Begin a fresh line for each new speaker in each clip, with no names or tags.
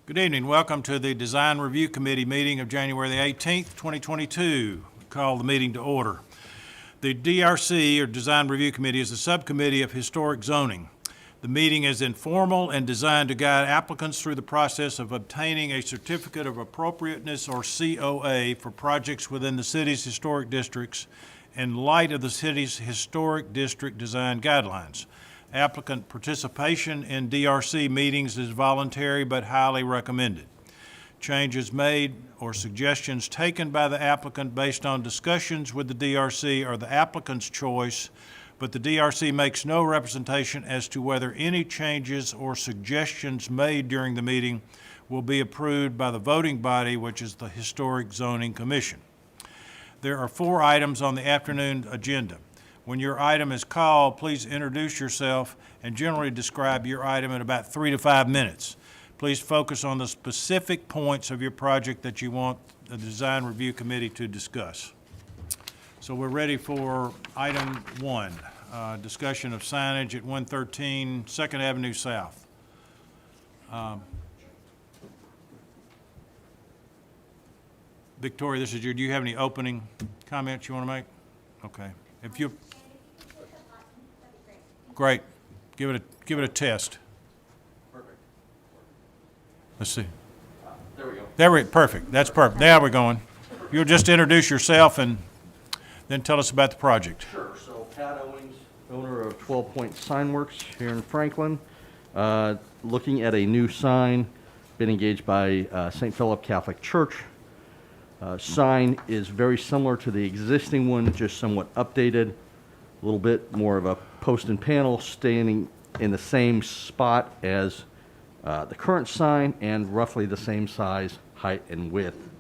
Good evening. Welcome to the Design Review Committee meeting of January the 18th, 2022. Call the meeting to order. The DRC, or Design Review Committee, is a subcommittee of historic zoning. The meeting is informal and designed to guide applicants through the process of obtaining a certificate of appropriateness, or COA, for projects within the city's historic districts in light of the city's historic district design guidelines. Applicant participation in DRC meetings is voluntary but highly recommended. Changes made or suggestions taken by the applicant based on discussions with the DRC are the applicant's choice, but the DRC makes no representation as to whether any changes or suggestions made during the meeting will be approved by the voting body, which is the Historic Zoning Commission. There are 4 items on the afternoon agenda. When your item is called, please introduce yourself and generally describe your item in about 3 to 5 minutes. Please focus on the specific points of your project that you want the Design Review Committee to discuss. So we're ready for item 1, discussion of signage at 113 2nd Avenue South. Victoria, this is your, do you have any opening comments you want to make? Okay. If you, great. Give it a test.
Perfect.
Let's see.
There we go.
Perfect. That's perfect. Now we're going. You'll just introduce yourself and then tell us about the project.
Sure. So Pat Owings, owner of 12 Point Sign Works here in Franklin. Looking at a new sign, been engaged by St. Philip Catholic Church. Sign is very similar to the existing one, just somewhat updated. A little bit more of a post and panel standing in the same spot as the current sign and roughly the same size, height, and width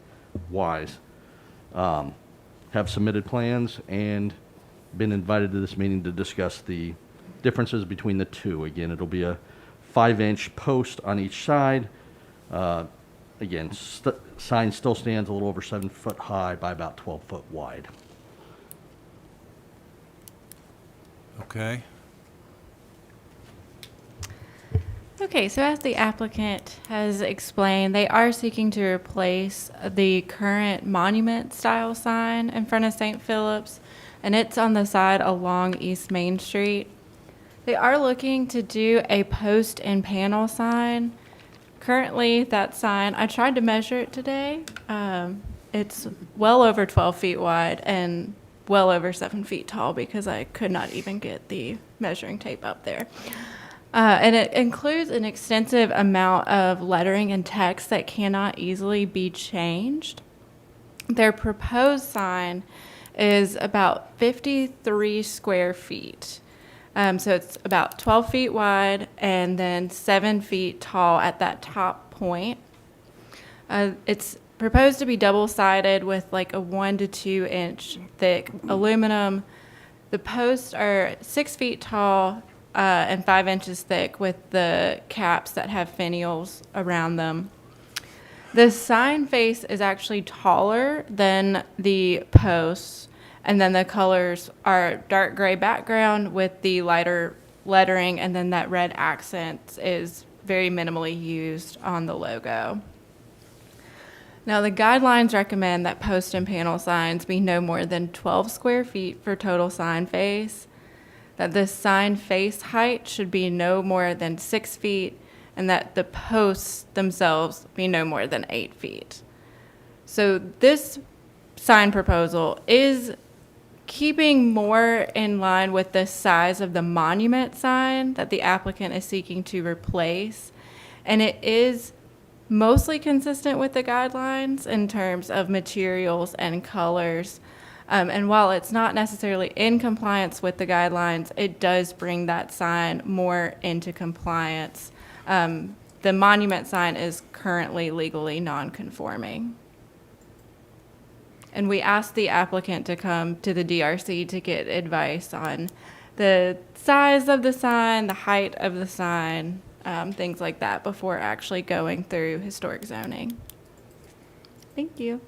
wise. Have submitted plans and been invited to this meeting to discuss the differences between the two. Again, it'll be a 5-inch post on each side. Again, sign still stands a little over 7 foot high by about 12 foot wide.
Okay.
Okay, so as the applicant has explained, they are seeking to replace the current monument-style sign in front of St. Philip's, and it's on the side along East Main Street. They are looking to do a post and panel sign. Currently, that sign, I tried to measure it today. It's well over 12 feet wide and well over 7 feet tall because I could not even get the measuring tape up there. And it includes an extensive amount of lettering and text that cannot easily be changed. Their proposed sign is about 53 square feet. So it's about 12 feet wide and then 7 feet tall at that top point. It's proposed to be double-sided with like a 1 to 2 inch thick aluminum. The posts are 6 feet tall and 5 inches thick with the caps that have finials around them. The sign face is actually taller than the posts. And then the colors are dark gray background with the lighter lettering, and then that red accent is very minimally used on the logo. Now, the guidelines recommend that post and panel signs be no more than 12 square feet for total sign face, that the sign face height should be no more than 6 feet, and that the posts themselves be no more than 8 feet. So this sign proposal is keeping more in line with the size of the monument sign that the applicant is seeking to replace. And it is mostly consistent with the guidelines in terms of materials and colors. And while it's not necessarily in compliance with the guidelines, it does bring that sign more into compliance. The monument sign is currently legally non-conforming. And we asked the applicant to come to the DRC to get advice on the size of the sign, the height of the sign, things like that before actually going through historic zoning. Thank you.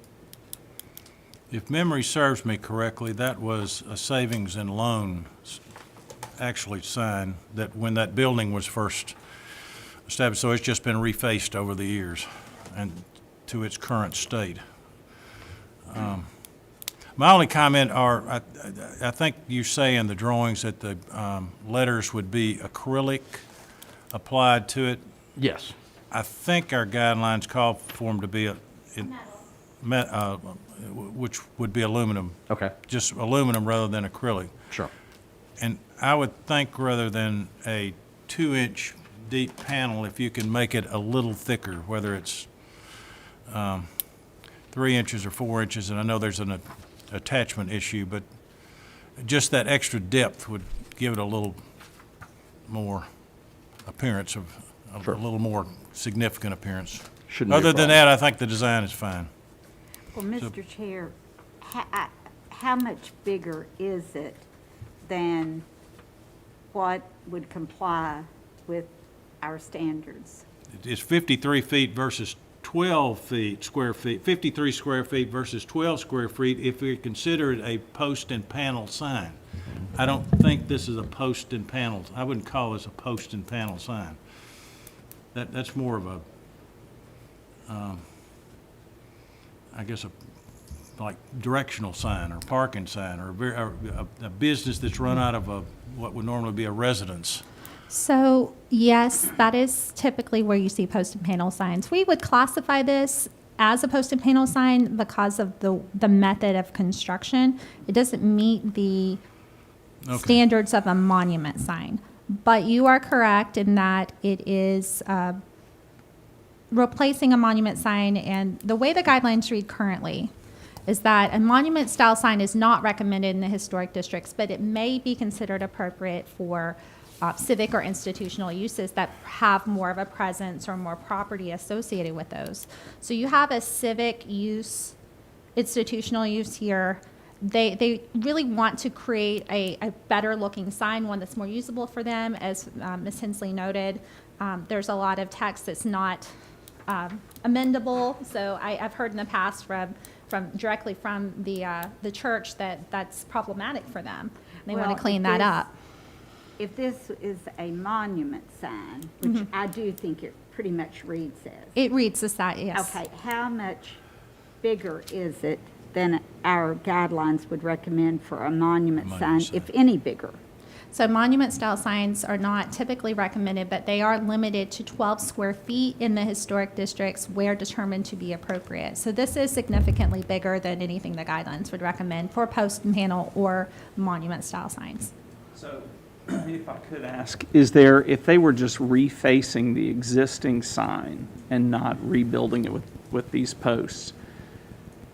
If memory serves me correctly, that was a savings and loan actually sign that when that building was first established, so it's just been refaced over the years and to its current state. My only comment are, I think you say in the drawings that the letters would be acrylic applied to it.
Yes.
I think our guidelines call for them to be which would be aluminum,
Okay,
just aluminum rather than acrylic.
sure.
And I would think rather than a 2-inch deep panel, if you can make it a little thicker, whether it's 3 inches or 4 inches, and I know there's an attachment issue, but just that extra depth would give it a little more appearance of,
Sure.
a little more significant appearance.
Shouldn't be a
Other than
problem.
that, I think the design is fine.
Well, Mr. Chair, how much bigger is it than what would comply with our standards?
It's 53 feet versus 12 square feet, 53 square feet versus 12 square feet if we consider it a post and panel sign. I don't think this is a post and panel, I wouldn't call this a post and panel sign. That's more of a, I guess, like directional sign or parking sign or a business that's run out of what would normally be a residence.
So yes, that is typically where you see post and panel signs. We would classify this as a post and panel sign because of the method of construction. It doesn't meet the
Okay.
standards of a monument sign. But you are correct in that it is replacing a monument sign, and the way the guidelines read currently is that a monument style sign is not recommended in the historic districts, but it may be considered appropriate for civic or institutional uses that have more of a presence or more property associated with those. So you have a civic use, institutional use here. They really want to create a better looking sign, one that's more usable for them. As Ms. Hensley noted, there's a lot of text that's not amendable. So I've heard in the past directly from the church that's problematic for them. They want
Well,
to clean
if
that
this-
up.
If this is a monument sign, which I do think it pretty much reads as,
It reads as that, yes.
okay, how much bigger is it than our guidelines would recommend for a monument sign,
Monument sign.
if any bigger?
So monument style signs are not typically recommended, but they are limited to 12 square feet in the historic districts where determined to be appropriate. So this is significantly bigger than anything the guidelines would recommend for post and panel or monument style signs.
So, if I could ask, is there, if they were just refacing the existing sign and not rebuilding it with these posts,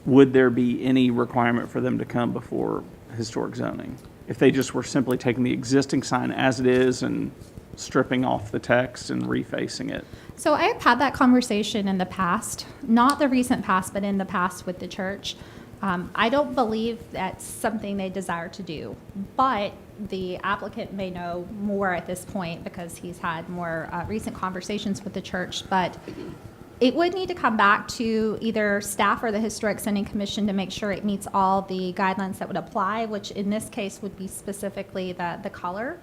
would there be any requirement for them to come before historic zoning? If they just were simply taking the existing sign as it is and stripping off the text and refacing it?
So I have had that conversation in the past, not the recent past, but in the past with the church. I don't believe that's something they desire to do, but the applicant may know more at this point because he's had more recent conversations with the church. But it would need to come back to either staff or the Historic Zoning Commission to make sure it meets all the guidelines that would apply, which in this case would be specifically the color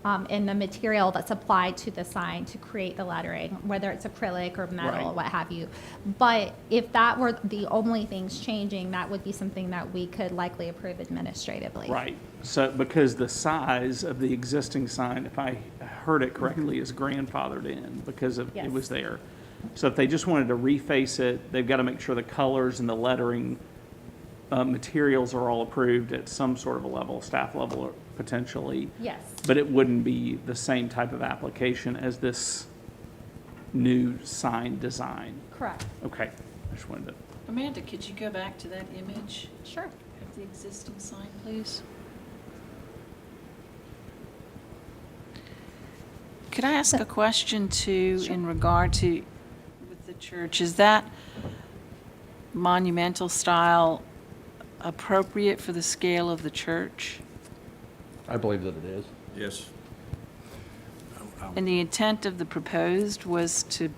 and the material that's applied to the sign to create the lettering, whether it's acrylic or metal or
Right.
what have you. But if that were the only things changing, that would be something that we could likely approve administratively.
Right. So, because the size of the existing sign, if I heard it correctly, is grandfathered in because of, it
Yes.
was there. So if they just wanted to reface it, they've got to make sure the colors and the lettering materials are all approved at some sort of a level, staff level or potentially.
Yes.
But it wouldn't be the same type of application as this new sign design.
Correct.
Okay, I just wanted to.
Amanda, could you go back to that image
Sure.
of the existing sign, please? Could I ask a question too in regard to, with the church, is that monumental style appropriate for the scale of the church?
I believe that it is.
Yes.
And the intent of the proposed was to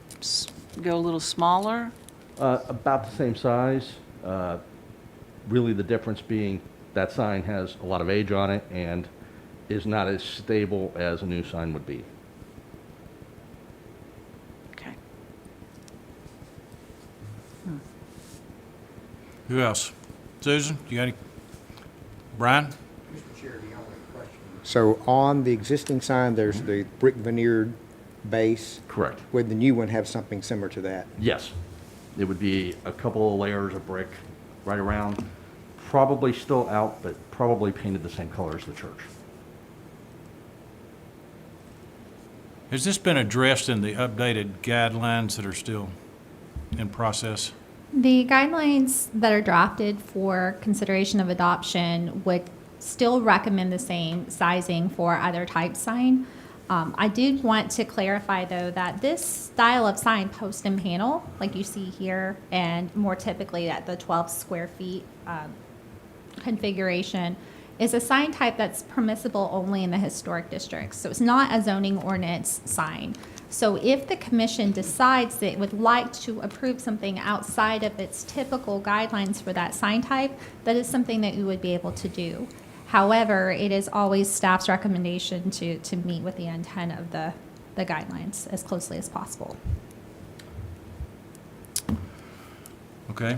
go a little smaller?
About the same size. Really the difference being that sign has a lot of age on it and is not as stable as a new sign would be.
Who else? Susan, you got any? Brian?
So on the existing sign, there's the brick veneered base.
Correct.
Would the new one have something similar to that?
Yes. It would be a couple of layers of brick right around, probably still out, but probably painted the same color as the church.
Has this been addressed in the updated guidelines that are still in process?
The guidelines that are drafted for consideration of adoption would still recommend the same sizing for either type sign. I did want to clarify, though, that this style of sign, post and panel, like you see here, and more typically at the 12 square feet configuration, is a sign type that's permissible only in the historic districts. So it's not a zoning ordinance sign. So if the commission decides that it would like to approve something outside of its typical guidelines for that sign type, that is something that we would be able to do. However, it is always staff's recommendation to meet with the intent of the guidelines as closely as possible.
Okay.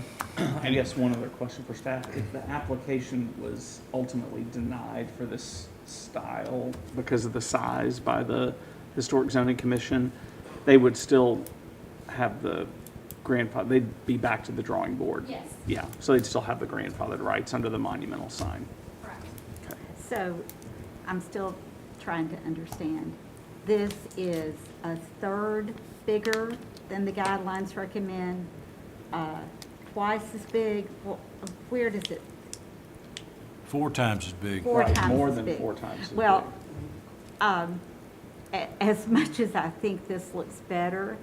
I guess one other question for staff. If the application was ultimately denied for this style because of the size by the Historic Zoning Commission, they would still have the grandfather, they'd be back to the drawing board?
Yes.
Yeah, so they'd still have the grandfathered rights under the monumental sign.
Correct.
So I'm still trying to understand. This is a third bigger than the guidelines recommend, twice as big. Where does it,
4 times as big.
four
Right,
times
more
as
than
big?
4 times as
Well,
big.
as much as I think this looks better,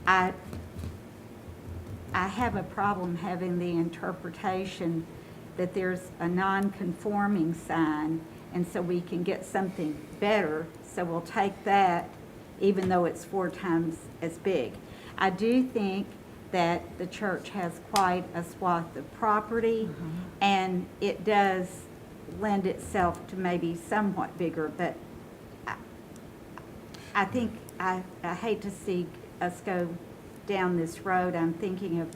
I have a problem having the interpretation that there's a non-conforming sign, and so we can get something better, so we'll take that, even though it's 4 times as big. I do think that the church has quite a swath of property, and it does lend itself to maybe somewhat bigger, but I think, I hate to see us go down this road. I'm thinking of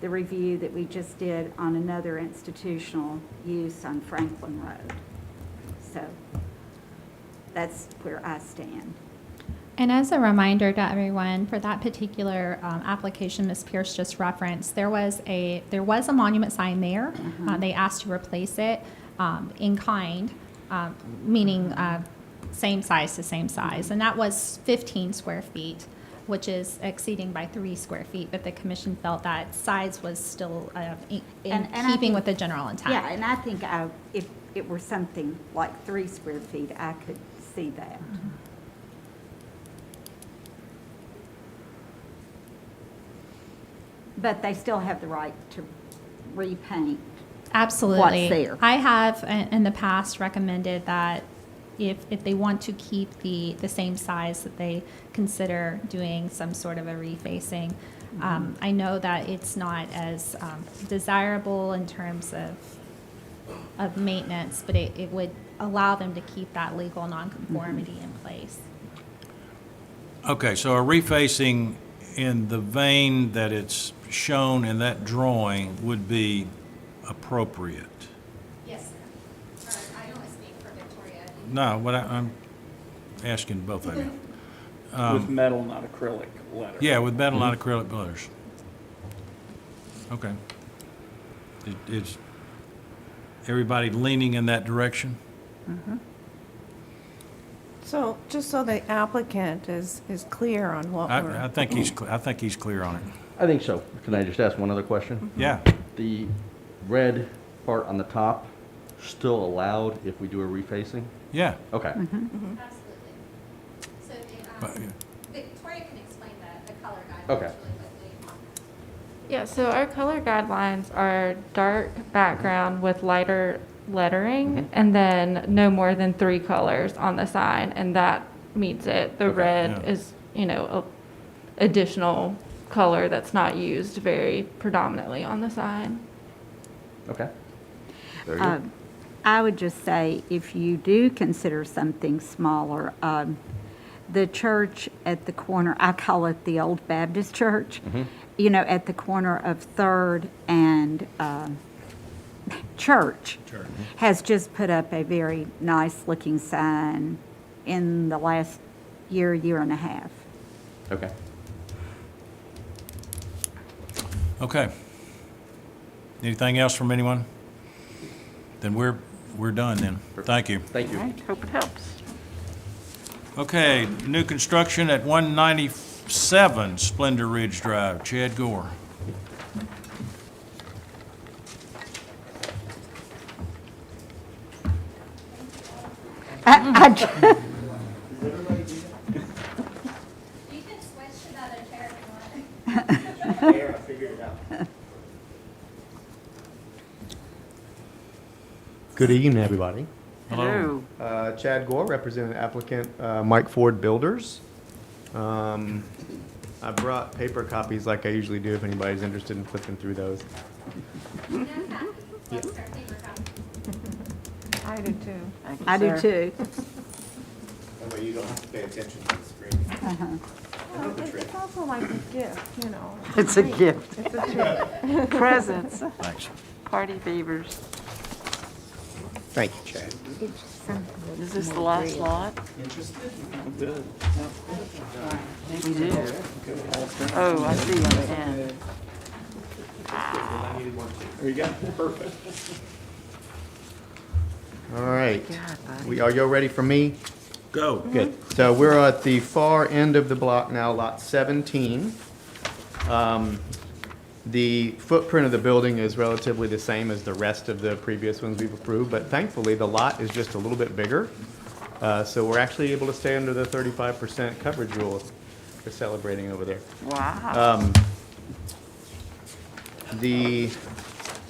the review that we just did on another institutional use on Franklin Road. So that's where I stand.
And as a reminder to everyone, for that particular application Ms. Pierce just referenced, there was a monument sign there. They asked to replace it in kind, meaning same size to same size. And that was 15 square feet, which is exceeding by 3 square feet. But the commission felt that size was still in
And I
keeping
think-
with the general intent.
Yeah, and I think if it were something like 3 square feet, I could see that. But they still have the right to repaint.
Absolutely.
there.
I have in the past recommended that if they want to keep the same size, that they consider doing some sort of a refacing. I know that it's not as desirable in terms of maintenance, but it would allow them to keep that legal nonconformity in place.
Okay, so a refacing in the vein that it's shown in that drawing would be appropriate.
Yes, sir. I don't speak for Victoria.
No, what I'm asking both of you.
With metal, not acrylic letter.
Yeah, with metal, not acrylic letters. Okay. Is everybody leaning in that direction?
So, just so the applicant is clear on what
I
we're,
think he's clear on it.
I think so. Can I just ask one other question?
Yeah.
The red part on the top still allowed if we do a refacing?
Yeah.
Okay.
Absolutely. So
But, yeah.
Victoria can explain the color guidelines
Okay.
really quickly.
Yeah, so our color guidelines are dark background with lighter lettering, and then no more than 3 colors on the sign, and that meets it. The
Okay,
red
yeah.
is, a additional color that's not used very predominantly on the sign.
Okay. Very good.
I would just say, if you do consider something smaller, the church at the corner, I call it the Old Baptist Church, you know, at the corner of Third and Church, has just put up a very nice-looking sign in the last year, year and a half.
Okay.
Okay. Anything else from anyone? Then we're done then. Thank you.
Thank
All
you.
right, hope it helps.
Okay, new construction at 197 Splendor Ridge Drive. Chad Gore.
I
You can switch to the other chair if you want.
Good evening, everybody.
Hello.
Chad Gore, representing applicant Mike Ford Builders. I brought paper copies like I usually do if anybody's interested in flipping through those.
I do too.
Thank you,
I do
sir.
too.
That way you don't have to pay attention to the screen.
Well, it's also like a gift, you know.
It's a gift.
It's a treat.
Presents,
Thanks.
party favors.
Thank you, Chad.
Is this the last lot?
Good.
We do. Oh, I see on the end.
There you go. Perfect.
All right.
God, buddy.
Are y'all ready for me?
Go.
Good. So we're at the far end of the block now, lot 17. The footprint of the building is relatively the same as the rest of the previous ones we've approved, but thankfully, the lot is just a little bit bigger. So we're actually able to stay under the 35% coverage rule. They're celebrating over there.
Wow.
The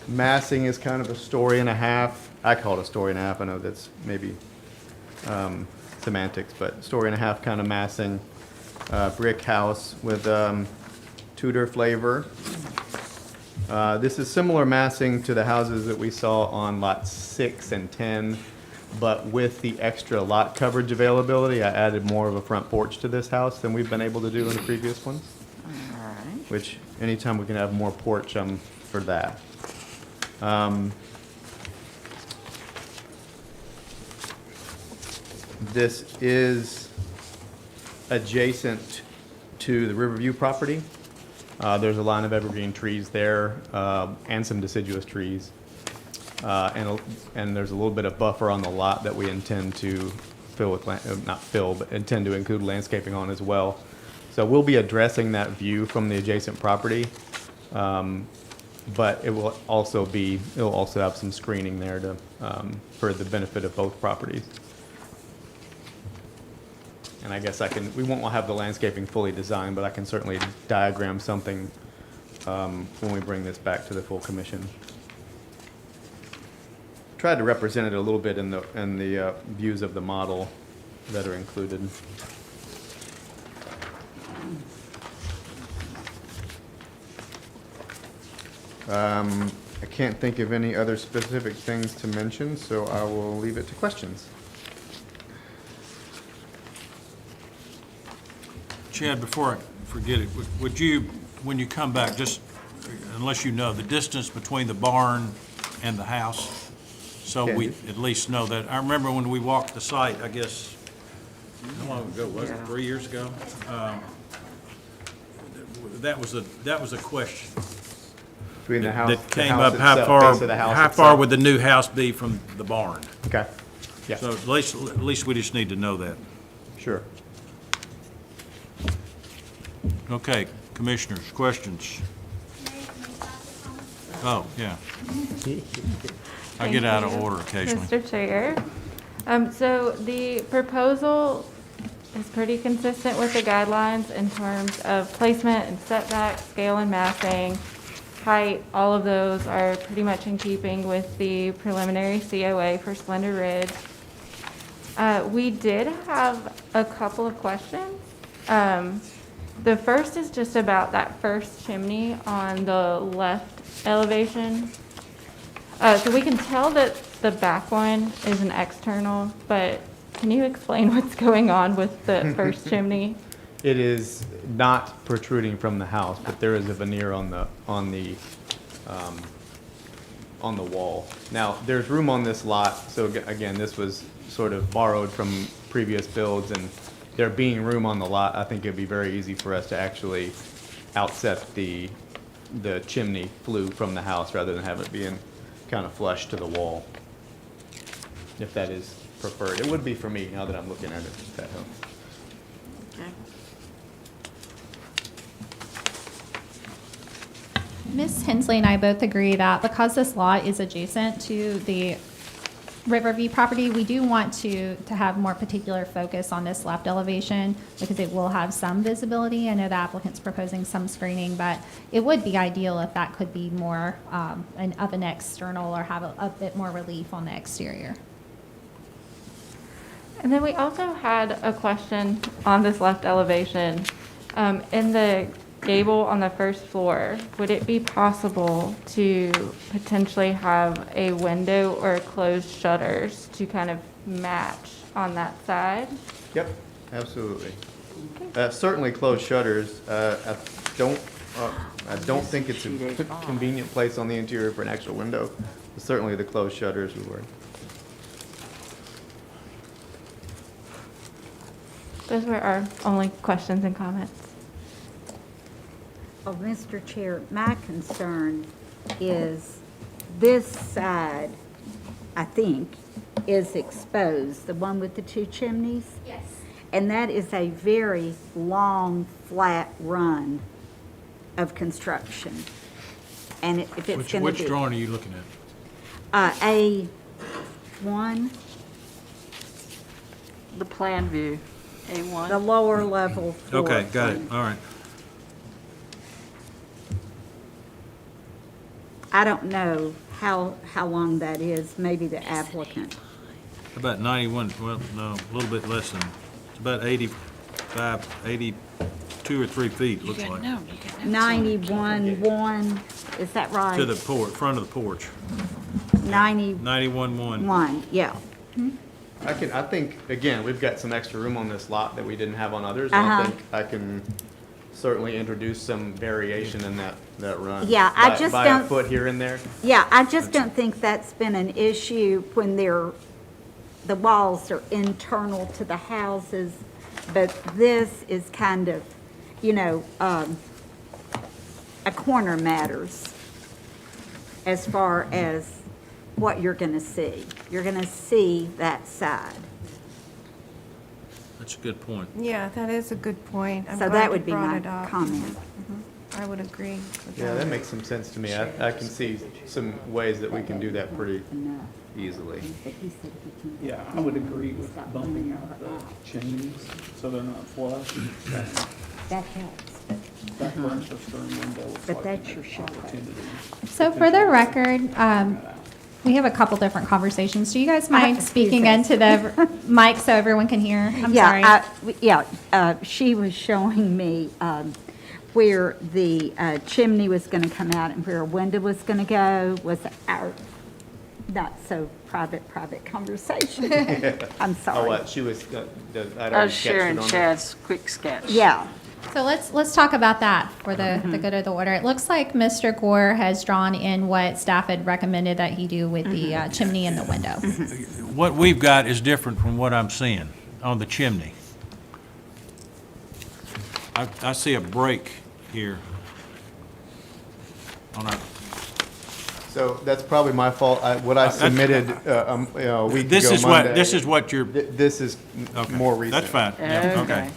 massing is kind of a story and a half. I call it a story and a half. I know that's maybe semantics, but story and a half kind of massing. Brick house with Tudor flavor. This is similar massing to the houses that we saw on lots 6 and 10, but with the extra lot coverage availability, I added more of a front porch to this house than we've been able to do in the previous ones.
All right.
Which, anytime we can have more porch, I'm for that. This is adjacent to the Riverview property. There's a line of evergreen trees there, and some deciduous trees. And there's a little bit of buffer on the lot that we intend to fill with, not fill, but intend to include landscaping on as well. So we'll be addressing that view from the adjacent property. But it will also have some screening there to, for the benefit of both properties. And I guess we won't have the landscaping fully designed, but I can certainly diagram something when we bring this back to the full commission. Tried to represent it a little bit in the views of the model that are included. I can't think of any other specific things to mention, so I will leave it to questions.
Chad, before I forget it, would you, when you come back, just, unless you know, the distance between the barn and the house, so
Can
we
do.
at least know that. I remember when we walked the site, I guess, how long ago was it, 3 years ago? That was a question
Between the house,
that
the
came
house
up, how
itself, base of the house
far
itself.
would the new house be from the barn?
Okay, yeah,
So at least we just need to know that.
sure.
Okay, commissioners, questions? Oh, yeah. I get out of order occasionally.
Mr. Chair, so the proposal is pretty consistent with the guidelines in terms of placement and setback, scale and massing, height. All of those are pretty much in keeping with the preliminary COA for Splendor Ridge. We did have a couple of questions. The first is just about that first chimney on the left elevation. So we can tell that the back one is an external, but Can you explain what's going on with the first chimney?
It is not protruding from the house, but there is a veneer on the wall. Now, there's room on this lot, so again, this was sort of borrowed from previous builds, and there being room on the lot, I think it'd be very easy for us to actually outset the chimney flue from the house rather than have it being kind of flush to the wall, if that is preferred. It would be for me, now that I'm looking at it, if that helps.
Okay.
Ms. Hensley and I both agree that because this lot is adjacent to the Riverview property, we do want to have more particular focus on this left elevation because it will have some visibility. I know the applicant's proposing some screening, but it would be ideal if that could be more of an external or have a bit more relief on the exterior.
And then we also had a question on this left elevation. In the gable on the first floor, would it be possible to potentially have a window or closed shutters to kind of match on that side?
Yep, absolutely. Certainly closed shutters. I don't think it's a convenient place on the interior for an actual window. But certainly the closed shutters would work.
Those were our only questions and comments.
Oh, Mr. Chair, my concern is this side, I think, is exposed, the one with the two chimneys.
Yes.
And that is a very long, flat run of construction. And if it's going to be.
Which drawing are you looking at?
A1,
The plan view,
the
A1.
lower level floor
Okay, got it,
plan.
all right.
I don't know how long that is, maybe the applicant.
About 91, well, no, a little bit less than, it's about 85, 82 or 3 feet, looks like.
91.1, is that right?
To the front of the porch,
91,
91.1.
yeah.
I think, again, we've got some extra room on this lot that we didn't have on others. And I think I can certainly introduce some variation in that run.
Yeah, I just
By a
don't-
foot here and there.
Yeah, I just don't think that's been an issue when the walls are internal to the houses, but this is kind of, a corner matters as far as what you're going to see. You're going to see that side.
That's a good point.
Yeah, that is a good point. I'm
So
glad
that
you
would be
brought
my
it up.
comment.
I would agree with
Yeah, that makes some sense to me. I can see some ways that we can do that pretty easily.
Yeah, I would agree with bumping out the chimneys so they're not flush.
That helps,
That breakfast room window looks
but
like
that's
an
your shower.
opportunity.
So for the record, we have a couple different conversations. Do you guys mind speaking into the mic so everyone can hear? I'm sorry.
She was showing me where the chimney was going to come out and where a window was going to go was our not so private conversation. I'm
Oh,
sorry.
what, she was, I'd
I
already
was
sketched it
sharing
on there.
Chad's quick sketch.
Yeah,
So let's talk about that for the good of the order. It looks like Mr. Gore has drawn in what staff had recommended that he do with the chimney and the window.
What we've got is different from what I'm seeing on the chimney. I see a break here on our,
So that's probably my fault. What I submitted a week ago
this is
Monday.
what you're,
This is
okay.
more recent.
That's fine, yeah, okay.
Okay.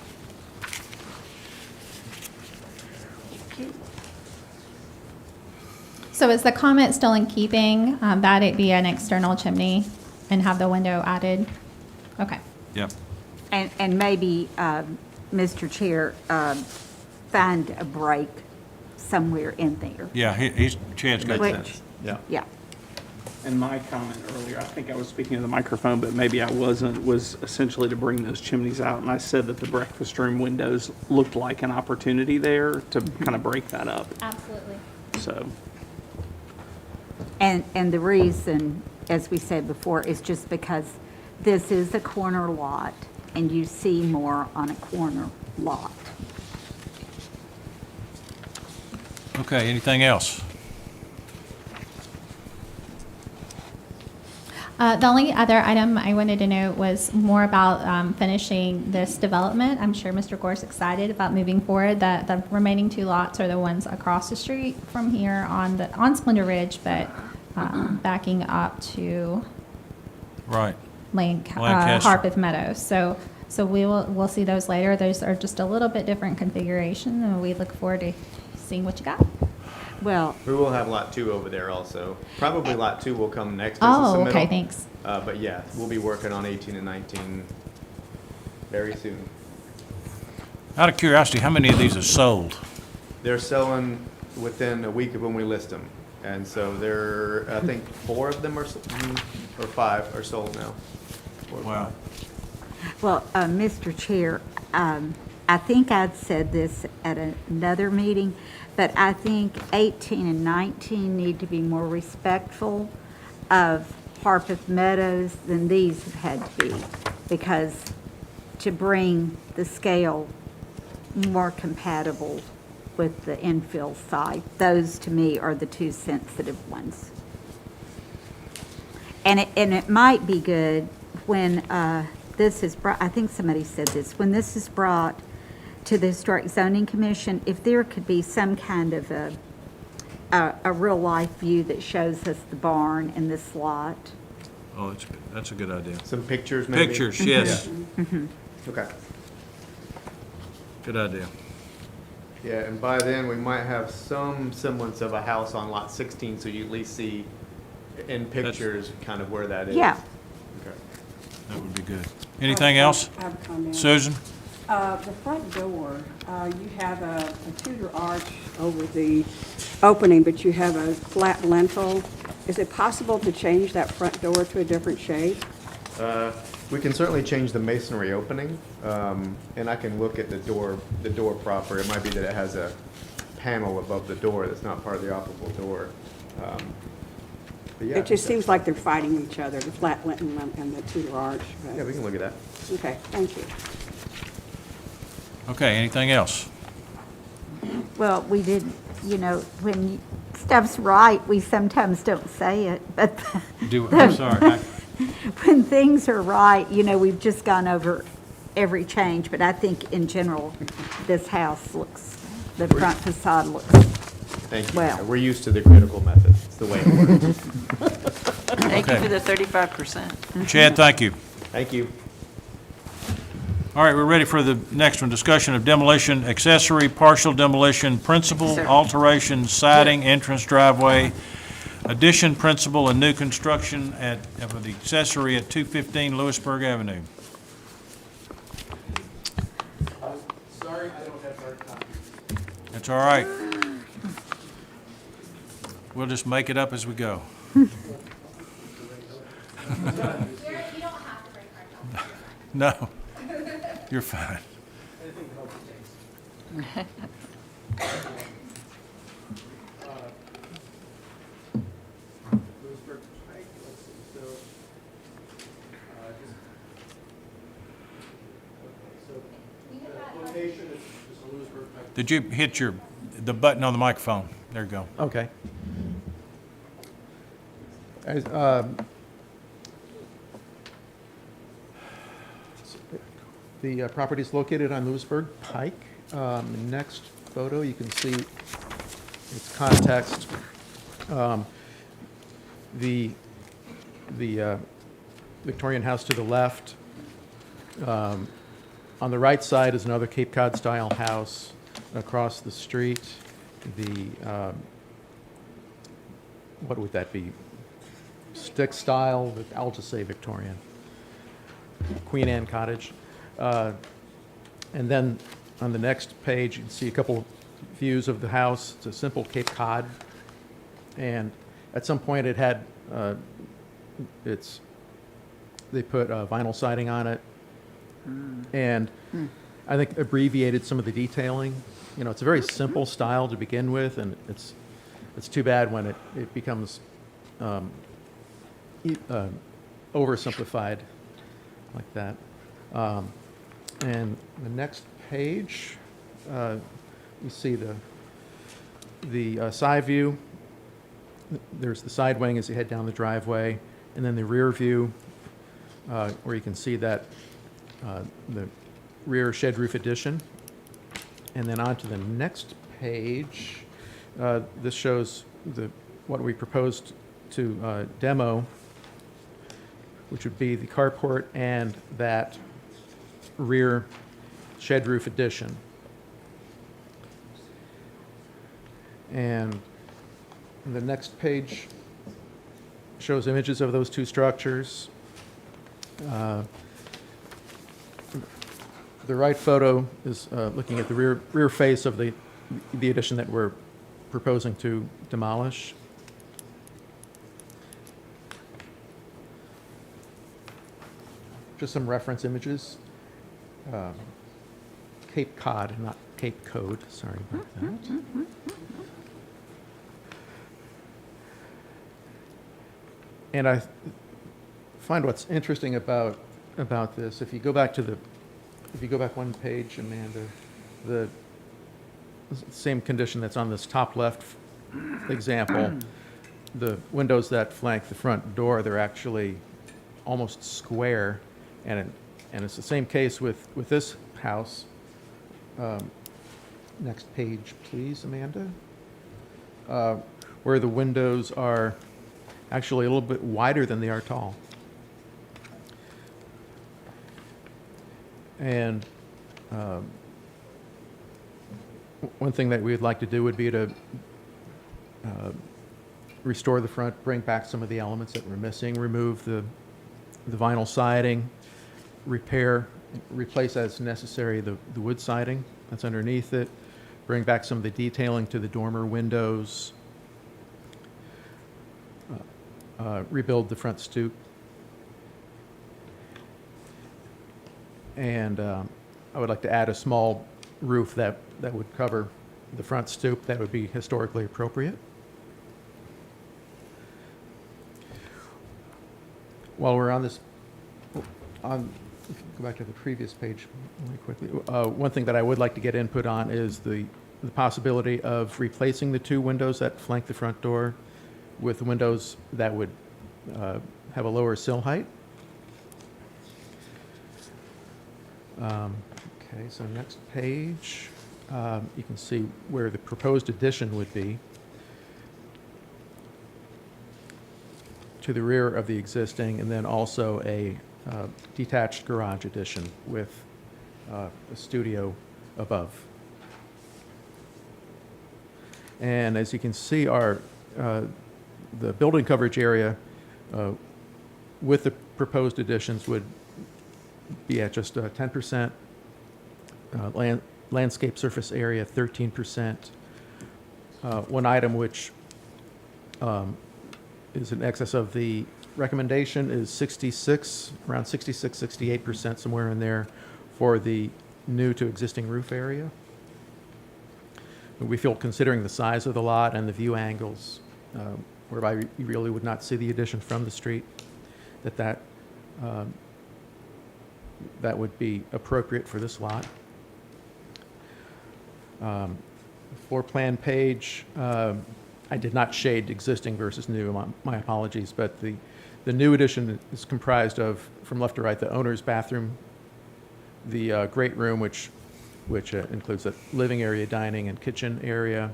So is the comment still in keeping that it be an external chimney and have the window added? Okay.
Yep.
and maybe, Mr. Chair, find a break somewhere in there.
Yeah, Chad's got
Makes
that.
sense, yeah.
Yeah.
And my comment earlier, I think I was speaking to the microphone, but maybe I wasn't, was essentially to bring those chimneys out. And I said that the breakfast room windows looked like an opportunity there to kind of break that up.
Absolutely.
So,
And the reason, as we said before, is just because this is a corner lot, and you see more on a corner lot.
Okay, anything else?
The only other item I wanted to note was more about finishing this development. I'm sure Mr. Gore's excited about moving forward. The remaining 2 lots are the ones across the street from here on Splendor Ridge, but backing up to
Right.
Lancaster. Harpeth Meadows. So we'll see those later. Those are just a little bit different configuration, and we look forward to seeing what you got.
Well,
We will have lot 2 over there also. Probably lot 2 will come next as a
Oh,
submittal.
okay, thanks.
But yeah, we'll be working on 18 and 19 very soon.
Out of curiosity, how many of these are sold?
They're selling within a week of when we list them. And so there, I think 4 of them are, or 5 are sold now. 4 or
Wow.
5.
well, Mr. Chair, I think I'd said this at another meeting, but I think 18 and 19 need to be more respectful of Harpeth Meadows than these have had to be, because to bring the scale more compatible with the infill site, those to me are the 2 sensitive ones. And it might be good when this is brought, I think somebody said this, when this is brought to the Historic Zoning Commission, if there could be some kind of a real-life view that shows us the barn and this lot.
Oh, that's a good idea.
Some pictures maybe?
Pictures, yes.
Okay.
Good idea.
Yeah, and by then, we might have some semblance of a house on lot 16, so you at least see in pictures kind of where that is.
Yeah.
Okay.
That would be good. Anything else?
I have a comment.
Susan?
The front door, you have a Tudor arch over the opening, but you have a flat lintel. Is it possible to change that front door to a different shape?
We can certainly change the masonry opening, and I can look at the door proper. It might be that it has a panel above the door that's not part of the operable door. But yeah,
It just seems like they're fighting each other, the flat lintel and the Tudor arch. but-
Yeah, we can look at that.
Okay, thank you.
Okay, anything else?
Well, we did, when stuff's right, we sometimes don't say it, but
I'm sorry.
when things are right, we've just gone over every change, but I think in general, this house the front facade looks,
Thank you.
Well.
We're used to the critical method. It's the way it works.
Thank you
Okay.
for the 35%.
Chad, thank you.
Thank you.
All right, we're ready for the next one. Discussion of demolition, accessory, partial demolition, principal,
Sir.
alteration, siding, entrance driveway, addition, principal, and new construction of the accessory at 215 Lewisburg Avenue.
Sorry, I don't have hard copies.
That's all right. We'll just make it up as we go. No, you're fine.
Lewisburg Pike, let's see, so, the location is a Lewisburg Pike.
Did you hit the button on the microphone? There you go.
Okay. The property is located on Lewisburg Pike. Next photo, you can see its context. The Victorian house to the left. On the right side is another Cape Cod-style house. Across the street, what would that be? Stick style, but I'll just say Victorian. Queen Anne Cottage. And then on the next page, you can see a couple views of the house. It's a simple Cape Cod. And at some point it had, they put vinyl siding on it. And I think abbreviated some of the detailing. It's a very simple style to begin with, and it's too bad when it becomes oversimplified. like that. And the next page, you see the side view. There's the side wing as you head down the driveway, and then the rear view, where you can see that the rear shed roof addition. And then on to the next page. This shows what we proposed to demo, which would be the carport and that rear shed roof addition. And the next page shows images of those two structures. The right photo is looking at the rear face of the addition that we're proposing to demolish. Just some reference images. Cape Cod, not Cape Cod, sorry about that. And I find what's interesting about this, if you go back one page, Amanda, the same condition that's on this top left example, the windows that flank the front door, they're actually almost square, and it's the same case with this house. Next page, please, Amanda. Where the windows are actually a little bit wider than they are tall. And one thing that we'd like to do would be to restore the front, bring back some of the elements that were missing, remove the vinyl siding, replace as necessary the wood siding that's underneath it, bring back some of the detailing to the dormer windows, rebuild the front stoop. And I would like to add a small roof that would cover the front stoop that would be historically appropriate. While we're on this, if you go back to the previous page really quickly. One thing that I would like to get input on is the possibility of replacing the two windows that flank the front door with windows that would have a lower sill height. Okay, so next page, you can see where the proposed addition would be to the rear of the existing, and then also a detached garage addition with a studio above. And as you can see, the building coverage area with the proposed additions would be at just 10%, landscape surface area 13%. One item which is in excess of the recommendation is around 66, 68%, somewhere in there, for the new to existing roof area. We feel, considering the size of the lot and the view angles, whereby you really would not see the addition from the street, that would be appropriate for this lot. Floor plan page, I did not shade existing versus new, my apologies, but the new addition is comprised of, from left to right, the owner's bathroom, the great room, which includes a living area, dining, and kitchen area,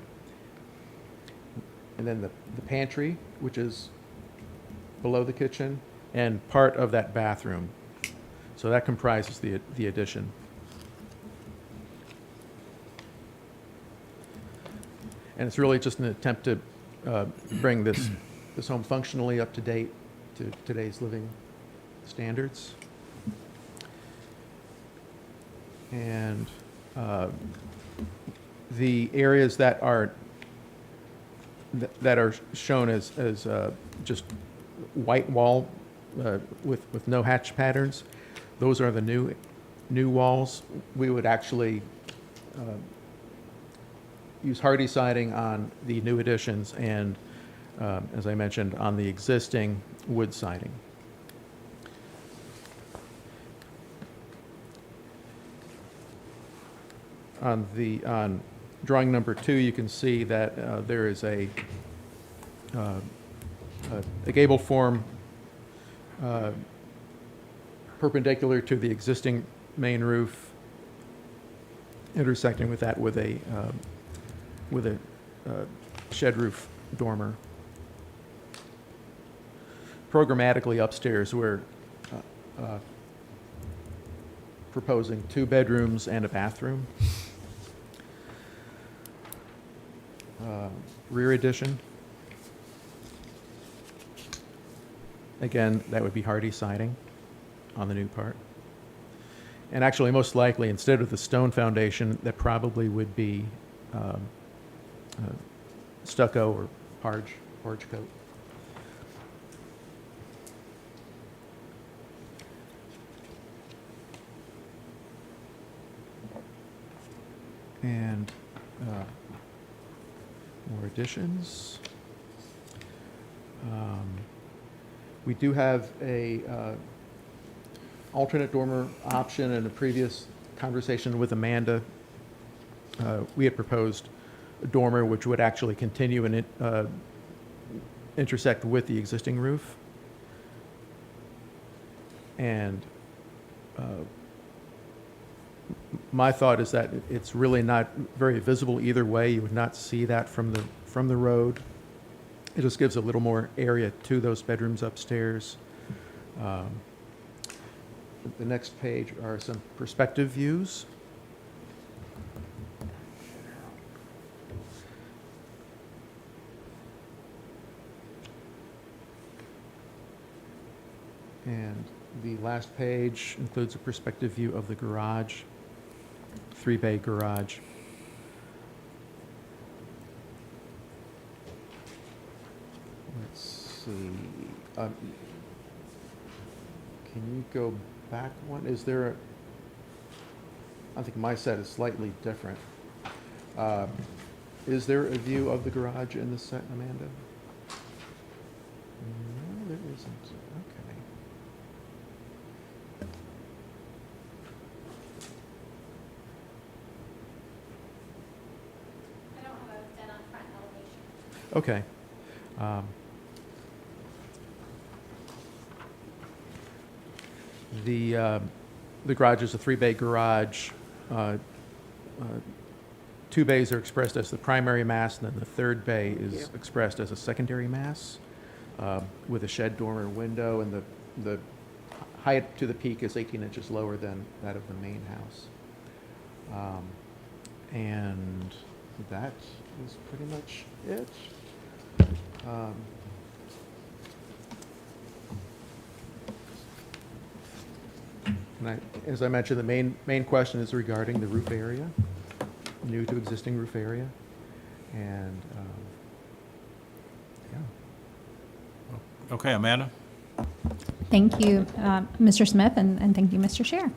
and then the pantry, which is below the kitchen, and part of that bathroom. So that comprises the addition. And it's really just an attempt to bring this home functionally up to date to today's living standards. And the areas that are shown as just white wall with no hatch patterns, those are the new walls. We would actually use hardy siding on the new additions and, as I mentioned, on the existing wood siding. on drawing number 2, you can see that there is a gable form perpendicular to the existing main roof, intersecting with that with a shed roof dormer. Programmatically upstairs, we're proposing 2 bedrooms and a bathroom. Rear addition. Again, that would be hardy siding on the new part. And actually, most likely, instead of the stone foundation, that probably would be stucco or harge coat. And more additions. We do have a alternate dormer option. In a previous conversation with Amanda, we had proposed a dormer which would actually continue and intersect with the existing roof. And my thought is that it's really not very visible either way. You would not see that from the road. It just gives a little more area to those bedrooms upstairs. The next page are some perspective views. And the last page includes a perspective view of the garage, 3-bay garage. Let's see. Can you go back one? Is there a, I think my set is slightly different. Is there a view of the garage in this set, Amanda? No, there isn't. Okay.
I don't have a dead on front elevation.
Okay. The garage is a 3-bay garage. 2 bays are expressed as the primary mass, and then the 3rd bay is expressed as a secondary mass with a shed dormer window, and the height to the peak is 18 inches lower than that of the main house. And that is pretty much it. And as I mentioned, the main question is regarding the roof area, new to existing roof area, and yeah.
Okay, Amanda?
Thank you, Mr. Smith, and thank you, Mr. Chair.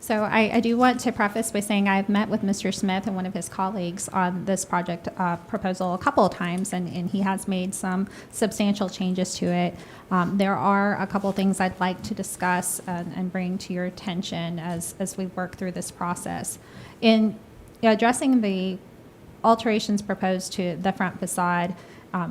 So I do want to preface by saying I've met with Mr. Smith and one of his colleagues on this project proposal a couple of times, and he has made some substantial changes to it. There are a couple of things I'd like to discuss and bring to your attention as we work through this process. In addressing the alterations proposed to the front facade,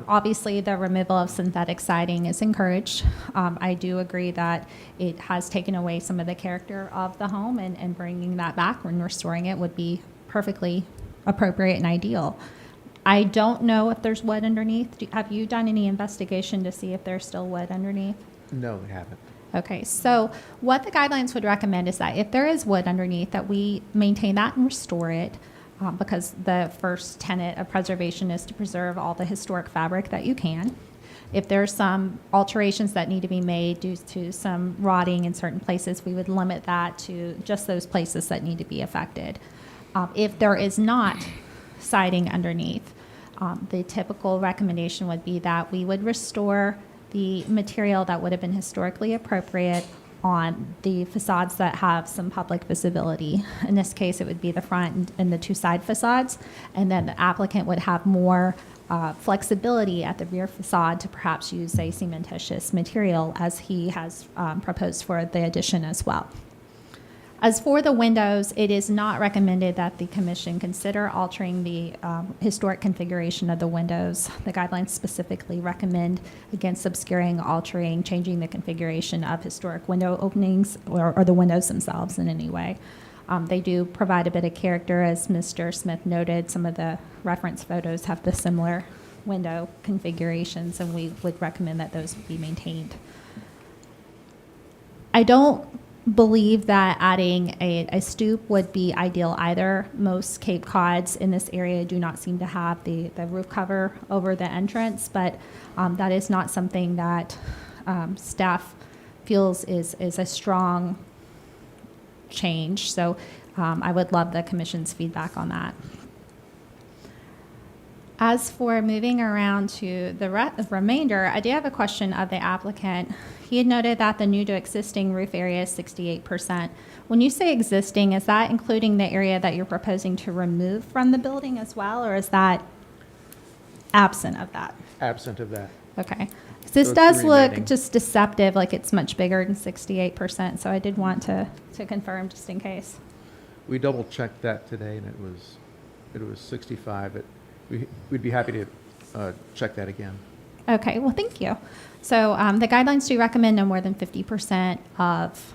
obviously, the removal of synthetic siding is encouraged. I do agree that it has taken away some of the character of the home, and bringing that back and restoring it would be perfectly appropriate and ideal. I don't know if there's wood underneath. Have you done any investigation to see if there's still wood underneath?
No, they haven't.
Okay, so what the guidelines would recommend is that if there is wood underneath, that we maintain that and restore it. Because the first tenet of preservation is to preserve all the historic fabric that you can. If there's some alterations that need to be made due to some rotting in certain places, we would limit that to just those places that need to be affected. If there is not siding underneath, the typical recommendation would be that we would restore the material that would have been historically appropriate on the facades that have some public visibility. In this case, it would be the front and the 2 side facades, and then the applicant would have more flexibility at the rear facade to perhaps use a cementitious material, as he has proposed for the addition as well. As for the windows, it is not recommended that the commission consider altering the historic configuration of the windows. The guidelines specifically recommend against obscuring, altering, changing the configuration of historic window openings or the windows themselves in any way. They do provide a bit of character, as Mr. Smith noted. Some of the reference photos have the similar window configurations, and we would recommend that those be maintained. I don't believe that adding a stoop would be ideal either. Most Cape Cods in this area do not seem to have the roof cover over the entrance, but that is not something that staff feels is a strong change. So I would love the commission's feedback on that. As for moving around to the remainder, I do have a question of the applicant. He had noted that the new to existing roof area is 68%. When you say existing, is that including the area that you're proposing to remove from the building as well, or is that absent of that?
Absent of that.
Okay. This
it's
does look
remaining.
just deceptive, like it's much bigger than 68%, so I did want to confirm just in case.
We double checked that today, and it was 65. We'd be happy to check that again.
Okay, well, thank you. So the guidelines do recommend no more than 50% of,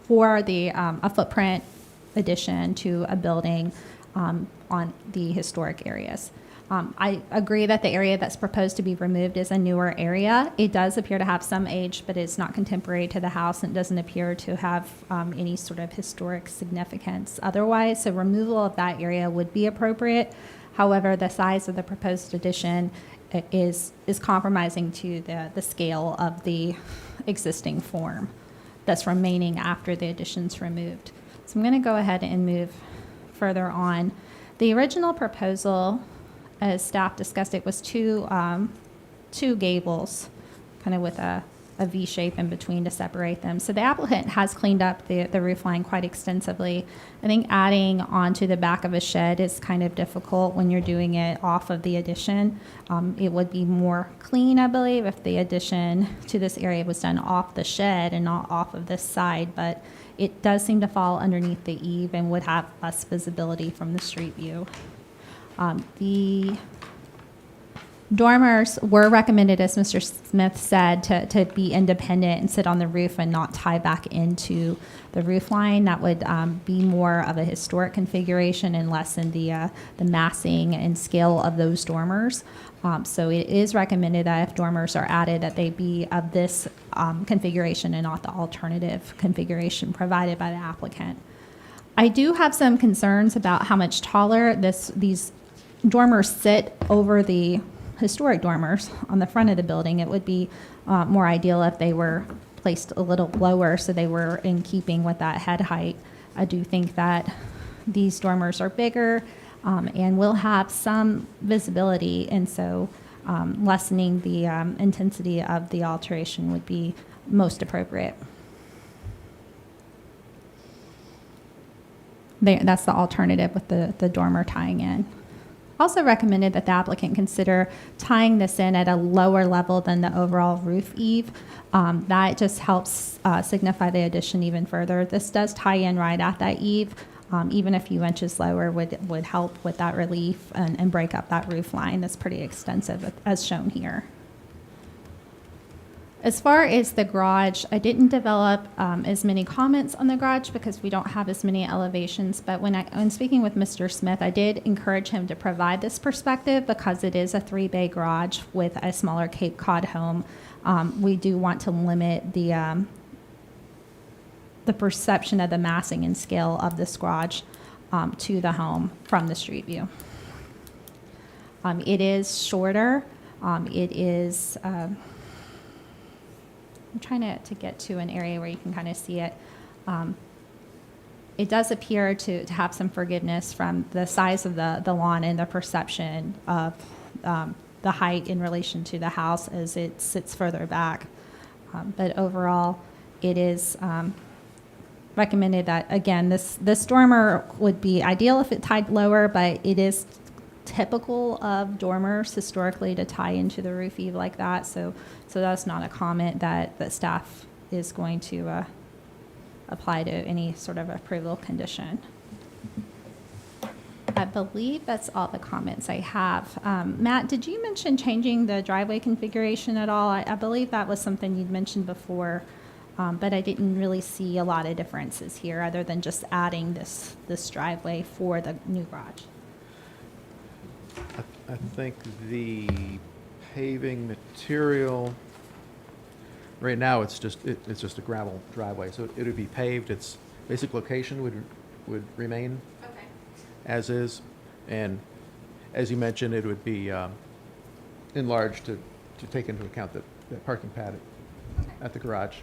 for a footprint addition to a building on the historic areas. I agree that the area that's proposed to be removed is a newer area. It does appear to have some age, but it's not contemporary to the house and doesn't appear to have any sort of historic significance otherwise. So removal of that area would be appropriate. However, the size of the proposed addition is compromising to the scale of the existing form that's remaining after the addition's removed. So I'm going to go ahead and move further on. The original proposal, as staff discussed, it was two gables, kind of with a V shape in between to separate them. So the applicant has cleaned up the roof line quite extensively. I think adding onto the back of a shed is kind of difficult when you're doing it off of the addition. It would be more clean, I believe, if the addition to this area was done off the shed and not off of this side, but it does seem to fall underneath the eave and would have less visibility from the street view. The dormers were recommended, as Mr. Smith said, to be independent and sit on the roof and not tie back into the roof line. That would be more of a historic configuration and lessen the massing and scale of those dormers. So it is recommended that if dormers are added, that they be of this configuration and not the alternative configuration provided by the applicant. I do have some concerns about how much taller these dormers sit over the historic dormers on the front of the building. It would be more ideal if they were placed a little lower so they were in keeping with that head height. I do think that these dormers are bigger and will have some visibility, and so lessening the intensity of the alteration would be most appropriate. That's the alternative with the dormer tying in. Also recommended that the applicant consider tying this in at a lower level than the overall roof eave. That just helps signify the addition even further. This does tie in right at that eave. Even a few inches lower would help with that relief and break up that roof line that's pretty extensive, as shown here. As far as the garage, I didn't develop as many comments on the garage because we don't have as many elevations, but when speaking with Mr. Smith, I did encourage him to provide this perspective because it is a 3-bay garage with a smaller Cape Cod home. We do want to limit the perception of the massing and scale of this garage to the home from the street view. It is shorter. It is... I'm trying to get to an area where you can kind of see it. It does appear to have some forgiveness from the size of the lawn and the perception of the height in relation to the house as it sits further back. But overall, it is recommended that, again, this dormer would be ideal if it tied lower, but it is typical of dormers historically to tie into the roof eave like that. So that's not a comment that staff is going to apply to any sort of approval condition. I believe that's all the comments I have. Matt, did you mention changing the driveway configuration at all? I believe that was something you'd mentioned before, but I didn't really see a lot of differences here other than just adding this driveway for the new garage.
I think the paving material, right now, it's just a gravel driveway, so it would be paved. Its basic location would remain as is, and as you mentioned, it would be enlarged to take into account the parking pad at the garage.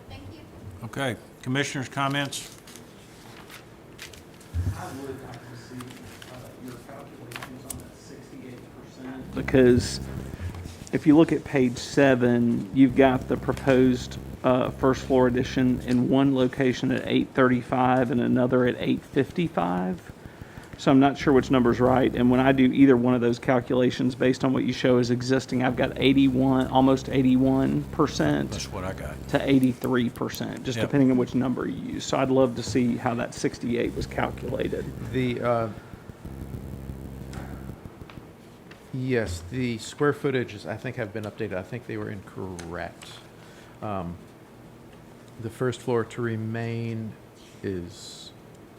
Thank you.
Okay, commissioners' comments?
I would like to see your calculations on that 68%. Because if you look at page 7, you've got the proposed first floor addition in one location at 835 and another at 855. So I'm not sure which number's right. And when I do either one of those calculations based on what you show as existing, I've got 81, almost 81%
That's what I got.
to 83%, just
Yep.
depending on which number you use. So I'd love to see how that 68 was calculated.
Yes, the square footages, I think, have been updated. I think they were incorrect. The first floor to remain is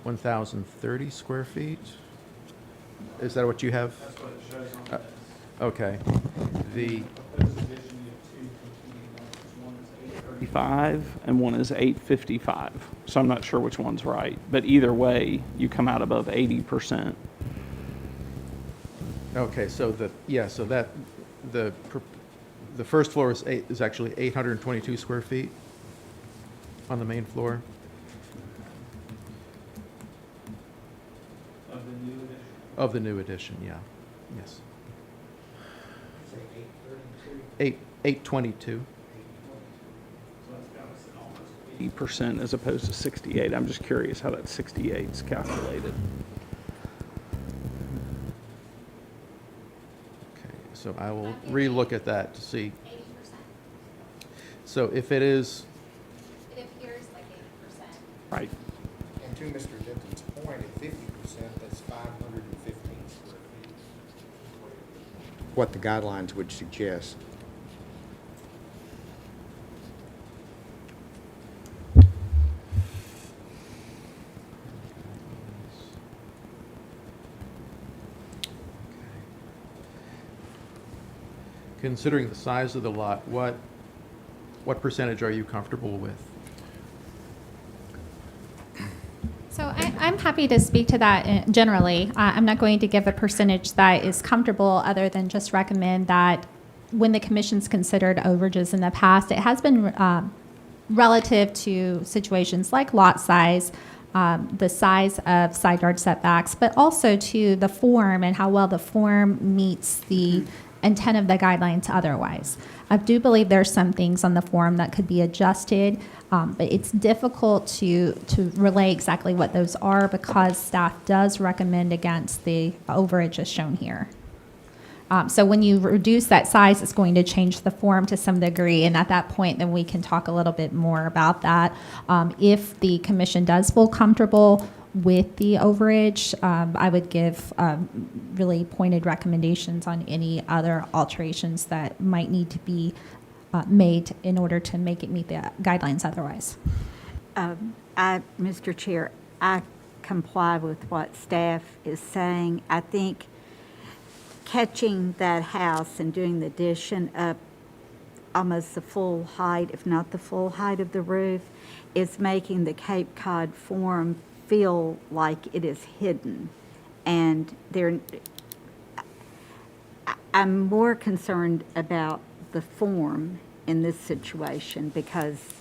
1,030 square feet? Is that what you have?
That's what it shows on this.
Okay. The,
Proposed addition, you have two competing numbers. One is 835 and one is 855. So I'm not sure which one's right, but either way, you come out above 80%.
okay, so the first floor is actually 822 square feet on the main floor.
Of the new addition?
Of the new addition, yeah, yes.
Say
822.
So that's got us at almost 80% as opposed to 68. I'm just curious how that 68 is calculated.
Okay, so I will relook at that to see.
80%.
So if it is,
It appears like 80%.
Right.
And to Mr. Denton's point, at 50%, that's 515 square feet. What the guidelines would suggest.
considering the size of the lot, what percentage are you comfortable with?
So I'm happy to speak to that generally. I'm not going to give a percentage that is comfortable other than just recommend that when the commission's considered overages in the past, it has been relative to situations like lot size, the size of side yard setbacks, but also to the form and how well the form meets the intent of the guidelines otherwise. I do believe there's some things on the form that could be adjusted, but it's difficult to relay exactly what those are because staff does recommend against the overage as shown here. So when you reduce that size, it's going to change the form to some degree, and at that point, then we can talk a little bit more about that. If the commission does feel comfortable with the overage, I would give really pointed recommendations on any other alterations that might need to be made in order to make it meet the guidelines otherwise.
Mr. Chair, I comply with what staff is saying. I think catching that house and doing the addition up almost the full height, if not the full height of the roof, is making the Cape Cod form feel like it is hidden. And I'm more concerned about the form in this situation because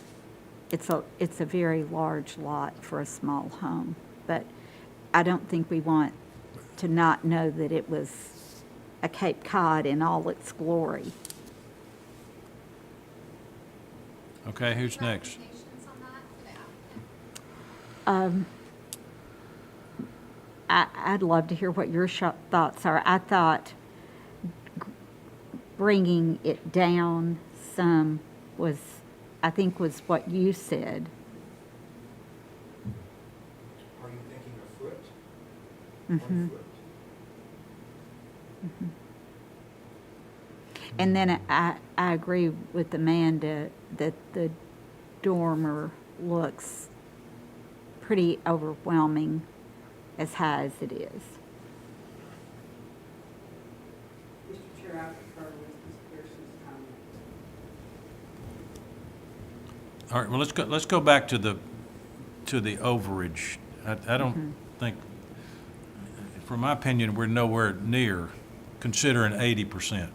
it's a very large lot for a small home. But I don't think we want to not know that it was a Cape Cod in all its glory.
Okay, who's next?
I'd love to hear what your thoughts are. I thought bringing it down some was what you said, And then I agree with Amanda that the dormer looks pretty overwhelming as high as it is.
Mr. Chair, I concur with Ms. Pearson's comment.
All right, well, let's go back to the overage. I don't think, from my opinion, we're nowhere near considering 80%.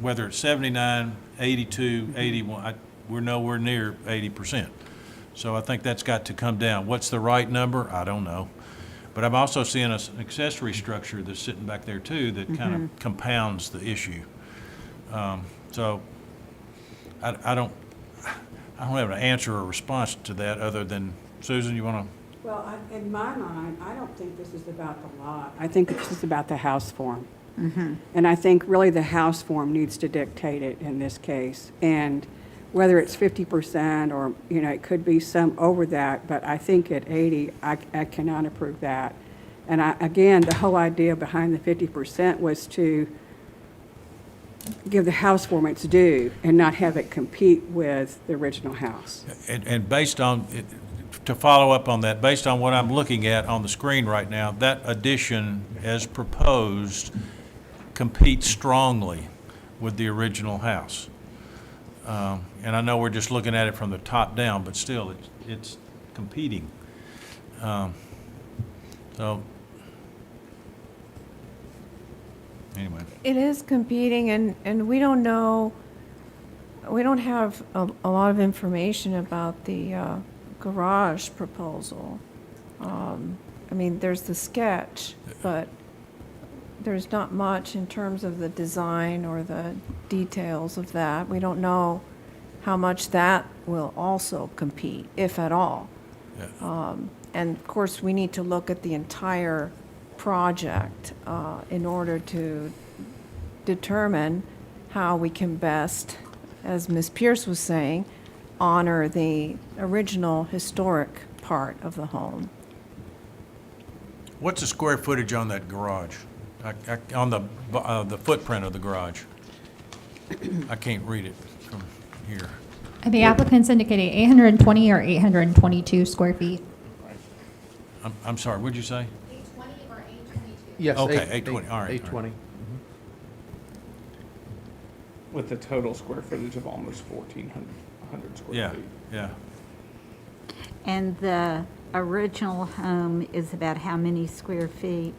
Whether it's 79, 82, 81, we're nowhere near 80%. So I think that's got to come down. What's the right number? I don't know. But I'm also seeing an accessory structure that's sitting back there too that kind of compounds the issue. So I don't have an answer or response to that other than, Susan, you want to?
Well, in my mind, I don't think this is about the lot. I think this is about the house form. And I think really the house form needs to dictate it in this case. And whether it's 50% or, it could be some over that, but I think at 80, I cannot approve that. And again, the whole idea behind the 50% was to give the house form its due and not have it compete with the original house.
And based on, to follow up on that, based on what I'm looking at on the screen right now, that addition as proposed competes strongly with the original house. And I know we're just looking at it from the top down, but still, it's competing. So, anyway.
It is competing, and we don't know, we don't have a lot of information about the garage proposal. I mean, there's the sketch, but there's not much in terms of the design or the details of that. We don't know how much that will also compete, if at all. And of course, we need to look at the entire project in order to determine how we can best, as Ms. Pierce was saying, honor the original historic part of the home.
What's the square footage on that garage? On the footprint of the garage? I can't read it from here.
The applicants indicated 820 or 822 square feet.
I'm sorry, what'd you say?
820 or 822?
Yes.
Okay, 820, all right.
820.
With a total square footage of almost 1,400 square
Yeah,
feet.
yeah.
And the original home is about how many square feet?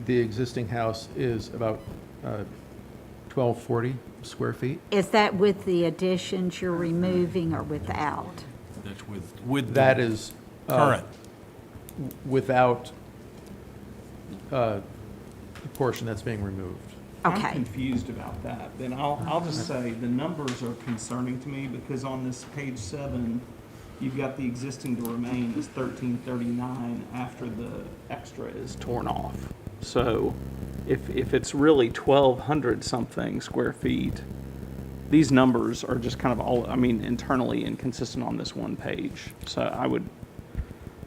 The existing house is about 1,240 square feet.
Is that with the additions you're removing or without?
That's with
That
the
is
current.
without the portion that's being removed.
I'm
Okay.
confused about that. Then I'll just say the numbers are concerning to me because on this page 7, you've got the existing to remain is 1339 after the extra is torn off. So if it's really 1,200 something square feet, these numbers are just kind of all, internally inconsistent on this one page. So I would,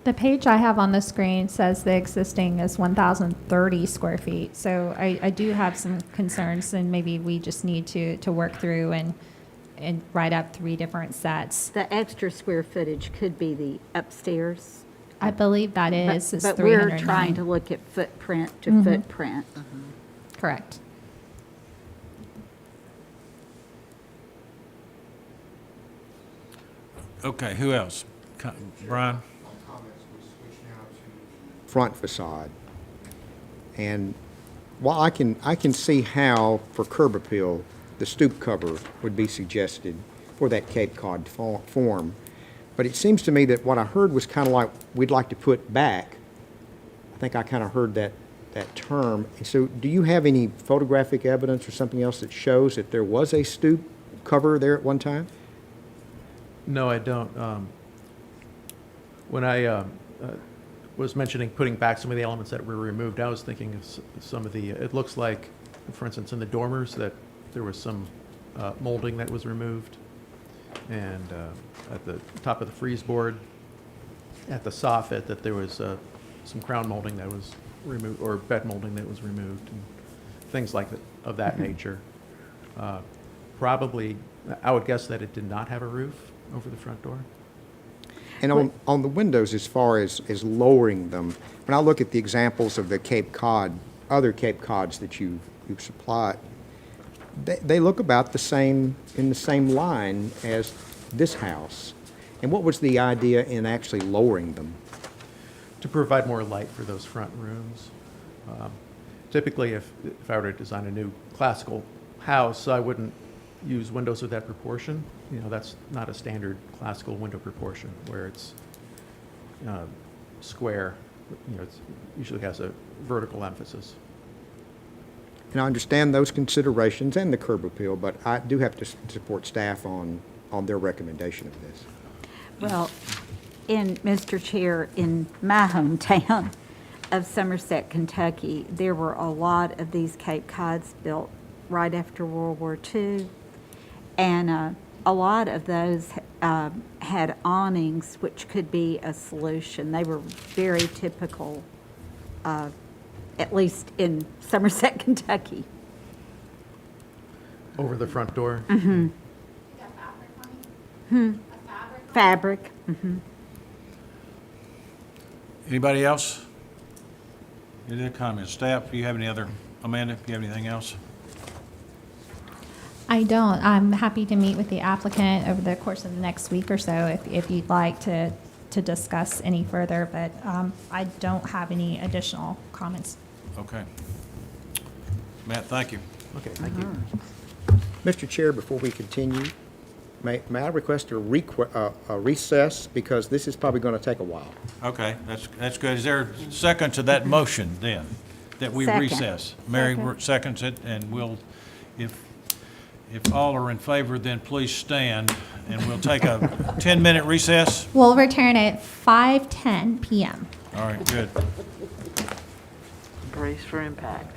The page I have on the screen says the existing is 1,030 square feet. So I do have some concerns, and maybe we just need to work through and write up 3 different sets.
The extra square footage could be the upstairs.
I believe that is. It's
But we're
309.
trying to look at footprint to footprint.
Correct.
Okay, who else? Brian?
Comments, we switch now to front facade. And while I can see how, for curb appeal, the stoop cover would be suggested for that Cape Cod form, but it seems to me that what I heard was kind of like, we'd like to put back. I think I kind of heard that term. And so do you have any photographic evidence or something else that shows that there was a stoop cover there at one time?
No, I don't. When I was mentioning putting back some of the elements that were removed, I was thinking of some of the, it looks like, for instance, in the dormers, that there was some molding that was removed. And at the top of the freeze board, at the soffit, that there was some crown molding that was removed, or bed molding that was removed, and things like that, of that nature. Probably, I would guess that it did not have a roof over the front door.
And on the windows, as far as lowering them, when I look at the examples of the Cape Cod, other Cape Cods that you've supplied, they look about the same, in the same line as this house. And what was the idea in actually lowering them?
To provide more light for those front rooms. Typically, if I were to design a new classical house, I wouldn't use windows of that proportion. You know, that's not a standard classical window proportion where it's square. You know, it usually has a vertical emphasis.
And I understand those considerations and the curb appeal, but I do have to support staff on their recommendation of this.
Well, Mr. Chair, in my hometown of Somerset, Kentucky, there were a lot of these Cape Cods built right after World War II. And a lot of those had awnings, which could be a solution. They were very typical, at least in Somerset, Kentucky.
Over the front door?
Fabric.
Anybody else? Any other comments? Staff, do you have any other, Amanda, do you have anything else?
I don't. I'm happy to meet with the applicant over the course of the next week or so if you'd like to discuss any further, but I don't have any additional comments.
Okay. Matt, thank you.
Okay, thank you.
Mr. Chair, before we continue, may I request a recess, because this is probably going to take a while.
Okay, that's good. Is there a second to that motion then, that we
Second.
recess? Mary
Second.
seconds it, and we'll, if all are in favor, then please stand, and we'll take a 10-minute recess.
We'll return at 5:10 p.m.
All right, good.
Brace for impact.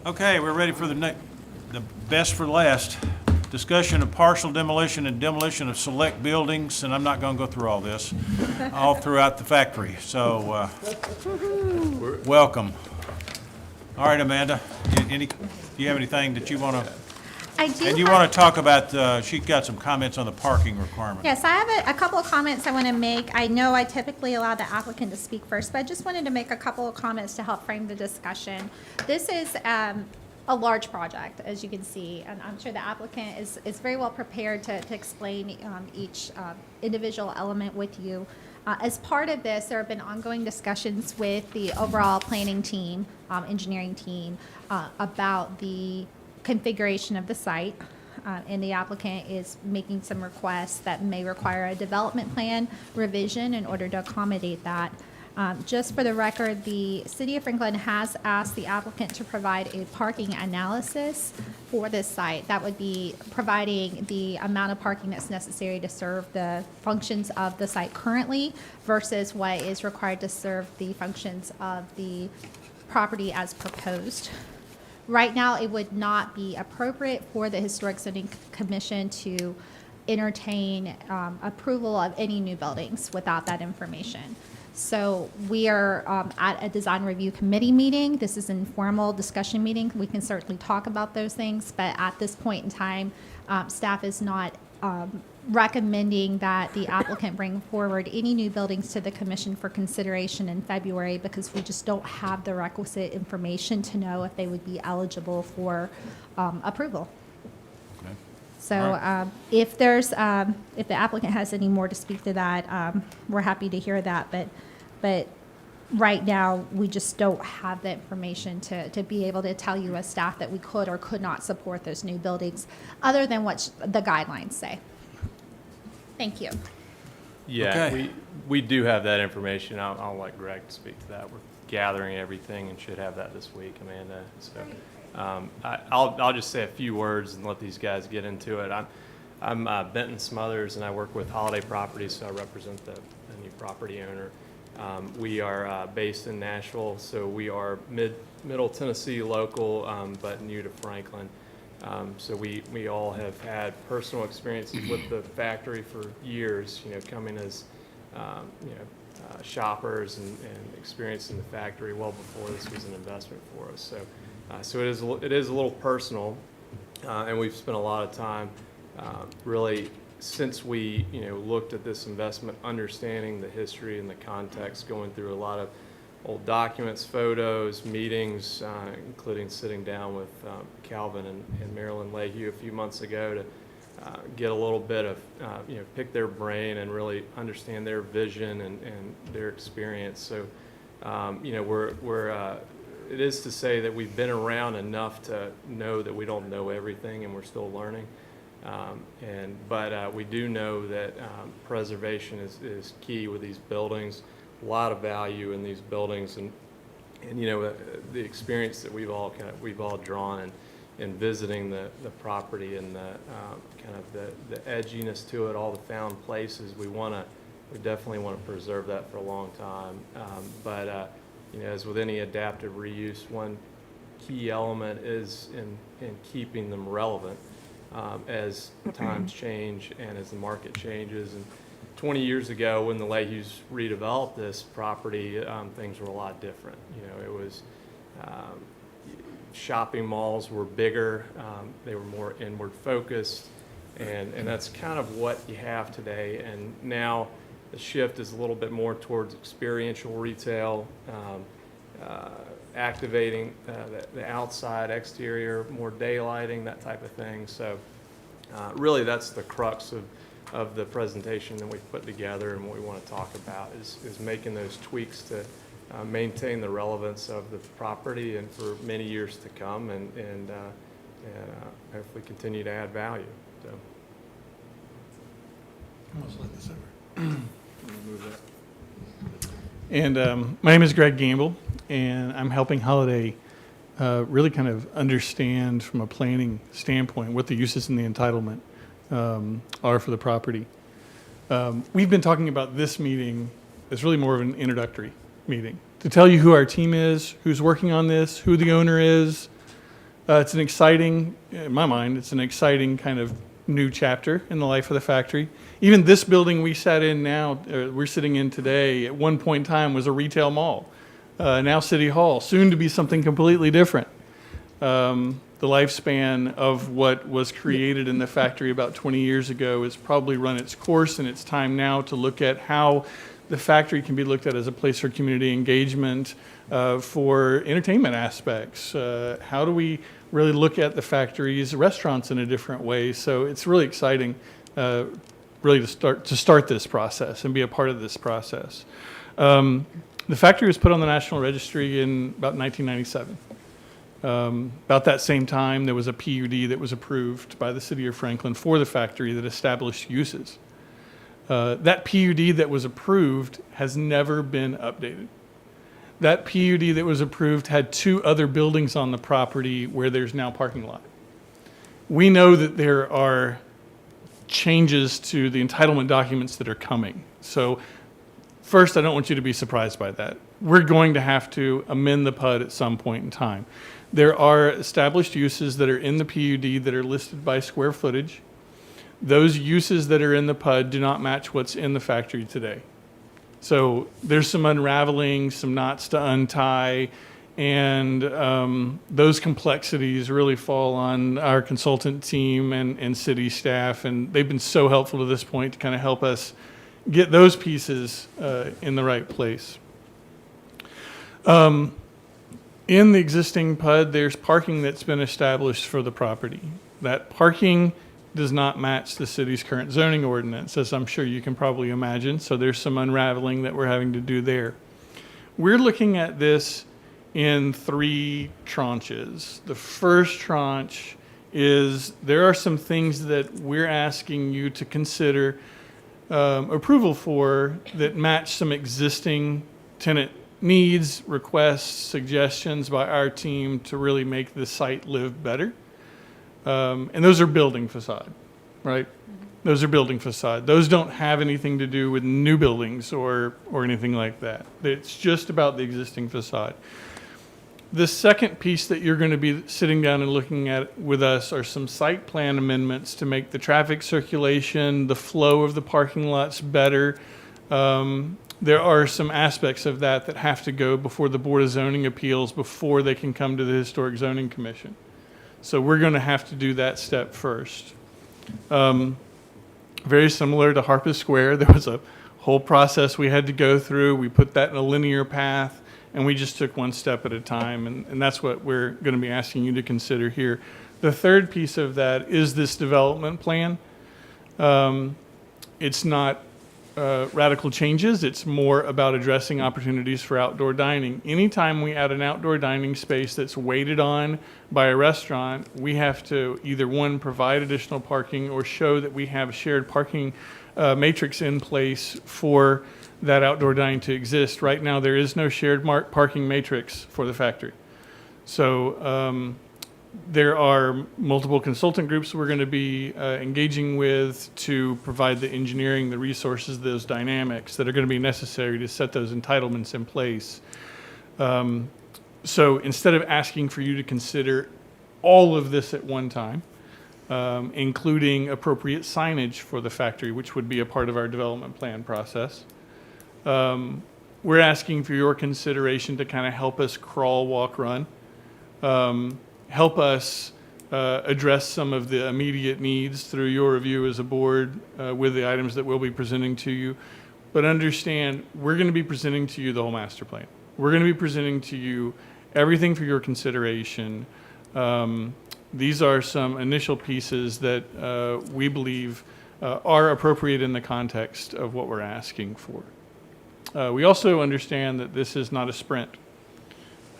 Okay, we're ready for the best for last. Discussion of partial demolition and demolition of select buildings, and I'm not going to go through all this, all throughout the factory. So, welcome. All right, Amanda, do you have anything that you want to?
I do.
And you want to talk about, she got some comments on the parking requirement.
Yes, I have a couple of comments I want to make. I know I typically allow the applicant to speak first, but I just wanted to make a couple of comments to help frame the discussion. This is a large project, as you can see, and I'm sure the applicant is very well prepared to explain each individual element with you. As part of this, there have been ongoing discussions with the overall planning team, engineering team, about the configuration of the site. And the applicant is making some requests that may require a development plan revision in order to accommodate that. Just for the record, the City of Franklin has asked the applicant to provide a parking analysis for this site. That would be providing the amount of parking that's necessary to serve the functions of the site currently versus what is required to serve the functions of the property as proposed. Right now, it would not be appropriate for the Historic Zoning Commission to entertain approval of any new buildings without that information. So we are at a design review committee meeting. This is an informal discussion meeting. We can certainly talk about those things, but at this point in time, staff is not recommending that the applicant bring forward any new buildings to the commission for consideration in February because we just don't have the requisite information to know if they would be eligible for approval.
Okay.
So
All right.
if the applicant has any more to speak to that, we're happy to hear that. But right now, we just don't have the information to be able to tell you as staff that we could or could not support those new buildings, other than what the guidelines say. Thank you.
Yeah,
Okay.
we do have that information. I'll let Greg speak to that. We're gathering everything and should have that this week, Amanda. So I'll just say a few words and let these guys get into it. I'm Benton Smothers, and I work with Holiday Properties, so I represent the new property owner. We are based in Nashville, so we are Middle Tennessee local, but new to Franklin. So we all have had personal experiences with the factory for years, coming as, shoppers and experiencing the factory well before this was an investment for us. So it is a little personal, and we've spent a lot of time really since we looked at this investment, understanding the history and the context, going through a lot of old documents, photos, meetings, including sitting down with Calvin and Marilyn Leahy a few months ago to get a little bit of, pick their brain and really understand their vision and their experience. So, it is to say that we've been around enough to know that we don't know everything and we're still learning. But we do know that preservation is key with these buildings. A lot of value in these buildings, and the experience that we've all drawn in visiting the property and the kind of the edginess to it, all the found places. We definitely want to preserve that for a long time. As with any adaptive reuse, one key element is in keeping them relevant as times change and as the market changes. And 20 years ago, when the Leahys redeveloped this property, things were a lot different. It was shopping malls were bigger, they were more inward focused, and that's kind of what you have today. And now the shift is a little bit more towards experiential retail, activating the outside, exterior, more daylighting, that type of thing. So really that's the crux of the presentation that we've put together, and what we want to talk about is making those tweaks to maintain the relevance of the property and for many years to come, and hopefully continue to add value. So.
And my name is Greg Gamble, and I'm helping Holiday really kind of understand from a planning standpoint what the uses in the entitlement are for the property. We've been talking about this meeting as really more of an introductory meeting to tell you who our team is, who's working on this, who the owner is, It's an exciting, in my mind, it's an exciting kind of new chapter in the life of the factory. Even this building we sat in now, we're sitting in today, at one point in time was a retail mall. Now City Hall, soon to be something completely different. The lifespan of what was created in the factory about 20 years ago has probably run its course, and it's time now to look at how the factory can be looked at as a place for community engagement, for entertainment aspects. How do we really look at the factory's restaurants in a different way? So it's really exciting, really to start this process and be a part of this process. The factory was put on the National Registry in about 1997. About that same time, there was a PUD that was approved by the city of Franklin for the factory that established uses. That PUD that was approved has never been updated. That PUD that was approved had 2 other buildings on the property where there's now parking lot. We know that there are changes to the entitlement documents that are coming. So first, I don't want you to be surprised by that. We're going to have to amend the PUD at some point in time. There are established uses that are in the PUD that are listed by square footage. Those uses that are in the PUD do not match what's in the factory today. So there's some unraveling, some knots to untie, and those complexities really fall on our consultant team and city staff, and they've been so helpful to this point to kind of help us get those pieces in the right place. In the existing PUD, there's parking that's been established for the property. That parking does not match the city's current zoning ordinance, as I'm sure you can probably imagine. So there's some unraveling that we're having to do there. We're looking at this in 3 tranches. The first tranche is there are some things that we're asking you to consider approval for that match some existing tenant needs, requests, suggestions by our team to really make the site live better. And those are building facade, right? Those are building facade. Those don't have anything to do with new buildings or anything like that. It's just about the existing facade. The second piece that you're going to be sitting down and looking at with us are some site plan amendments to make the traffic circulation, the flow of the parking lots better. There are some aspects of that that have to go before the Board of Zoning Appeals before they can come to the Historic Zoning Commission. So we're going to have to do that step first. Very similar to Harpeth Square, there was a whole process we had to go through. We put that in a linear path, and we just took one step at a time, and that's what we're going to be asking you to consider here. The third piece of that is this development plan. It's not radical changes. It's more about addressing opportunities for outdoor dining. Anytime we add an outdoor dining space that's waited on by a restaurant, we have to either, one, provide additional parking or show that we have a shared parking matrix in place for that outdoor dining to exist. Right now, there is no shared parking matrix for the factory. So there are multiple consultant groups we're going to be engaging with to provide the engineering, the resources, those dynamics that are going to be necessary to set those entitlements in place. So instead of asking for you to consider all of this at one time, including appropriate signage for the factory, which would be a part of our development plan process, we're asking for your consideration to kind of help us crawl, walk, run. Help us address some of the immediate needs through your review as a board with the items that we'll be presenting to you. But understand, we're going to be presenting to you the whole master plan. We're going to be presenting to you everything for your consideration. These are some initial pieces that we believe are appropriate in the context of what we're asking for. We also understand that this is not a sprint.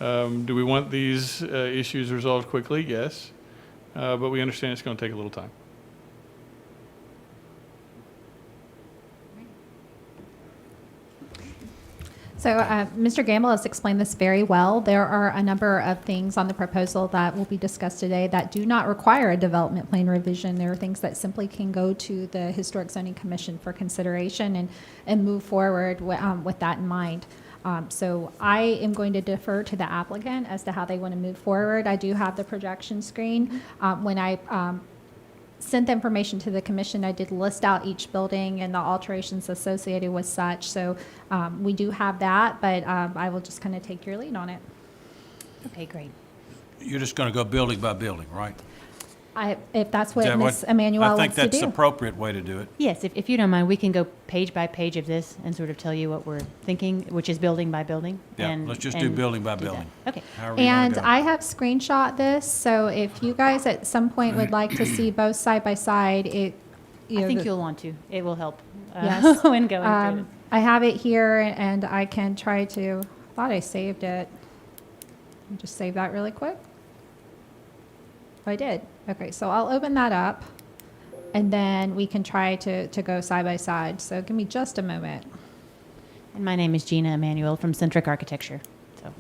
Do we want these issues resolved quickly? Yes. But we understand it's going to take a little time.
So Mr. Gamble has explained this very well. There are a number of things on the proposal that will be discussed today that do not require a development plan revision. There are things that simply can go to the Historic Zoning Commission for consideration and move forward with that in mind. So I am going to defer to the applicant as to how they want to move forward. I do have the projection screen. When I sent the information to the commission, I did list out each building and the alterations associated with such. So we do have that, but I will just kind of take your lead on it.
Okay, great.
You're just going to go building by building, right?
If that's
Is
what
that
Ms. Emmanuel
I think
wants to
that's the
do.
appropriate way to do it.
Yes, if you don't mind, we can go page by page of this and sort of tell you what we're thinking, which is building by building.
Yeah,
and-
let's just do
and
building by
do that.
building.
Okay.
However you wanna
And
go.
I have screenshot this, so if you guys at some point would like to see both side by side, it, you
I
know,
think
the-
you'll want to. It will help
Yes.
when going through this.
I have it here and I can try to, I thought I saved it. Let me just save that really quick. I did. Okay, so I'll open that up and then we can try to go side by side. So give me just a moment.
And my name is Gina Emanuel from Centric Architecture. So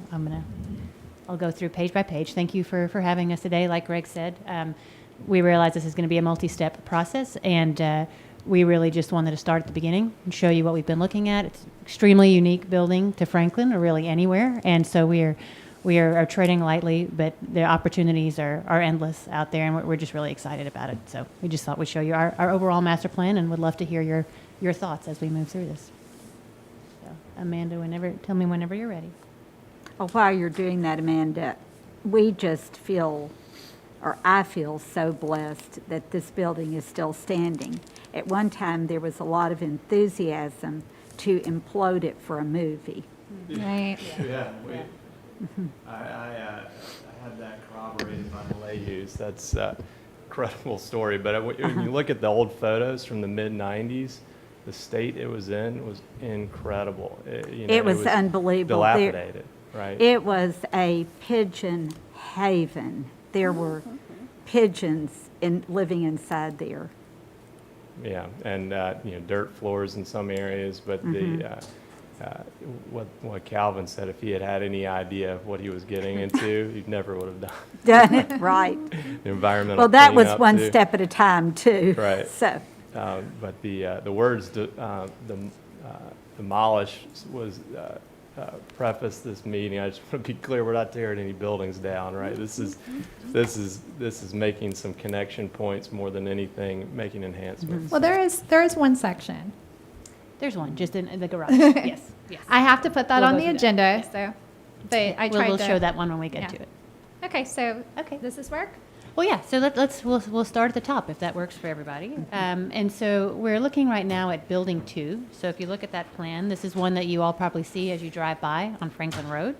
I'll go through page by page. Thank you for having us today. Like Greg said, we realize this is going to be a multi-step process, and we really just wanted to start at the beginning and show you what we've been looking at. It's an extremely unique building to Franklin, or really anywhere, and so we are treading lightly, but the opportunities are endless out there, and we're just really excited about it. So we just thought we'd show you our overall master plan, and would love to hear your thoughts as we move through this. So, Amanda, tell me whenever you're ready.
Well, while you're doing that, Amanda, we just feel, or I feel so blessed that this building is still standing. At one time, there was a lot of enthusiasm to implode it for a movie.
Right.
Yeah, I had that corroborated by the Leahy's. That's a incredible story. But when you look at the old photos from the mid-'90s, the state it was in was incredible.
It was unbelievable.
Dilapidated, right?
It was a pigeon haven. There were pigeons living inside there.
Yeah, and dirt floors in some areas, but what Calvin said, if he had had any idea of what he was getting into, he never would have
Done it right.
the environmental
Well, that was
cleanup,
one
too.
step at a time too.
Right.
So,
but the words demolish was preface this meeting. I just want to be clear: we're not tearing any buildings down, right? This is making some connection points more than anything, making enhancements.
Well, there is one section.
There's one just in the garage. Yes.
I have to put that
We'll
on
go
the
through that.
agenda, so, but I tried
We'll
to.
show that one when we get
yeah.
to it.
Okay, so,
Okay.
does this work?
Well, yeah, so we'll start at the top if that works for everybody. And so we're looking right now at Building 2. So if you look at that plan, this is one that you all probably see as you drive by on Franklin Road.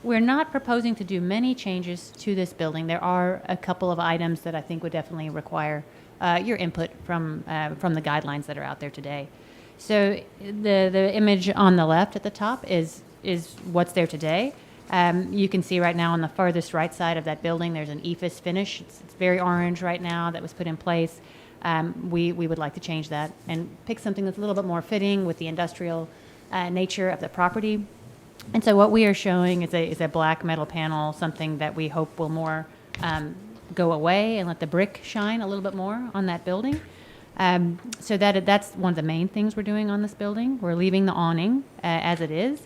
We're not proposing to do many changes to this building. There are a couple of items that I think would definitely require your input from the guidelines that are out there today. So the image on the left at the top is what's there today. You can see right now on the farthest right side of that building, there's an EFIS finish. It's very orange right now that was put in place. We would like to change that and pick something that's a little bit more fitting with the industrial nature of the property. And so what we are showing is a black metal panel, something that we hope will more go away and let the brick shine a little bit more on that building. So that's one of the main things we're doing on this building. We're leaving the awning as it is.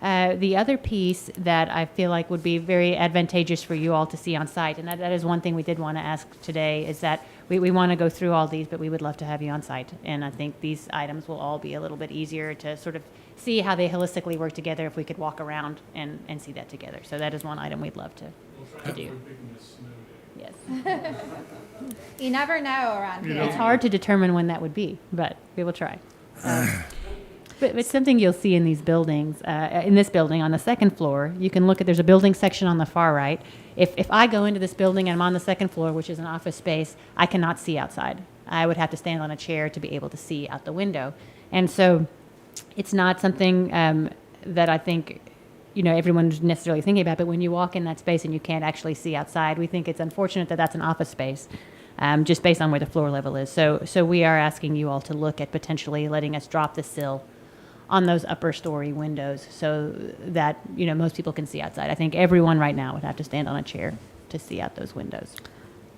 The other piece that I feel like would be very advantageous for you all to see on site, and that is one thing we did want to ask today, is that we want to go through all these, but we would love to have you on site. And I think these items will all be a little bit easier to sort of see how they holistically work together if we could walk around and see that together. So that is one item we'd love to do. Yes.
You never know around here.
It's hard to determine when that would be, but we will try. But it's something you'll see in these buildings. In this building, on the second floor, you can look at, there's a building section on the far right. If I go into this building and I'm on the second floor, which is an office space, I cannot see outside. I would have to stand on a chair to be able to see out the window. And so it's not something that I think everyone's necessarily thinking about, but when you walk in that space and you can't actually see outside, we think it's unfortunate that that's an office space, just based on where the floor level is. So we are asking you all to look at potentially letting us drop the sill on those upper story windows so that most people can see outside. I think everyone right now would have to stand on a chair to see out those windows.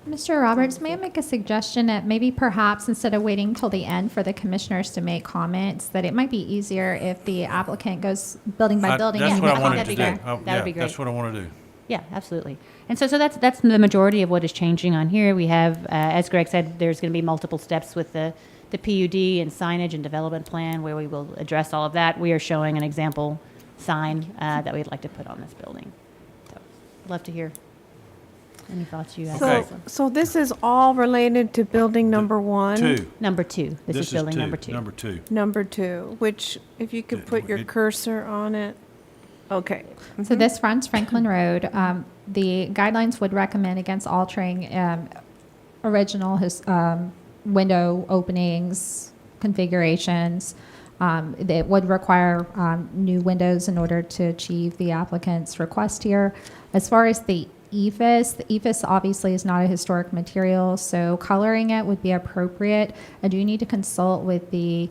Mr. Roberts, may I make a suggestion that maybe perhaps instead of waiting till the end for the commissioners to make comments, that it might be easier if the applicant goes building by building?
That's
and
what I
make
wanted
comments
to
there?
do. Oh,
That would be
yeah, That's
great.
what I want to do.
Yeah, absolutely. And so that's the majority of what is changing on here. We have, as Greg said, there's going to be multiple steps with the PUD and signage and development plan where we will address all of that. We are showing an example sign that we'd like to put on this building. So I'd love to hear any thoughts you have.
Okay.
So this is all related to building number one?
Two.
Number two. This is building number two.
Number two.
Number two, which, if you could put your cursor on it. Okay.
So this fronts Franklin Road. The guidelines would recommend against altering original window openings, configurations. It would require new windows in order to achieve the applicant's request here. As far as the EFIS obviously is not a historic material, so coloring it would be appropriate. I do need to consult with the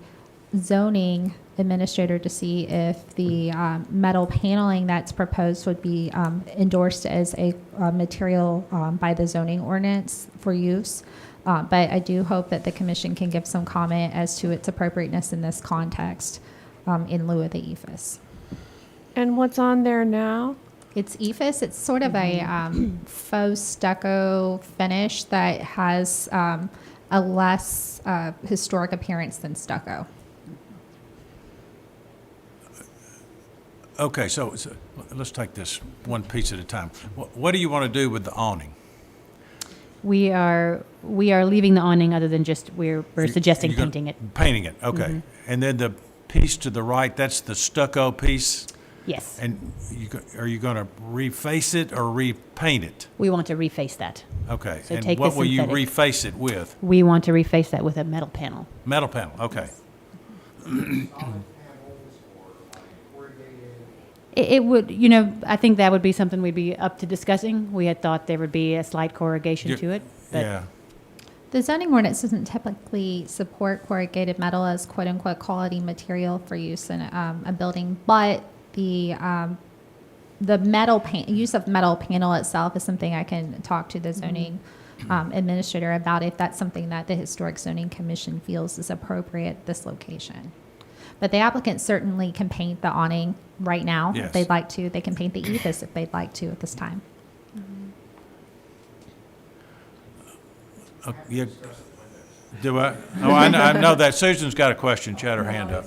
zoning administrator to see if the metal paneling that's proposed would be endorsed as a material by the zoning ordinance for use. But I do hope that the commission can give some comment as to its appropriateness in this context in lieu of the EFIS.
And what's on there now?
It's EFIS. It's sort of a faux stucco finish that has a less historic appearance than stucco.
Okay, so let's take this one piece at a time. What do you want to do with the awning?
We are leaving the awning other than just we're suggesting
You're gonna-
painting it.
Painting it, okay. And then the piece to the right, that's the stucco piece?
Yes.
And are you going to reface it or repaint it?
We want to reface that.
Okay.
So
And
take
what
the
will you
synthetic.
reface it with?
We want to reface that with a metal panel.
Metal panel, okay.
It would, I think that would be something we'd be up to discussing. We had thought there would be a slight corrugation to it, but
Yeah.
The zoning ordinance doesn't typically support corrugated metal as quote-unquote quality material for use in a building, but the use of metal panel itself is something I can talk to the zoning administrator about if that's something that the Historic Zoning Commission feels is appropriate at this location. But the applicant certainly can paint the awning right now
Yes.
if they'd like to. They can paint the EFIS if they'd like to at this time.
Yeah. Do I? Oh, I know that. Susan's got a question. She had her hand up.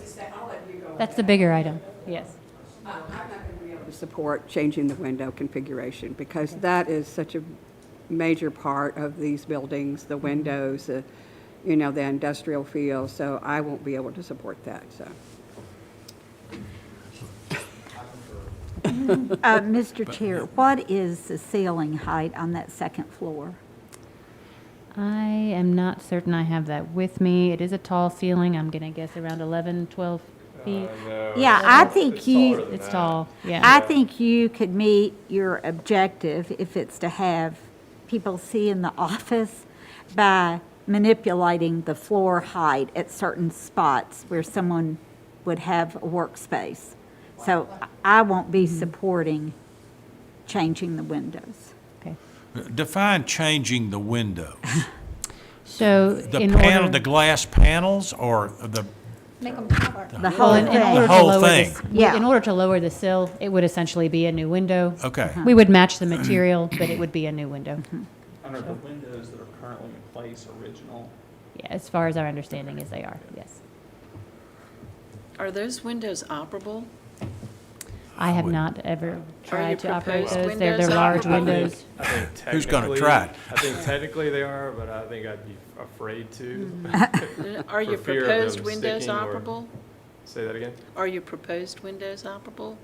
that's the bigger item, yes.
To support changing the window configuration, because that is such a major part of these buildings, the windows, the industrial feel, so I won't be able to support that, so.
Mr. Chair, what is the ceiling height on that second floor?
I am not certain I have that with me. It is a tall ceiling. I'm going to guess around 11, 12 feet.
Yeah, I think
It's tall, yeah.
I think you could meet your objective if it's to have people see in the office by manipulating the floor height at certain spots where someone would have a workspace. So I won't be supporting changing the windows.
Okay.
Define changing the windows.
So
The
in
panel,
order-
the glass panels or the,
Make them taller.
The
Well,
whole
in order
thing.
to
whole
lower
thing.
this-
Yeah.
In order to lower the sill, it would essentially be a new window.
okay.
We would match the material, but it would be a new window.
Under the windows that are currently in place, original.
Yeah, as far as our understanding is they are, yes.
Are those windows operable?
I have not ever tried to operate
proposed
those. They're
windows
large
operable?
windows.
I think
Who's gonna
technically-
try it?
I think technically they are, but I think I'd be afraid to.
Are your
For fear of
proposed
them
windows
sticking or-
operable?
Say that again?
Are your proposed windows operable?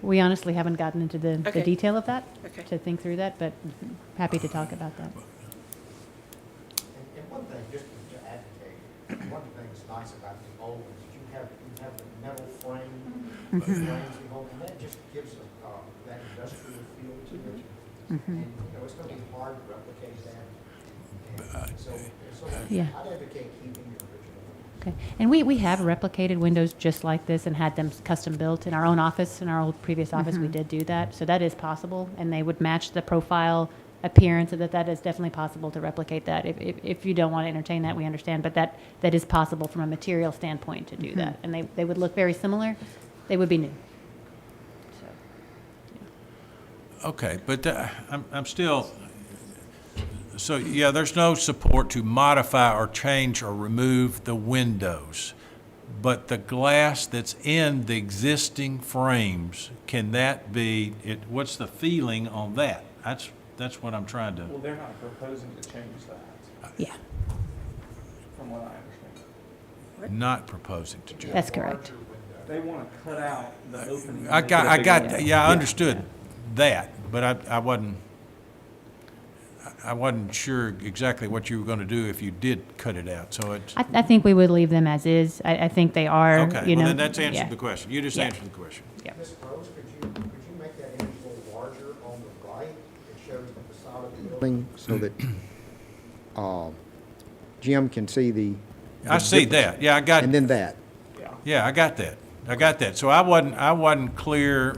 We honestly haven't gotten into the
Okay.
detail of that
Okay.
to think through that, but happy to talk about that.
And one thing, just to advocate, one thing that's nice about the old is you have the metal frame, frames involved, and that just gives that industrial feel to it. And, it's gonna be hard to replicate that. And so
Yeah.
I'd advocate keeping the original.
Okay. And we have replicated windows just like this and had them custom built in our own office. In our old previous office, we did do that. So that is possible, and they would match the profile appearance, that is definitely possible to replicate that. If you don't want to entertain that, we understand, but that is possible from a material standpoint to do that. And they would look very similar. They would be new. So,
Okay, but I'm still, so, yeah, there's no support to modify or change or remove the windows. But the glass that's in the existing frames, can that be, what's the feeling on that? That's what I'm trying to,
Well, they're not proposing to change that,
yeah,
from what I understand.
not proposing to change.
that's correct.
They want to cut out the opening.
I understood that, but I wasn't sure exactly what you were going to do if you did cut it out, so it's,
I think we would leave them as is. I think they are,
okay,
you know.
well, then that's
yeah.
answered the question. You just
Yeah.
answered the question.
Ms. Rose, could you make that image a little larger on the right? It shows the facade of the building so that Jim can see the.
I see that, yeah, I got,
And then that.
yeah, I got that. So I wasn't clear,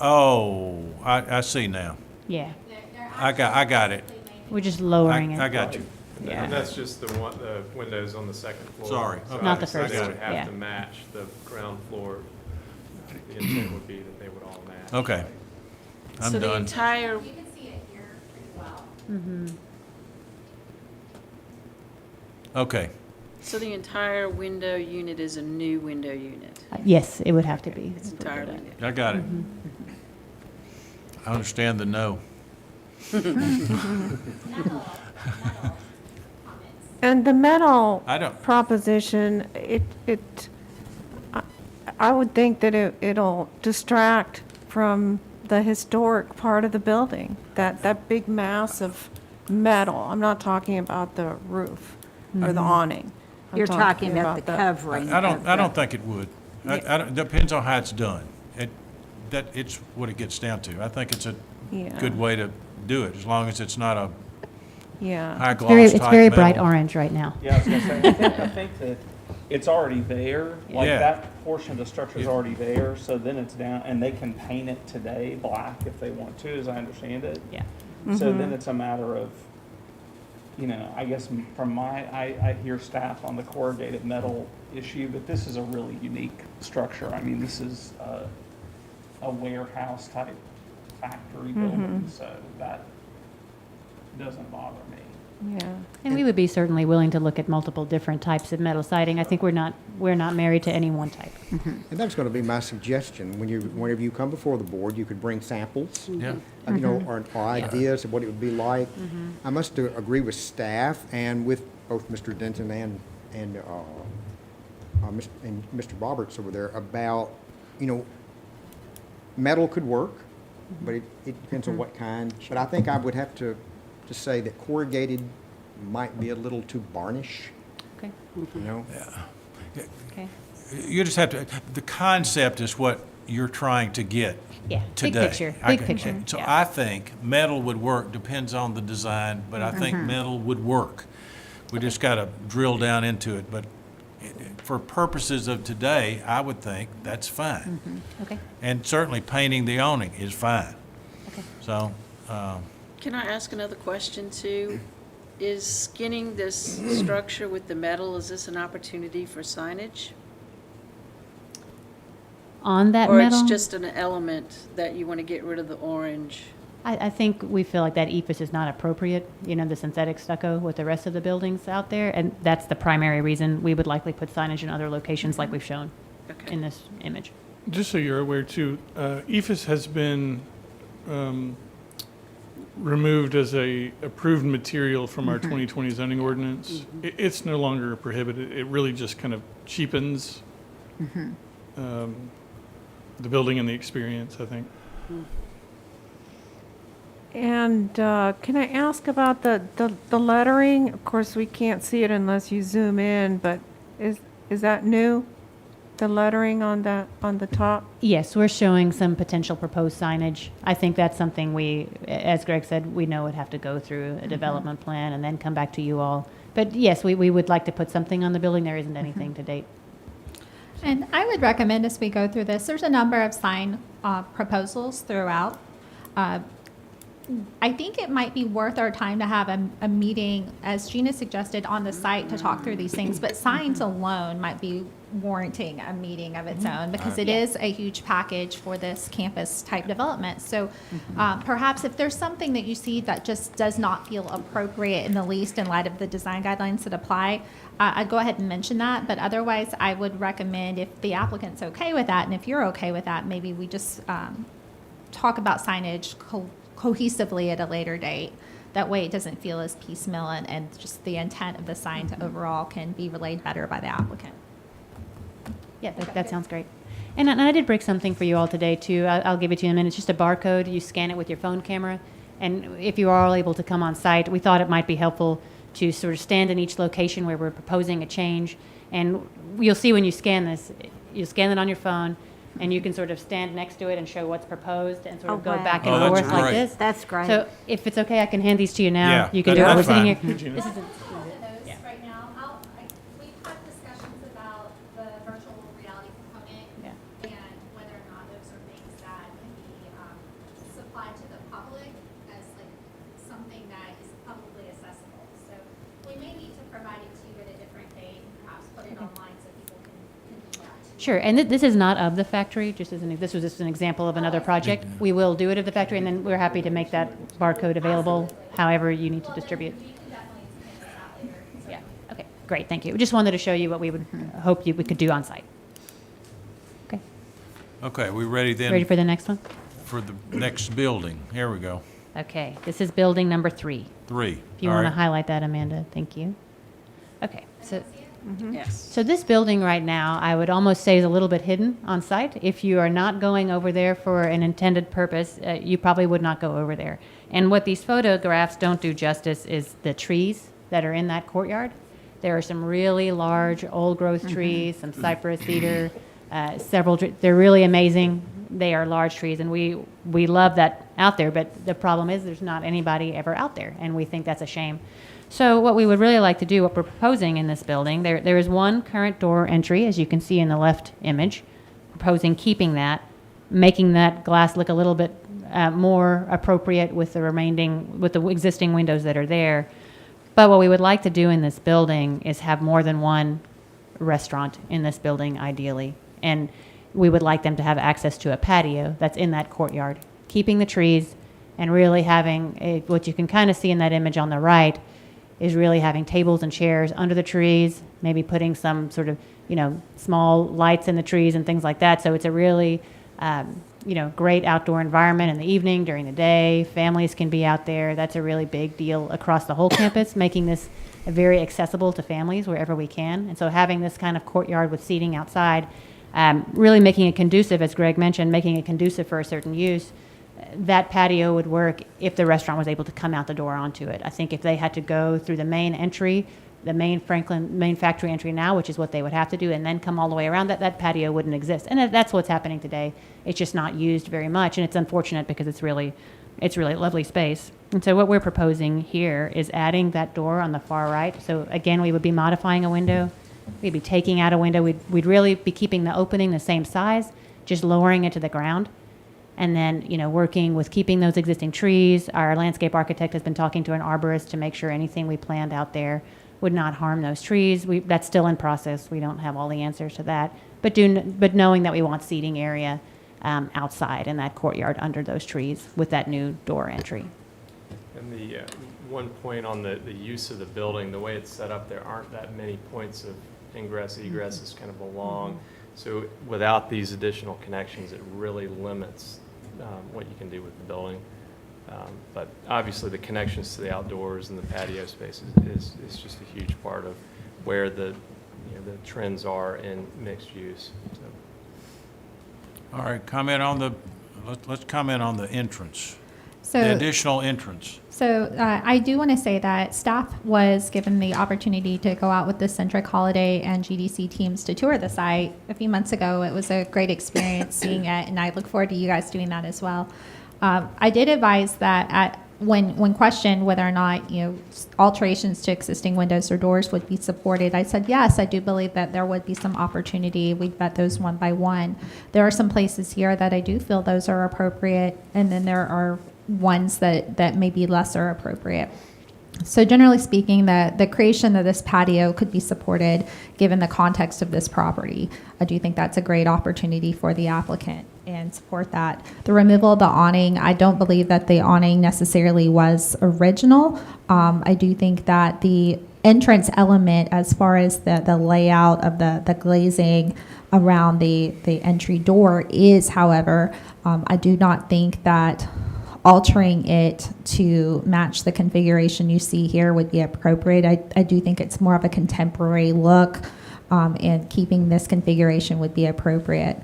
I see now.
Yeah,
I got it.
we're just lowering it.
I got you.
Yeah.
And that's just the windows on the second floor.
Sorry.
So
Not the
obviously
first,
They would
yeah.
have to match the ground floor. The intent would be that they would all match.
Okay. I'm
So the
done.
entire,
You can see it here pretty well.
Mm-hmm.
Okay,
so the entire window unit is a new window unit?
Yes, it would have to be.
It's entirely new?
I got it. I understand the no.
And the metal
I don't,
proposition, I would think that it'll distract from the historic part of the building, that big mass of metal. I'm not talking about the roof or the awning. I'm
You're talking about the covering.
I
of
don't
the-
think it would. Depends on how it's done. It's what it gets down to. I think it's a
Yeah.
good way to do it, as long as it's not a
Yeah.
high
It's
gloss
very,
type
it's very bright
metal.
orange right now.
Yeah, I was gonna say, I think that it's already there, like
Yeah.
that portion of the structure is
Yeah.
already there, so then it's down, and they can paint it today black if they want to, as I understand it.
Yeah.
So then it's a matter of, you know, I guess from I hear staff on the corrugated metal issue, but this is a really unique structure. I mean, this is a warehouse type factory building, so that doesn't bother me.
Yeah.
And we would be certainly willing to look at multiple different types of metal siding. I think we're not married to any one type.
And that's going to be my suggestion. Whenever you come before the board, you could bring samples,
Yeah.
you know, or
Mm-hmm.
ideas of what it would be like. I must agree with staff and with both Mr. Denton and Mr. Roberts over there about, you know, metal could work, but it depends on what kind. But I think I would have to say that corrugated might be a little too varnish,
Okay.
you know?
Okay.
You just have to, the concept is what you're trying to get
Yeah.
today.
Big picture. Big picture.
So
Yeah.
I think metal would work, depends on the design, but I think metal would work. We just got to drill down into it, but for purposes of today, I would think that's fine.
Okay.
And certainly painting the awning is fine.
Okay.
So,
Can I ask another question too? Is skinning this structure with the metal, is this an opportunity for signage?
On that
Or
metal?
it's just an element that you want to get rid of the orange?
I think we feel like that ephes is not appropriate, you know, the synthetic stucco with the rest of the buildings out there. And that's the primary reason we would likely put signage in other locations like we've shown
Okay.
in this image.
Just so you're aware too, EFS has been removed as a approved material from our 2020 zoning ordinance. It's no longer prohibited. It really just kind of cheapens the building and the experience, I think.
And can I ask about the lettering? Of course, we can't see it unless you zoom in, but is that new? The lettering on the top?
Yes, we're showing some potential proposed signage. I think that's something we, as Greg said, we know would have to go through a development plan and then come back to you all. But yes, we would like to put something on the building. There isn't anything to date.
And I would recommend as we go through this, there's a number of sign proposals throughout. I think it might be worth our time to have a meeting, as Gina suggested, on the site to talk through these things. But signs alone might be warranting a meeting of its own, because it is a huge package for this campus type development. So perhaps if there's something that you see that just does not feel appropriate in the least in light of the design guidelines that apply, I'd go ahead and mention that. But otherwise, I would recommend, if the applicant's okay with that, and if you're okay with that, maybe we just talk about signage cohesively at a later date. That way it doesn't feel as piecemeal, and just the intent of the sign to overall can be relayed better by the applicant.
Yeah, that sounds great. And I did break something for you all today, too. I'll give it to you in a minute. It's just a barcode. You scan it with your phone camera. And if you are all able to come on site, we thought it might be helpful to sort of stand in each location where we're proposing a change. And you'll see when you scan this, you scan it on your phone, and you can sort of stand next to it and show what's proposed and sort of go back and
Oh, that's
forth like
great.
this.
That's great.
So if it's okay, I can hand these to you now.
Yeah,
You can do it.
that's
We're sitting
fine.
here.
Gina.
This is
Those right now, we've had discussions about the virtual reality component
Yeah.
and whether or not those are things that can be supplied to the public as like something that is publicly accessible. So we may need to provide it to you at a different date, and perhaps put it online so people can do that.
Sure, and this is not of the factory, this was just an example of another project. We will do it of the factory, and then we're happy to make that barcode available however you need to distribute.
We can definitely explain this out later.
Yeah, okay, great, thank you. Just wanted to show you what we would hope we could do on site. Okay,
Okay, we ready then?
ready for the next one?
For the next building? Here we go.
Okay, this is building number 3.
3.
If you
All
want to
right.
highlight that, Amanda, thank you. Okay, so
Yes.
So this building right now, I would almost say is a little bit hidden on site. If you are not going over there for an intended purpose, you probably would not go over there. And what these photographs don't do justice is the trees that are in that courtyard. There are some really large old-growth trees, some cypress, cedar, they're really amazing. They are large trees, and we love that out there, but the problem is there's not anybody ever out there, and we think that's a shame. So what we would really like to do, what we're proposing in this building, there is one current door entry, as you can see in the left image, proposing keeping that, making that glass look a little bit more appropriate with the existing windows that are there. But what we would like to do in this building is have more than one restaurant in this building, ideally. And we would like them to have access to a patio that's in that courtyard, keeping the trees and really having what you can kind of see in that image on the right is really having tables and chairs under the trees, maybe putting some sort of, small lights in the trees and things like that. So it's a really, great outdoor environment in the evening, during the day. Families can be out there. That's a really big deal across the whole campus, making this very accessible to families wherever we can. And so having this kind of courtyard with seating outside, really making it conducive, as Greg mentioned, making it conducive for a certain use. That patio would work if the restaurant was able to come out the door onto it. I think if they had to go through the main entry, the main factory entry now, which is what they would have to do, and then come all the way around, that patio wouldn't exist. And that's what's happening today. It's just not used very much, and it's unfortunate because it's really lovely space. And so what we're proposing here is adding that door on the far right. So again, we would be modifying a window. We'd be taking out a window. We'd really be keeping the opening the same size, just lowering it to the ground. And then, working with keeping those existing trees. Our landscape architect has been talking to an arborist to make sure anything we planned out there would not harm those trees. That's still in process. We don't have all the answers to that. But knowing that we want seating area outside in that courtyard under those trees with that new door entry.
And the one point on the use of the building, the way it's set up, there aren't that many points of ingress, egress is kind of along. So without these additional connections, it really limits what you can do with the building. But obviously the connections to the outdoors and the patio space is just a huge part of where the trends are in mixed use. So.
All right, let's comment on the entrance,
So,
the additional entrance.
So I do want to say that staff was given the opportunity to go out with the Centric Holiday and GDC teams to tour the site a few months ago. It was a great experience seeing it, and I look forward to you guys doing that as well. I did advise that when questioned whether or not alterations to existing windows or doors would be supported, I said yes. I do believe that there would be some opportunity. We vet those one by one. There are some places here that I do feel those are appropriate, and then there are ones that may be lesser appropriate. So generally speaking, the creation of this patio could be supported given the context of this property. I do think that's a great opportunity for the applicant and support that. The removal of the awning, I don't believe that the awning necessarily was original. I do think that the entrance element, as far as the layout of the glazing around the entry door is, however, I do not think that altering it to match the configuration you see here would be appropriate. I do think it's more of a contemporary look, and keeping this configuration would be appropriate.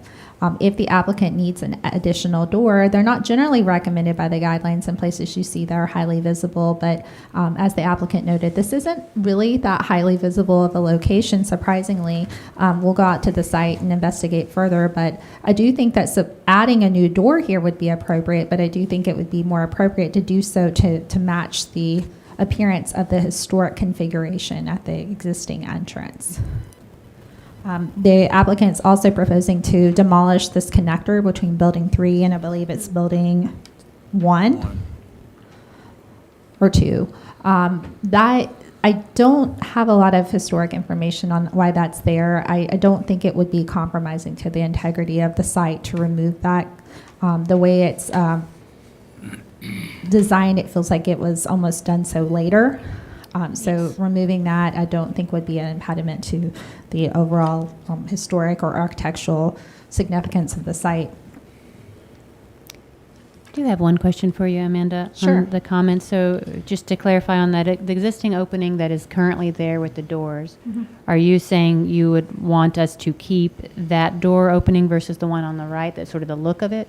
If the applicant needs an additional door, they're not generally recommended by the guidelines in places you see that are highly visible, but as the applicant noted, this isn't really that highly visible of a location, surprisingly. We'll go out to the site and investigate further, but I do think that adding a new door here would be appropriate, but I do think it would be more appropriate to do so to match the appearance of the historic configuration at the existing entrance. The applicant's also proposing to demolish this connector between Building 3 and I believe it's Building 1 or 2. That I don't have a lot of historic information on why that's there. I don't think it would be compromising to the integrity of the site to remove that. The way it's designed, it feels like it was almost done so later. So removing that, I don't think would be an impediment to the overall historic or architectural significance of the site.
I do have one question for you, Amanda,
Sure.
on the comments. So just to clarify on that, the existing opening that is currently there with the doors, are you saying you would want us to keep that door opening versus the one on the right, that's sort of the look of it?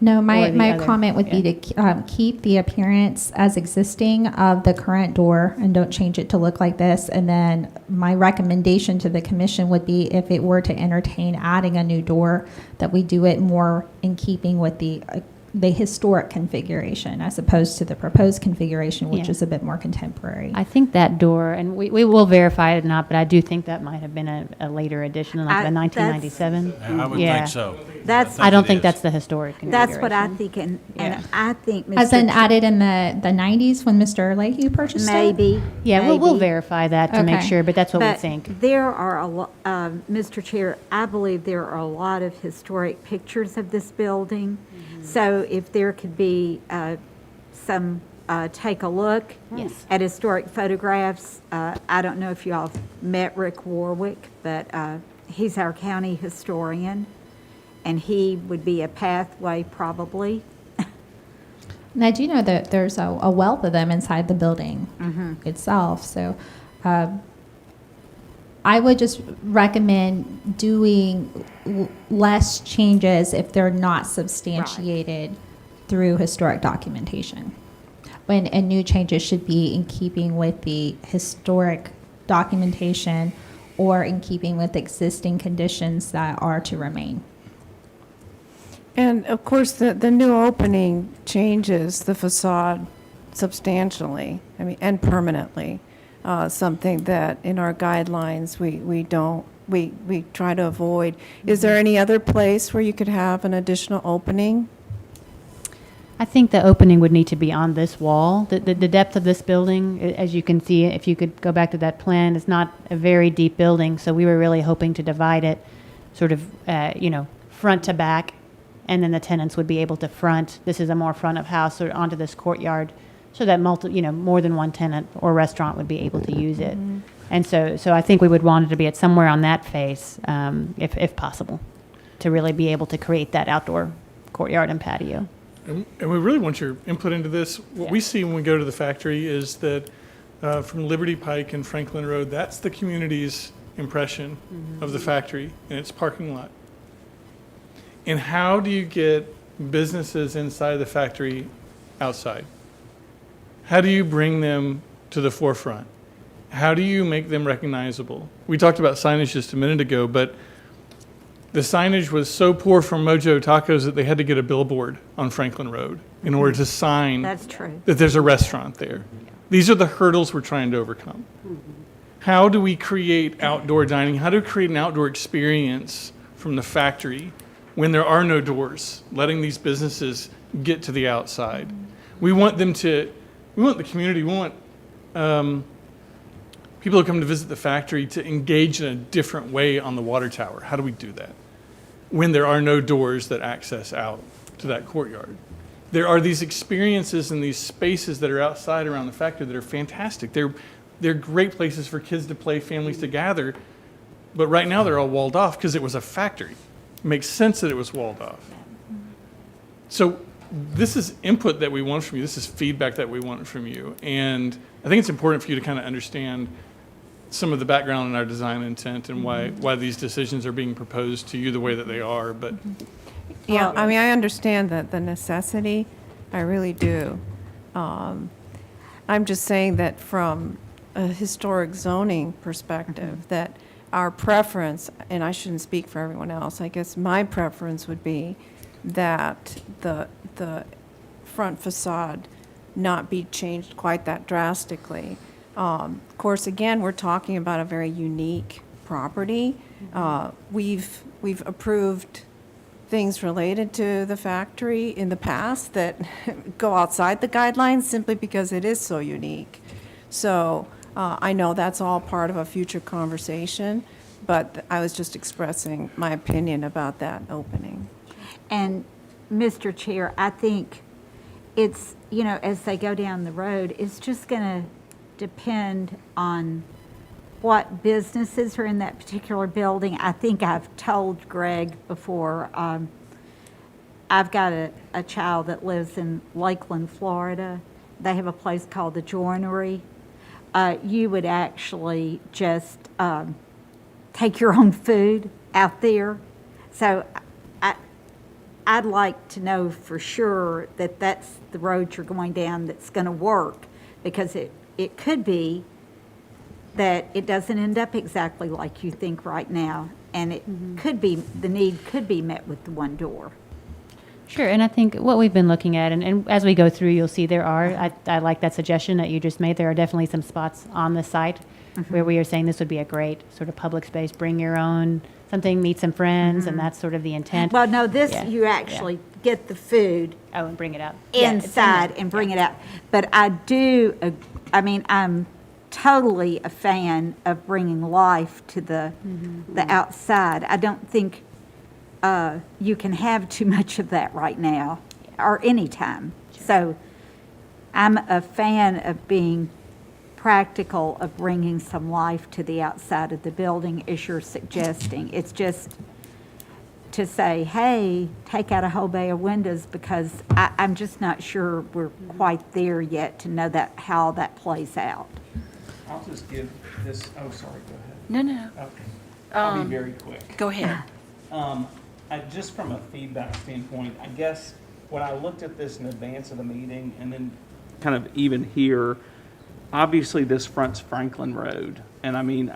No,
Or
my
the other?
comment would be to keep the appearance as existing of the current door and don't change it to look like this. And then my recommendation to the commission would be if it were to entertain adding a new door, that we do it more in keeping with the historic configuration as opposed to the proposed configuration, which
Yeah.
is a bit more contemporary.
I think that door, and we will verify it or not, but I do think that might have been a later addition, like
I-
the 1997.
I would
Yeah.
think so.
That's-
I don't
it
think
is.
that's the historic configuration.
That's what I think, and
Yeah.
I think Mr.
As in
Ch-
added in the 90s when Mr. Leahy purchased it?
Maybe.
Yeah, we'll
maybe.
verify that to make
Okay.
sure, but that's what we
But
think.
there are a lot, Mr. Chair, I believe there are a lot of historic pictures of this building. So if there could be some, take a look
Yes.
at historic photographs. I don't know if you all have met Rick Warwick, but he's our county historian, and he would be a pathway probably.
And I do know that there's a wealth of them inside the building itself. So I would just recommend doing less changes if they're not substantiated through historic documentation. And new changes should be in keeping with the historic documentation or in keeping with existing conditions that are to remain.
And of course, the new opening changes the facade substantially, I mean, and permanently. Something that in our guidelines, we try to avoid. Is there any other place where you could have an additional opening?
I think the opening would need to be on this wall. The depth of this building, as you can see, if you could go back to that plan, is not a very deep building, so we were really hoping to divide it sort of, front to back, and then the tenants would be able to front, this is a more front of house, or onto this courtyard, so that more than one tenant or restaurant would be able to use it. And so I think we would want it to be at somewhere on that face, if possible, to really be able to create that outdoor courtyard and patio.
And we really want your input into this. What we see when we go to the factory is that from Liberty Pike and Franklin Road, that's the community's impression of the factory and its parking lot. And how do you get businesses inside the factory outside? How do you bring them to the forefront? How do you make them recognizable? We talked about signage just a minute ago, but the signage was so poor from Mojo Tacos that they had to get a billboard on Franklin Road in order to sign
That's true.
that there's a restaurant there. These are the hurdles we're trying to overcome. How do we create outdoor dining? How do we create an outdoor experience from the factory when there are no doors, letting these businesses get to the outside. We want the community, we want people who come to visit the factory to engage in a different way on the water tower. How do we do that? When there are no doors that access out to that courtyard. There are these experiences and these spaces that are outside around the factory that are fantastic. They're great places for kids to play, families to gather, but right now they're all walled off because it was a factory. It makes sense that it was walled off. So this is input that we want from you. This is feedback that we want from you. And I think it's important for you to kind of understand some of the background in our design intent and why these decisions are being proposed to you the way that they are. But
Yeah, I mean, I understand that the necessity, I really do. I'm just saying that from a historic zoning perspective, that our preference, and I shouldn't speak for everyone else, I guess my preference would be that the front facade not be changed quite that drastically. Of course, again, we're talking about a very unique property. We've approved things related to the factory in the past that go outside the guidelines simply because it is so unique. So I know that's all part of a future conversation, but I was just expressing my opinion about that opening.
And, Mr. Chair, I think it's, as they go down the road, it's just going to depend on what businesses are in that particular building. I think I've told Greg before, I've got a child that lives in Lakeland, Florida. They have a place called the Joinery. You would actually just take your own food out there. So I'd like to know for sure that that's the road you're going down that's going to work, because it could be that it doesn't end up exactly like you think right now, and it could be, the need could be met with the one door.
Sure, and I think what we've been looking at, and as we go through, you'll see there are, I like that suggestion that you just made, there are definitely some spots on the site where we are saying this would be a great sort of public space, bring your own, something, meet some friends, and that's sort of the intent.
Well, no, this,
Yeah,
you actually get the food
Oh, and bring it out. Yeah, it's in
inside
there.
and bring it out. But I'm totally a fan of bringing life to the outside. I don't think you can have too much of that right now, or anytime. So I'm a fan of being practical, of bringing some life to the outside of the building, as you're suggesting. It's just to say, hey, take out a whole bay of windows, because I'm just not sure we're quite there yet to know that how that plays out.
I'll just give this, oh, sorry, go ahead.
No.
Okay. I'll be very quick.
Go ahead.
Just from a feedback standpoint, I guess when I looked at this in advance of the meeting and then kind of even here, obviously this fronts Franklin Road. And I mean,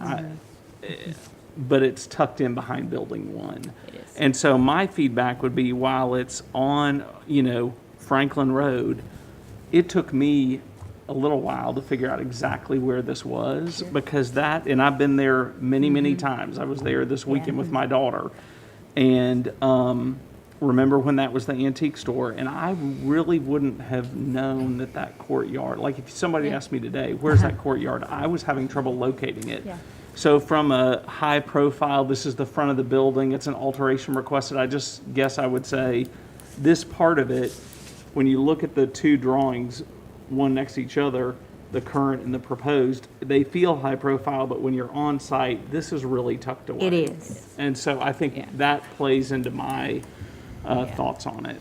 but it's tucked in behind Building 1.
It is.
And so my feedback would be, while it's on, Franklin Road, it took me a little while to figure out exactly where this was, because and I've been there many, many times. I was there this weekend with my daughter. And remember when that was the antique store, and I really wouldn't have known that courtyard, like if somebody asked me today, where's that courtyard, I was having trouble locating it.
Yeah.
So from a high profile, this is the front of the building, it's an alteration requested, I just guess I would say this part of it, when you look at the two drawings, one next to each other, the current and the proposed, they feel high profile, but when you're on site, this is really tucked away.
It is.
And so I think that plays into my thoughts on it.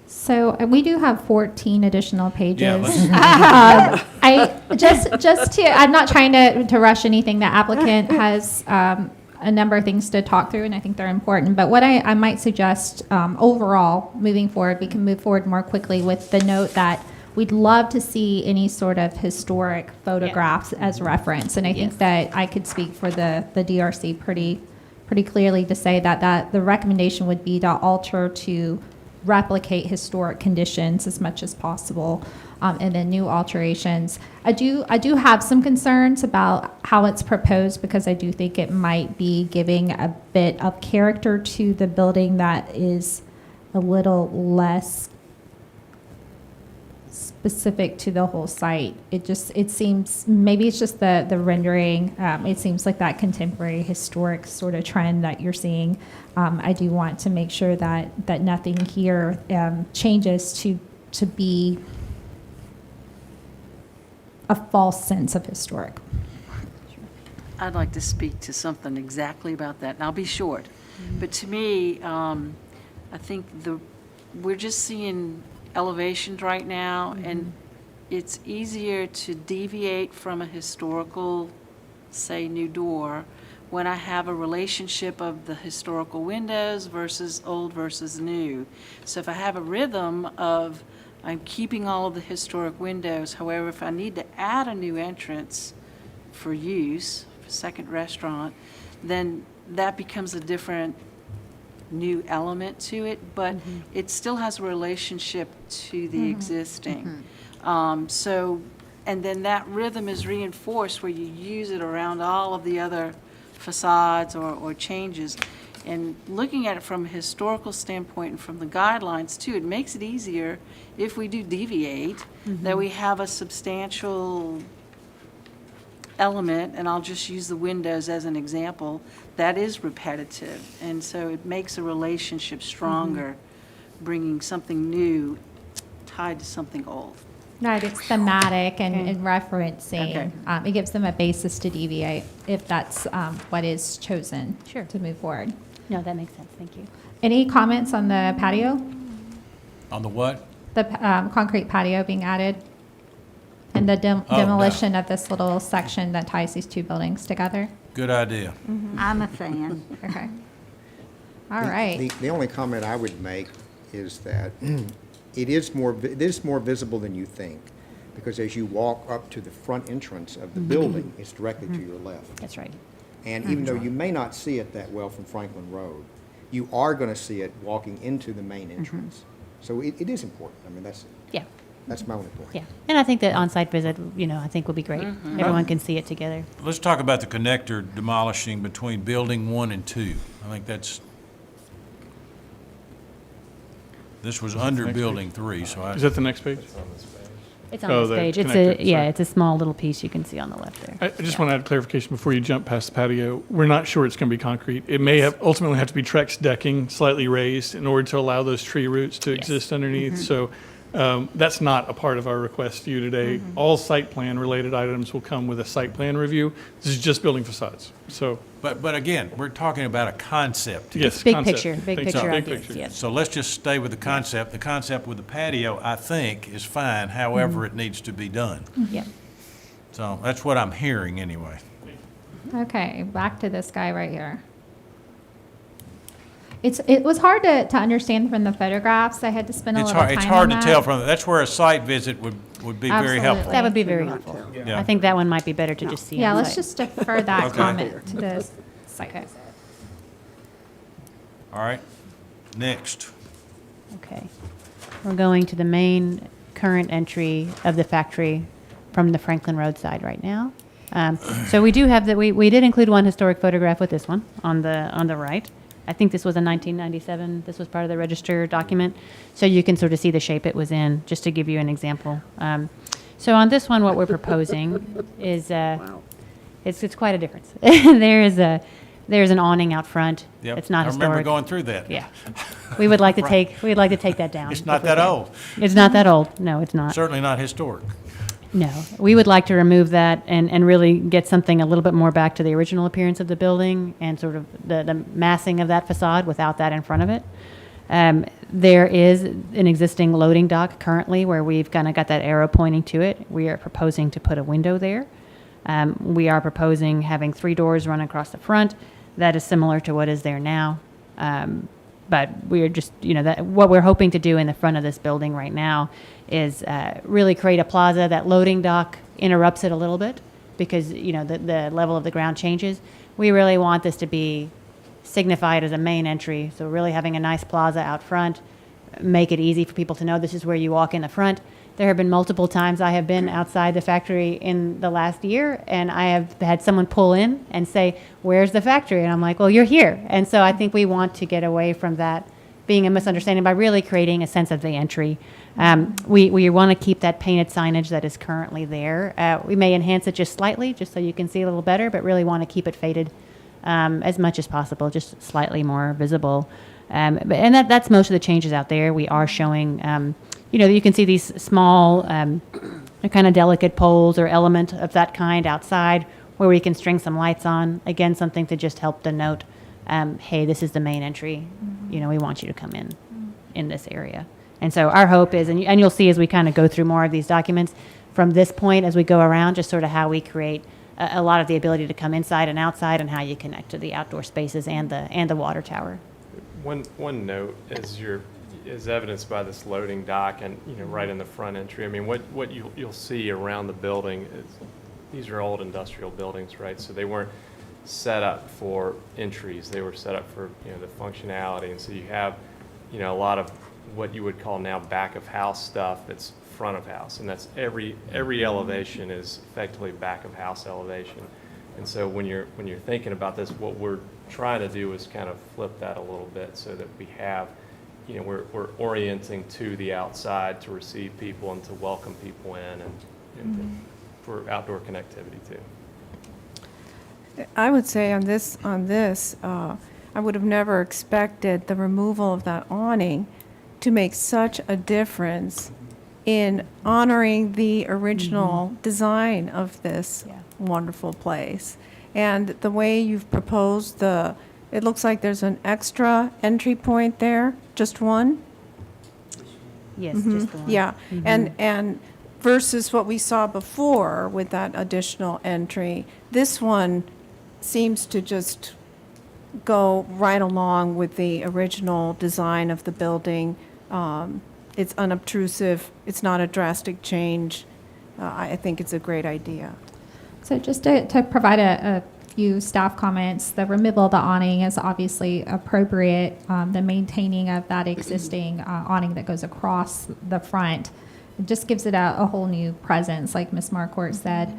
So we do have 14 additional pages.
Yeah,
I'm not trying to rush anything. The applicant has a number of things to talk through, and I think they're important. But what I might suggest overall, moving forward, we can move forward more quickly with the note that we'd love to see any sort of historic photographs as reference. And I think that I could speak for the DRC pretty clearly to say that the recommendation would be to alter to replicate historic conditions as much as possible, and then new alterations. I do have some concerns about how it's proposed, because I do think it might be giving a bit of character to the building that is a little less specific to the whole site. It seems, maybe it's just the rendering. It seems like that contemporary historic sort of trend that you're seeing. I do want to make sure that nothing here changes to be a false sense of historic.
I'd like to speak to something exactly about that, and I'll be short. But to me, I think we're just seeing elevations right now, and it's easier to deviate from a historical, say, new door when I have a relationship of the historical windows versus old versus new. So if I have a rhythm of I'm keeping all of the historic windows, however, if I need to add a new entrance for use, for second restaurant, then that becomes a different new element to it, but it still has a relationship to the existing. So, and then that rhythm is reinforced where you use it around all of the other facades or changes. And looking at it from a historical standpoint and from the guidelines too, it makes it easier if we do deviate, that we have a substantial element, and I'll just use the windows as an example, that is repetitive. And so it makes a relationship stronger, bringing something new tied to something old.
Right, it's thematic and referencing.
Okay.
It gives them a basis to deviate if that's what is chosen
Sure.
to move forward.
No, that makes sense. Thank you.
Any comments on the patio?
On the what?
The concrete patio being added? And the
no.
demolition of this little section that ties these two buildings together?
Good idea.
I'm a fan.
Okay. All right.
The only comment I would make is that it is more visible than you think, because as you walk up to the front entrance of the building, it's directly to your left.
That's right.
And even though you may not see it that well from Franklin Road, you are going to see it walking into the main entrance. So it is important. I mean,
Yeah.
that's my only point.
Yeah. And I think the on-site visit, I think will be great. Everyone can see it together.
Let's talk about the connector demolishing between Building 1 and 2. I think this was under Building 3, so
Is that the next page?
It's on
Oh,
this
the
page.
connector, sorry.
It's a small little piece you can see on the left there.
I just want to add clarification before you jump past the patio. We're not sure it's going to be concrete. It may ultimately have to be Trex decking, slightly raised, in order to allow those tree roots to exist underneath. So that's not a part of our request to you today. All site plan related items will come with a site plan review. This is just building facades. So,
But again, we're talking about a concept here.
yes,
Big
concept.
picture, big
Thanks.
picture
Big
ideas,
picture.
yes.
So let's just stay with the concept. The concept with the patio, I think, is fine, however it needs to be done.
Yeah.
So that's what I'm hearing anyway.
Okay, back to this guy right here. It was hard to understand from the photographs. I had to spend a little time on that.
It's hard to tell from, that's where a site visit would be very helpful.
Absolutely.
That would be very helpful.
Yeah.
I think that one might be better to just see
Yeah,
on
let's
site.
just defer that
Okay.
comment to the site visit.
All right, next.
Okay. We're going to the main current entry of the factory from the Franklin Road side right now. So we do have we did include one historic photograph with this one on the right. I think this was in 1997. This was part of the register document. So you can sort of see the shape it was in, just to give you an example. So on this one, what we're proposing is, it's quite a difference. There's an awning out front.
Yep.
It's not
I remember
historic.
going through that.
Yeah. We'd like to take that down.
It's not
if we
that
can.
old.
It's not that old. No, it's not.
Certainly not historic.
No, we would like to remove that and really get something a little bit more back to the original appearance of the building and sort of the massing of that facade without that in front of it. There is an existing loading dock currently where we've kind of got that arrow pointing to it. We are proposing to put a window there. We are proposing having 3 doors run across the front. That is similar to what is there now. But we are just, what we're hoping to do in the front of this building right now is really create a plaza. That loading dock interrupts it a little bit because, the level of the ground changes. We really want this to be signified as a main entry. So really having a nice plaza out front, make it easy for people to know this is where you walk in the front. There have been multiple times I have been outside the factory in the last year, and I have had someone pull in and say, "Where's the factory?" And I'm like, "Well, you're here." And so I think we want to get away from that being a misunderstanding by really creating a sense of the entry. We want to keep that painted signage that is currently there. We may enhance it just slightly, just so you can see a little better, but really want to keep it faded as much as possible, just slightly more visible. And that's most of the changes out there. We are showing, you can see these small, kind of delicate poles or element of that kind outside where we can string some lights on. Again, something to just help denote, hey, this is the main entry. We want you to come in this area. And so our hope is, and you'll see as we kind of go through more of these documents from this point as we go around, just sort of how we create a lot of the ability to come inside and outside and how you connect to the outdoor spaces and the water tower.
One note is evidenced by this loading dock and, right in the front entry. I mean, what you'll see around the building is, these are old industrial buildings, right? So they weren't set up for entries. They were set up for, the functionality. And so you have, a lot of what you would call now back of house stuff that's front of house. And that's every elevation is effectively back of house elevation. And so when you're thinking about this, what we're trying to do is kind of flip that a little bit so that we have, we're orienting to the outside to receive people and to welcome people in and for outdoor connectivity too.
I would say on this, I would have never expected the removal of that awning to make such a difference in honoring the original design of this wonderful place. And the way you've proposed it looks like there's an extra entry point there, just one?
Yes, just the one.
Yeah, and versus what we saw before with that additional entry, this one seems to just go right along with the original design of the building. It's unobtrusive, it's not a drastic change. I think it's a great idea.
So just to provide a few staff comments, the removal of the awning is obviously appropriate. The maintaining of that existing awning that goes across the front, it just gives it a whole new presence, like Ms. Marquardt said.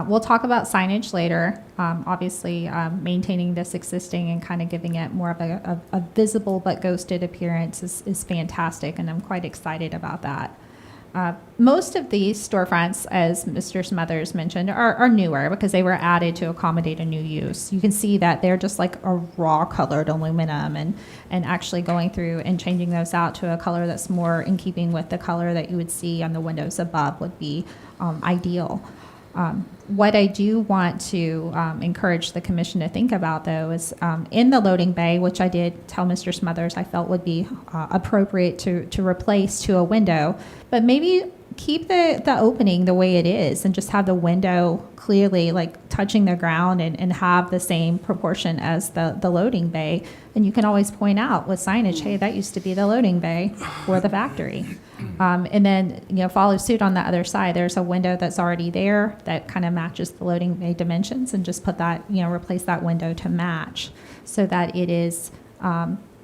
We'll talk about signage later. Obviously, maintaining this existing and kind of giving it more of a visible but ghosted appearance is fantastic, and I'm quite excited about that. Most of these storefronts, as Mr. Smothers mentioned, are newer because they were added to accommodate a new use. You can see that they're just like a raw colored aluminum, and actually going through and changing those out to a color that's more in keeping with the color that you would see on the windows above would be ideal. What I do want to encourage the commission to think about, though, is in the loading bay, which I did tell Mr. Smothers I felt would be appropriate to replace to a window, but maybe keep the opening the way it is and just have the window clearly like touching the ground and have the same proportion as the loading bay. And you can always point out with signage, hey, that used to be the loading bay for the factory. And then, follow suit on the other side. There's a window that's already there that kind of matches the loading bay dimensions, and just put that, replace that window to match so that it is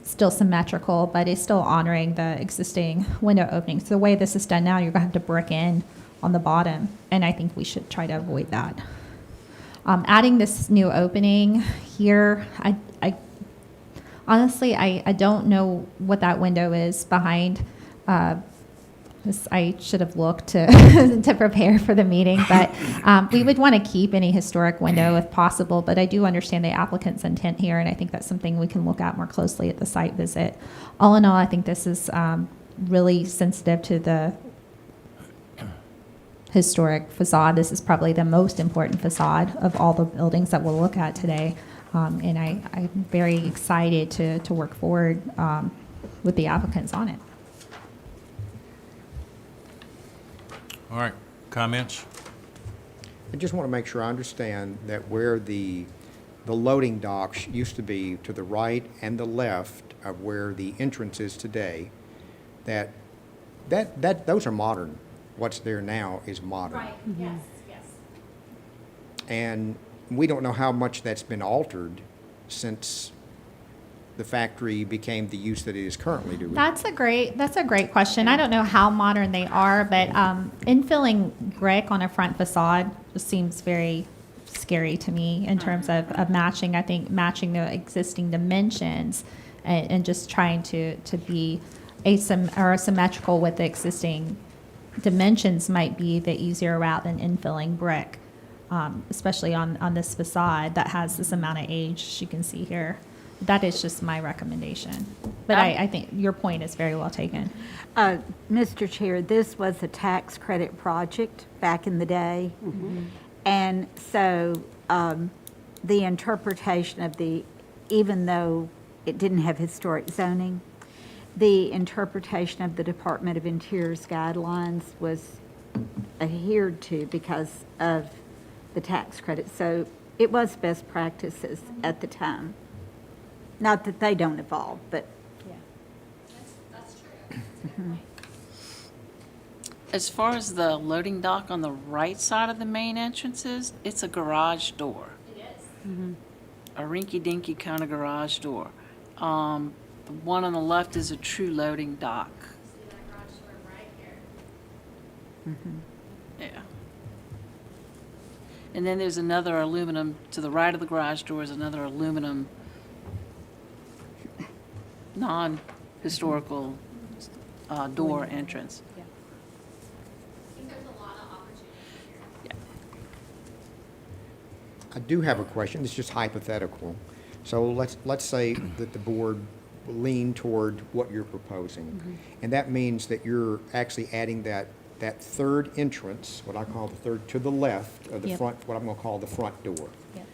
still symmetrical, but is still honoring the existing window openings. The way this is done now, you're going to have to brick in on the bottom, and I think we should try to avoid that. Adding this new opening here, I honestly, I don't know what that window is behind. I should have looked to to prepare for the meeting, but we would want to keep any historic window if possible, but I do understand the applicant's intent here, and I think that's something we can look at more closely at the site visit. All in all, I think this is really sensitive to the historic facade. This is probably the most important facade of all the buildings that we'll look at today, and I'm very excited to work forward with the applicants on it.
All right, comments?
I just want to make sure I understand that where the loading docks used to be to the right and the left of where the entrance is today, that those are modern. What's there now is modern.
Right, yes.
And we don't know how much that's been altered since the factory became the use that it is currently doing?
That's a great question. I don't know how modern they are, but infilling brick on a front facade just seems very scary to me in terms of matching. I think matching the existing dimensions and just trying to be symmetrical with the existing dimensions might be the easier route than infilling brick, especially on this facade that has this amount of age, as you can see here. That is just my recommendation. But I think your point is very well taken.
Mr. Chair, this was a tax credit project back in the day. And so the interpretation of even though it didn't have historic zoning, the interpretation of the Department of Interior's guidelines was adhered to because of the tax credit. So it was best practices at the time. Not that they don't evolve, but.
That's true.
As far as the loading dock on the right side of the main entrances, it's a garage door.
It is.
A rinky-dinky kind of garage door. The one on the left is a true loading dock.
See that garage door right here?
Yeah. And then there's another aluminum, to the right of the garage door is another aluminum, non-historical door entrance.
I think there's a lot of opportunity here.
I do have a question. It's just hypothetical. So let's say that the board will lean toward what you're proposing. And that means that you're actually adding that third entrance, what I call the third, to the left of the
Yep.
front, what I'm going to call the front door.
Yep.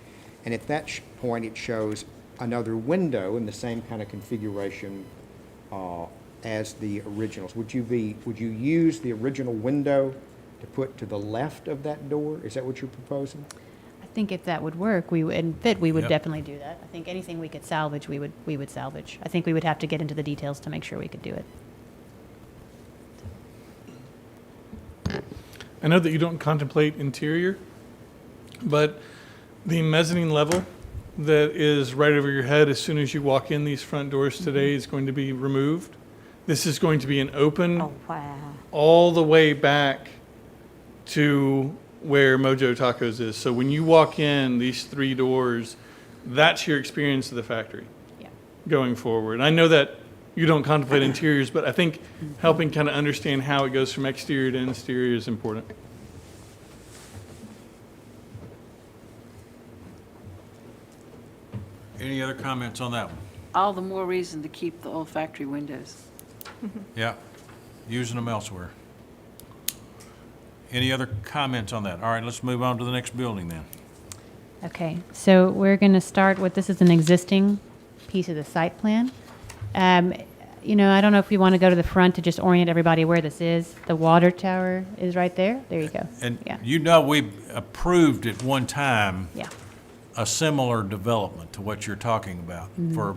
And at that point, it shows another window in the same kind of configuration as the originals. Would you use the original window to put to the left of that door? Is that what you're proposing?
I think if that would work, we would
Yep.
definitely do that. I think anything we could salvage, we would salvage. I think we would have to get into the details to make sure we could do it.
I know that you don't contemplate interior, but the mezzanine level that is right over your head as soon as you walk in these front doors today is going to be removed. This is going to be an open
Oh, wow.
all the way back to where Mojo Tacos is. So when you walk in these three doors, that's your experience of the factory
Yeah.
going forward. I know that you don't contemplate interiors, but I think helping kind of understand how it goes from exterior to interior is important.
Any other comments on that one?
All the more reason to keep the old factory windows.
Yeah, using them elsewhere. Any other comments on that? All right, let's move on to the next building then.
Okay, so we're going to start with, this is an existing piece of the site plan. I don't know if we want to go to the front to just orient everybody where this is. The water tower is right there. There you go.
And
Yeah.
we approved at one time
Yeah.
a similar development to what you're talking about. For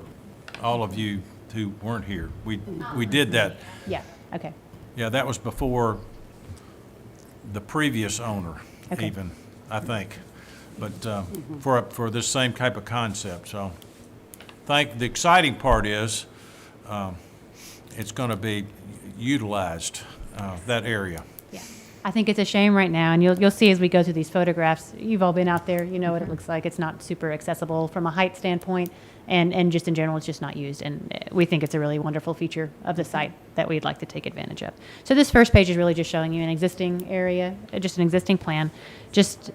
all of you who weren't here, we did that.
Yeah, okay.
Yeah, that was before the previous owner
Okay.
even, I think. But for this same type of concept, so the exciting part is it's going to be utilized, that area.
Yeah. I think it's a shame right now, and you'll see as we go through these photographs, you've all been out there, you know what it looks like. It's not super accessible from a height standpoint, and just in general, it's just not used. And we think it's a really wonderful feature of the site that we'd like to take advantage of. So this first page is really just showing you an existing area, just an existing plan, just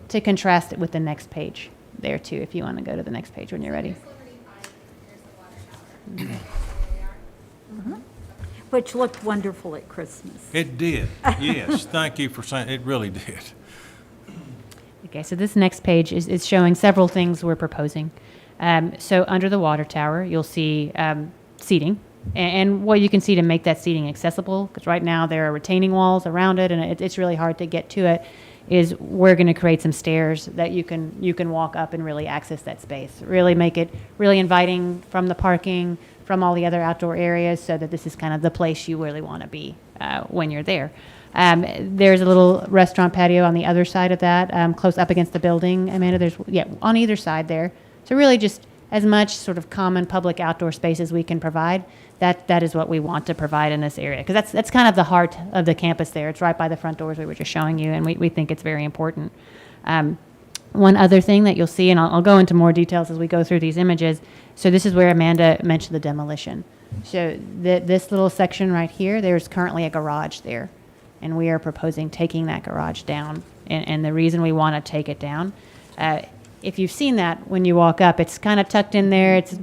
to contrast it with the next page there too, if you want to go to the next page when you're ready.
Which looked wonderful at Christmas.
It did, yes. Thank you for saying, it really did.
Okay, so this next page is showing several things we're proposing. So under the water tower, you'll see seating, and what you can see to make that seating accessible, because right now there are retaining walls around it, and it's really hard to get to it, is we're going to create some stairs that you can walk up and really access that space. Really make it really inviting from the parking, from all the other outdoor areas, so that this is kind of the place you really want to be when you're there. There's a little restaurant patio on the other side of that, close up against the building. Amanda, there's on either side there. So really just as much sort of common public outdoor space as we can provide, that is what we want to provide in this area. Because that's kind of the heart of the campus there. It's right by the front doors we were just showing you, and we think it's very important. One other thing that you'll see, and I'll go into more details as we go through these images. So this is where Amanda mentioned the demolition. So this little section right here, there's currently a garage there. And we are proposing taking that garage down. And the reason we want to take it down, if you've seen that when you walk up, it's kind of tucked in there. It's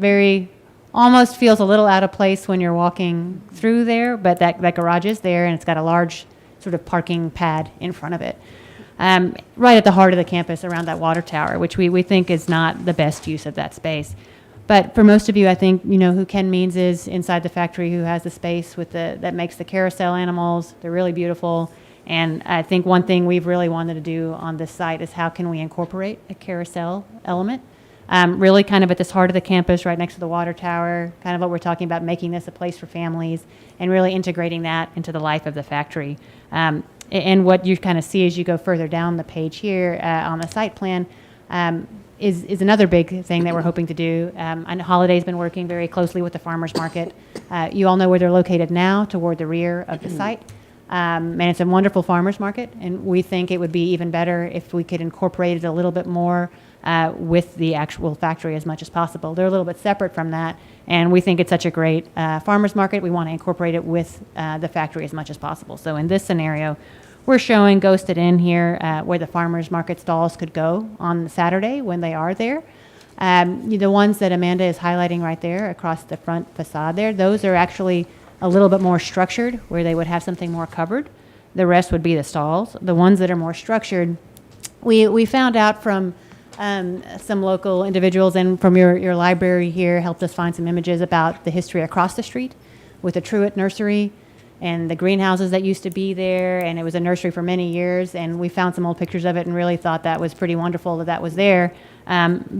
almost feels a little out of place when you're walking through there, but that garage is there, and it's got a large sort of parking pad in front of it. Right at the heart of the campus around that water tower, which we think is not the best use of that space. But for most of you, I think, you know who Ken Means is inside the factory, who has the space that makes the carousel animals. They're really beautiful. And I think one thing we've really wanted to do on this site is how can we incorporate a carousel element? Really kind of at this heart of the campus, right next to the water tower, kind of what we're talking about, making this a place for families and really integrating that into the life of the factory. And what you kind of see as you go further down the page here on the site plan is another big thing that we're hoping to do. I know Holiday's been working very closely with the farmers market. You all know where they're located now, toward the rear of the site. And it's a wonderful farmers market, and we think it would be even better if we could incorporate it a little bit more with the actual factory as much as possible. They're a little bit separate from that, and we think it's such a great farmers market. We want to incorporate it with the factory as much as possible. So in this scenario, we're showing ghosted in here where the farmers market stalls could go on Saturday when they are there. The ones that Amanda is highlighting right there across the front facade there, those are actually a little bit more structured, where they would have something more covered. The rest would be the stalls. The ones that are more structured, we found out from some local individuals and from your library here helped us find some images about the history across the street with the Truett Nursery and the greenhouses that used to be there, and it was a nursery for many years, and we found some old pictures of it and really thought that was pretty wonderful that was there,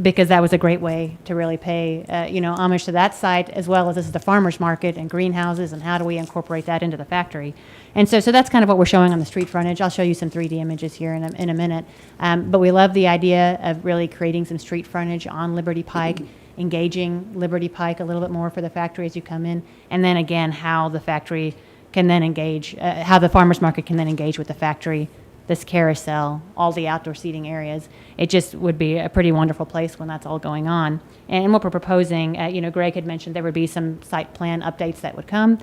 because that was a great way to really pay homage to that site, as well as this is the farmers market and greenhouses, and how do we incorporate that into the factory. And so that's kind of what we're showing on the street frontage. I'll show you some 3D images here in a minute, but we love the idea of really creating some street frontage on Liberty Pike, engaging Liberty Pike a little bit more for the factory as you come in, and then again how the factory can then engage, how the farmers market can then engage with the factory, this carousel, all the outdoor seating areas. It just would be a pretty wonderful place when that's all going on. And what we're proposing, Greg had mentioned there would be some site plan updates that would come.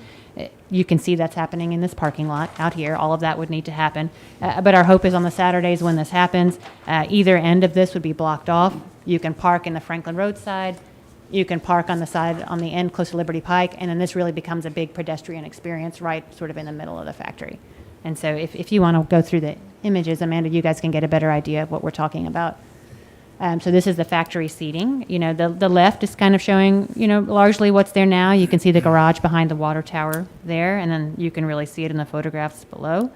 You can see that's happening in this parking lot out here. All of that would need to happen. But our hope is on the Saturdays when this happens, either end of this would be blocked off. You can park in the Franklin Road side. You can park on the side on the end close to Liberty Pike, and then this really becomes a big pedestrian experience right sort of in the middle of the factory. And so if you want to go through the images, Amanda, you guys can get a better idea of what we're talking about. So this is the factory seating. The left is kind of showing, largely what's there now. You can see the garage behind the water tower there, and then you can really see it in the photographs below.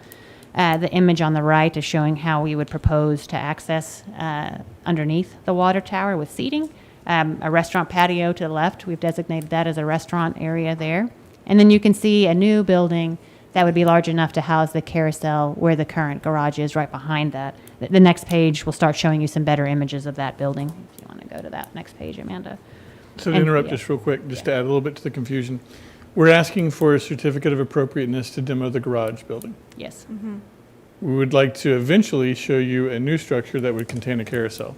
The image on the right is showing how we would propose to access underneath the water tower with seating. A restaurant patio to the left, we've designated that as a restaurant area there. And then you can see a new building that would be large enough to house the carousel where the current garage is right behind that. The next page will start showing you some better images of that building. If you want to go to that next page, Amanda.
So to interrupt just real quick, just to add a little bit to the confusion, we're asking for a certificate of appropriateness to demo the garage building.
Yes.
Mm-hmm.
We would like to eventually show you a new structure that would contain a carousel.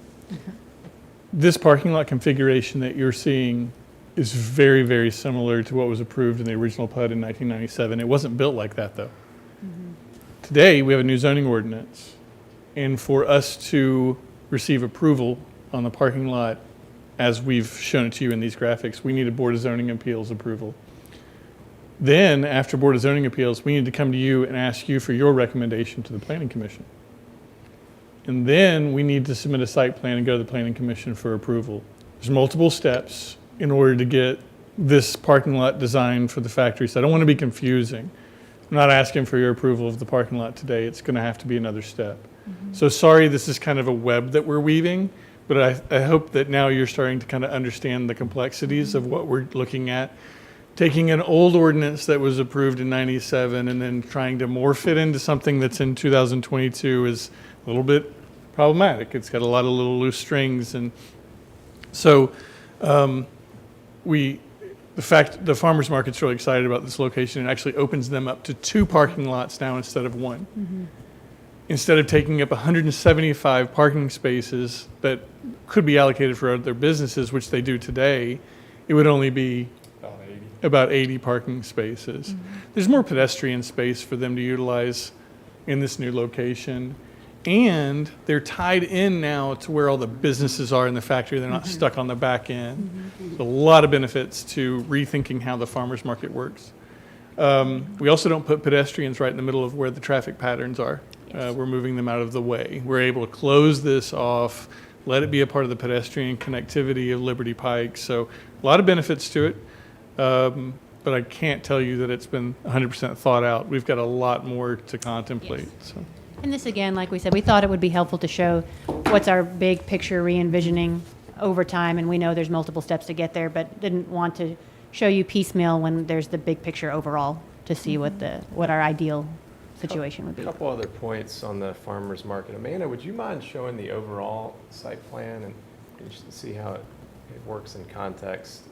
This parking lot configuration that you're seeing is very, very similar to what was approved in the original PUD in 1997. It wasn't built like that, though. Today, we have a new zoning ordinance, and for us to receive approval on the parking lot, as we've shown it to you in these graphics, we need a Board of Zoning Appeals approval. Then, after Board of Zoning Appeals, we need to come to you and ask you for your recommendation to the Planning Commission. And then we need to submit a site plan and go to the Planning Commission for approval. There's multiple steps in order to get this parking lot designed for the factory. So I don't want to be confusing. I'm not asking for your approval of the parking lot today. It's going to have to be another step. So sorry, this is kind of a web that we're weaving, but I hope that now you're starting to kind of understand the complexities of what we're looking at. Taking an old ordinance that was approved in 97 and then trying to morph it into something that's in 2022 is a little bit problematic. It's got a lot of little loose strings. And so The farmer's market's really excited about this location. It actually opens them up to 2 parking lots now instead of 1. Instead of taking up 175 parking spaces that could be allocated for other businesses, which they do today, it would only be about 80 parking spaces. There's more pedestrian space for them to utilize in this new location. And they're tied in now to where all the businesses are in the factory. They're not stuck on the back end. There's a lot of benefits to rethinking how the farmer's market works. We also don't put pedestrians right in the middle of where the traffic patterns are. We're moving them out of the way. We're able to close this off, let it be a part of the pedestrian connectivity of Liberty Pike. So a lot of benefits to it. But I can't tell you that it's been 100% thought out. We've got a lot more to contemplate. So.
And this, again, like we said, we thought it would be helpful to show what's our big picture re-envisioning over time, and we know there's multiple steps to get there, but didn't want to show you piecemeal when there's the big picture overall to see what our ideal situation would be.
A couple other points on the farmer's market. Amanda, would you mind showing the overall site plan and just to see how it works in context?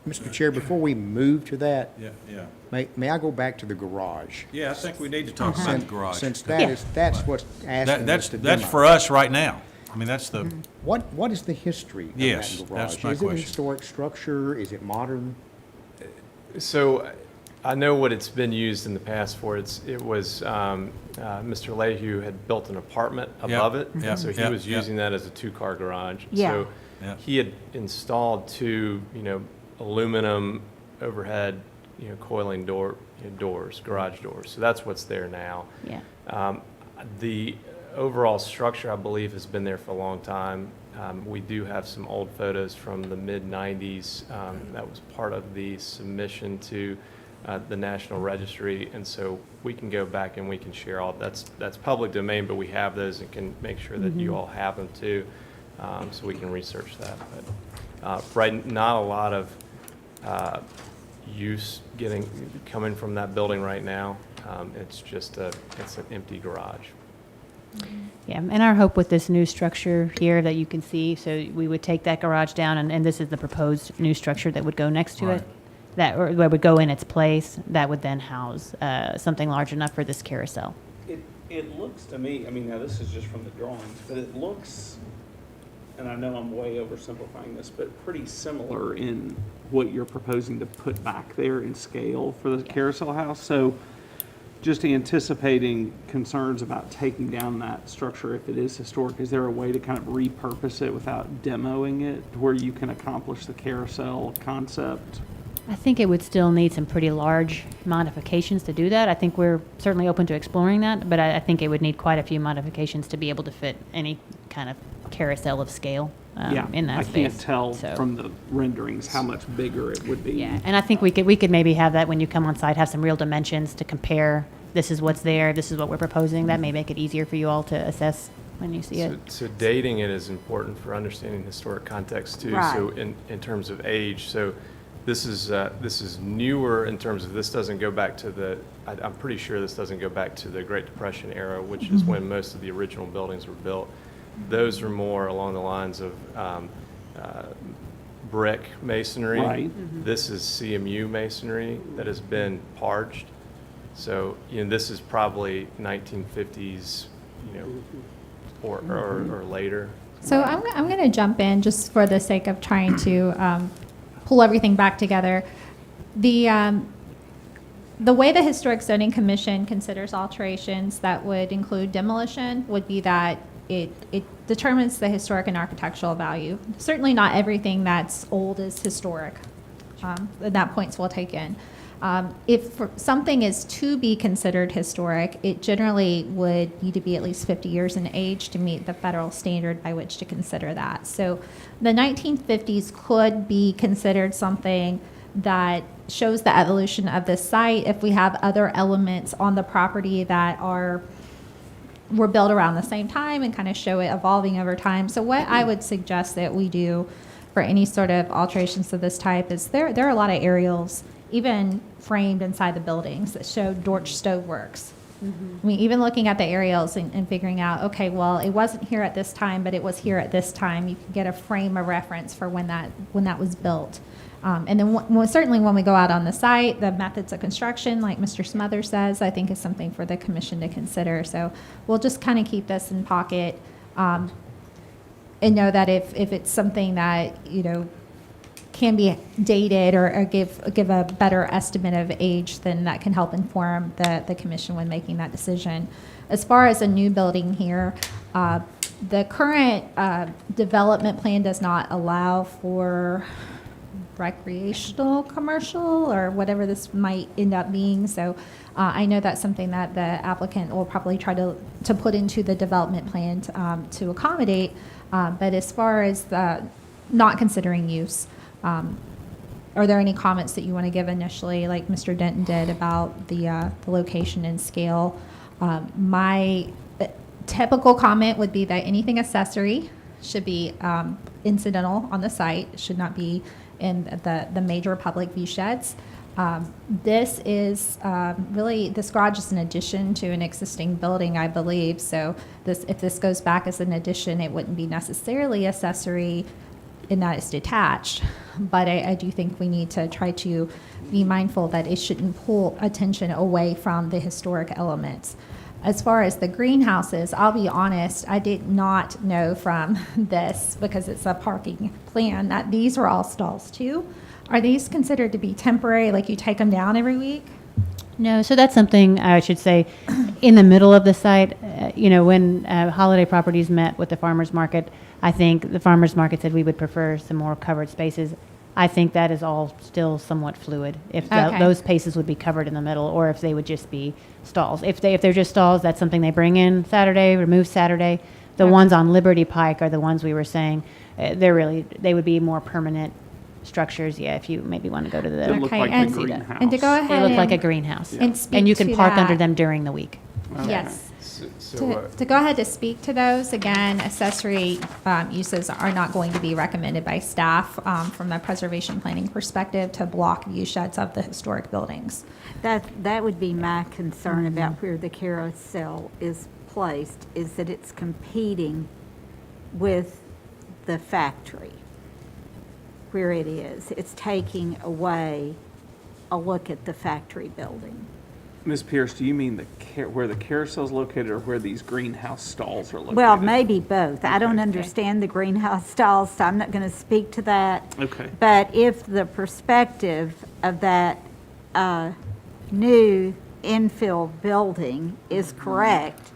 Mr. Chair, before we move to that,
Yeah.
may I go back to the garage?
Yeah, I think we need to talk about the garage.
Since that's what's asking us to
That's
demo.
for us right now. I mean, that's the,
What is the history of
Yes,
that garage?
that's my
Is it a
question.
historic structure? Is it modern?
So I know what it's been used in the past for. It was, Mr. Lehue had built an apartment above it.
yeah,
So he
yeah,
was
yeah.
using that as a 2-car garage.
Yeah.
So
Yeah.
he had installed 2, aluminum overhead, coiling doors, garage doors. So that's what's there now.
Yeah.
The overall structure, I believe, has been there for a long time. We do have some old photos from the mid-'90s. That was part of the submission to the National Registry, and so we can go back and we can share all, that's public domain, but we have those and can make sure that you all have them too, so we can research that. But right, not a lot of use coming from that building right now. It's just it's an empty garage.
Yeah, and our hope with this new structure here that you can see, so we would take that garage down, and this is the proposed new structure that would go next to
Right.
it, that would go in its place, that would then house something large enough for this carousel.
It looks to me, I mean, now this is just from the drawings, but it looks, and I know I'm way oversimplifying this, but pretty similar in what you're proposing to put back there in scale for the carousel house. So just anticipating concerns about taking down that structure if it is historic, is there a way to kind of repurpose it without demoing it where you can accomplish the carousel concept?
I think it would still need some pretty large modifications to do that. I think we're certainly open to exploring that, but I think it would need quite a few modifications to be able to fit any kind of carousel of scale in that
I
space.
can't tell
So-
from the renderings how much bigger it would be.
Yeah, and I think we could maybe have that when you come on site, have some real dimensions to compare. This is what's there, this is what we're proposing. That may make it easier for you all to assess when you see it.
So dating it is important for understanding historic context too.
Right.
So in terms of age, so this is newer in terms of this doesn't go back to I'm pretty sure this doesn't go back to the Great Depression era, which is when most of the original buildings were built. Those are more along the lines of brick masonry.
Right.
This is CMU masonry that has been parged. So, this is probably 1950s, or later.
So I'm going to jump in just for the sake of trying to pull everything back together. The way the Historic Zoning Commission considers alterations that would include demolition would be that it determines the historic and architectural value. Certainly not everything that's old is historic. That point's well taken. If something is to be considered historic, it generally would need to be at least 50 years in age to meet the federal standard by which to consider that. So the 1950s could be considered something that shows the evolution of the site if we have other elements on the property that were built around the same time and kind of show it evolving over time. So what I would suggest that we do for any sort of alterations of this type is there are a lot of aerials, even framed inside the buildings, that show Dorch Stoveworks I mean, even looking at the aerials and figuring out, okay, well, it wasn't here at this time, but it was here at this time. You can get a frame of reference for when that was built. And then certainly when we go out on the site, the methods of construction, like Mr. Smothers says, I think is something for the commission to consider. So we'll just kind of keep this in pocket and know that if it's something that, can be dated or give a better estimate of age, then that can help inform the commission when making that decision. As far as a new building here, the current development plan does not allow for recreational commercial or whatever this might end up being. So I know that's something that the applicant will probably try to put into the development plan to accommodate. But as far as not considering use, are there any comments that you want to give initially, like Mr. Denton did, about the location and scale? My typical comment would be that anything accessory should be incidental on the site. It should not be in the major public view sheds. This is this garage is an addition to an existing building, I believe. So if this goes back as an addition, it wouldn't be necessarily accessory in that it's detached. But I do think we need to try to be mindful that it shouldn't pull attention away from the historic elements. As far as the greenhouses, I'll be honest, I did not know from this, because it's a parking plan, that these are all stalls too. Are these considered to be temporary, like you take them down every week?
No, so that's something I should say in the middle of the site. When Holiday Properties met with the farmers market, I think the farmers market said we would prefer some more covered spaces. I think that is all still somewhat fluid. If those spaces would be covered in the middle, or if they would just be stalls. If they're just stalls, that's something they bring in Saturday, remove Saturday. The ones on Liberty Pike are the ones we were saying they would be more permanent structures. Yeah, if you maybe want to go to the
They look like a greenhouse.
And to go ahead,
they look like a greenhouse,
and speak
and you can
to
park under
that.
them during the week.
Yes.
So,
To go ahead to speak to those, again, accessory uses are not going to be recommended by staff from a preservation planning perspective to block view sheds of the historic buildings.
That would be my concern about where the carousel is placed, is that it's competing with the factory where it is. It's taking away a look at the factory building.
Ms. Pierce, do you mean where the carousel's located, or where these greenhouse stalls are located?
Well, maybe both. I don't
Okay.
understand the greenhouse stalls, so I'm not going to speak to that.
Okay.
But if the perspective of that new infill building is correct,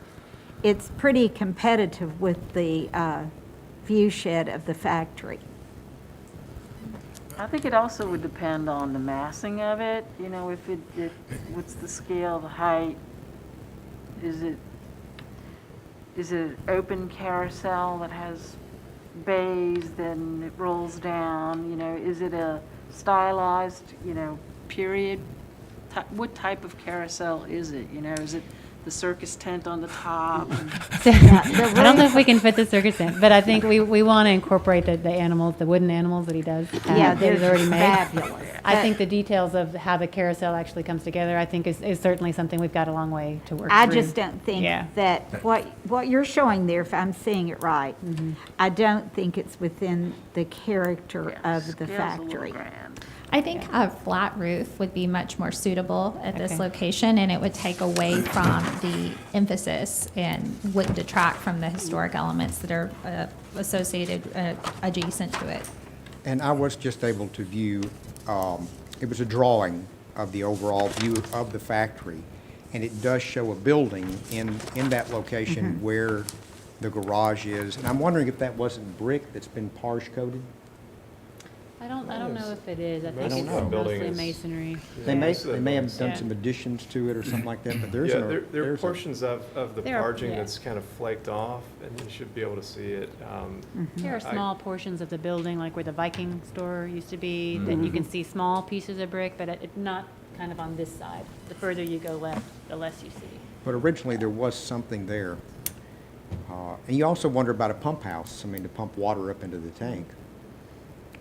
it's pretty competitive with the view shed of the factory.
I think it also would depend on the massing of it, what's the scale, the height? Is it an open carousel that has bays, then it rolls down, is it a stylized, period? What type of carousel is it, is it the circus tent on the top?
I don't know if we can fit the circus tent, but I think we want to incorporate the animals, the wooden animals that he does.
Yeah,
that he's
they're
already made.
fabulous.
I think the details of how the carousel actually comes together, I think is certainly something we've got a long way to work through.
I just don't think
Yeah.
that what you're showing there, if I'm seeing it right, I don't think it's within the character of the
Scale's a little
factory.
grand.
I think a flat roof would be much more suitable at this
Okay.
location, and it would take away from the emphasis and wouldn't detract from the historic elements that are associated adjacent to it.
And I was just able to view, it was a drawing of the overall view of the factory, and it does show a building in that location where the garage is. And I'm wondering if that wasn't brick that's been Parge coated?
I don't know if it is. I think
don't
it's
know.
Building
mostly
is-
masonry.
They may
most of the
have
buildings-
done
Yeah.
some additions to it or something like that, but there's
Yeah,
a.
there are
there's a-
portions of the
There are-
parging
yeah.
that's kind of flaked off, and you should be able to see it.
There are
I-
small portions of the building, like where the Viking store used to be, that you can see small pieces of brick, but it not kind of on this side. The further you go left, the less you see.
But originally, there was something there. And you also wonder about a pump house, to pump water up into the tank.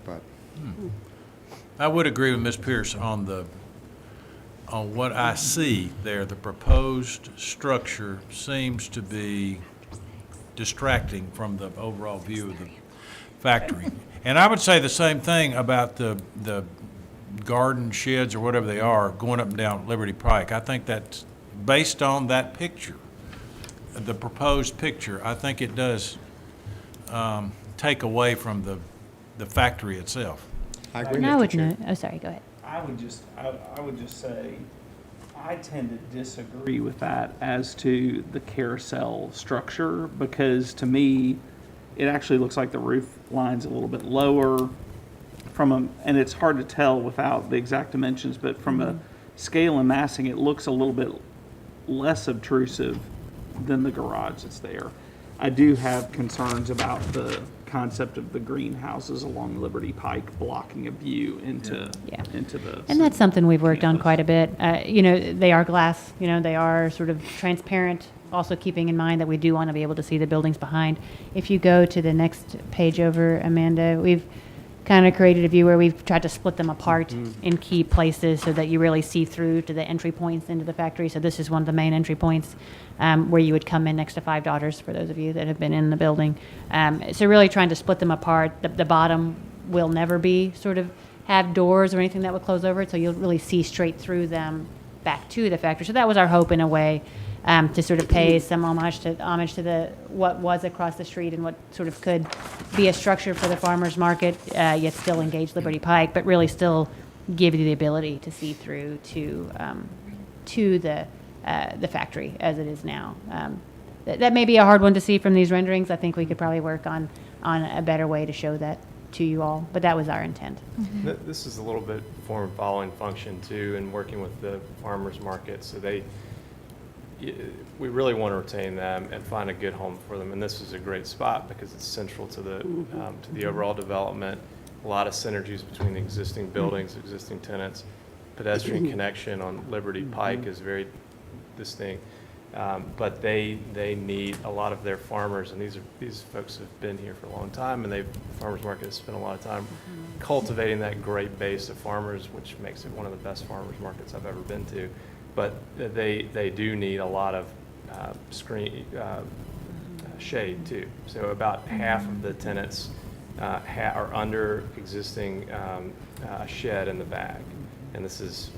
But
I would agree with Ms. Pierce on the on what I see there, the proposed structure seems to be distracting from the overall view of the factory. And I would say the same thing about the garden sheds or whatever they are going up and down Liberty Pike. I think that's based on that picture, the proposed picture. I think it does take away from the factory itself.
I agree,
And I
Mr.
would
Chair.
know, oh, sorry, go ahead.
I would just say, I tend to disagree with that as to the carousel structure, because to me, it actually looks like the roof line's a little bit lower and it's hard to tell without the exact dimensions, but from a scale and massing, it looks a little bit less obtrusive than the garage that's there. I do have concerns about the concept of the greenhouses along Liberty Pike blocking a view into the.
And that's something we've worked on quite a bit. They are glass, they are sort of transparent, also keeping in mind that we do want to be able to see the buildings behind. If you go to the next page over, Amanda, we've kind of created a view where we've tried to split them apart in key places so that you really see through to the entry points into the factory. So this is one of the main entry points where you would come in next to Five Daughters, for those of you that have been in the building. So really trying to split them apart. The bottom will never be have doors or anything that would close over it, so you'll really see straight through them back to the factory. So that was our hope in a way, to sort of pay some homage to what was across the street and what sort of could be a structure for the farmers market, yet still engage Liberty Pike, but really still give you the ability to see through to the factory as it is now. That may be a hard one to see from these renderings. I think we could probably work on a better way to show that to you all, but that was our intent.
This is a little bit form following function too, and working with the farmers market. So we really want to retain them and find a good home for them. And this is a great spot because it's central to the overall development. A lot of synergies between the existing buildings, existing tenants. Pedestrian connection on Liberty Pike is very distinct. But they need a lot of their farmers, and these folks have been here for a long time, and the farmers market has spent a lot of time cultivating that great base of farmers, which makes it one of the best farmers markets I've ever been to. But they do need a lot of shade too. So about half of the tenants are under existing shed in the back, and this is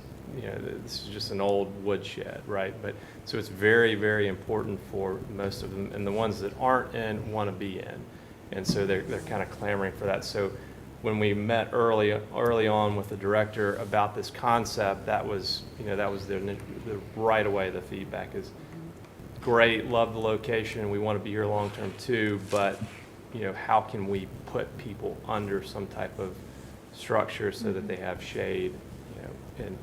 just an old wood shed, right? But so it's very, very important for most of them, and the ones that aren't in want to be in, and so they're kind of clamoring for that. So when we met early on with the director about this concept, that was the right away the feedback is great, love the location, we want to be here long term too, but how can we put people under some type of structure so that they have shade, and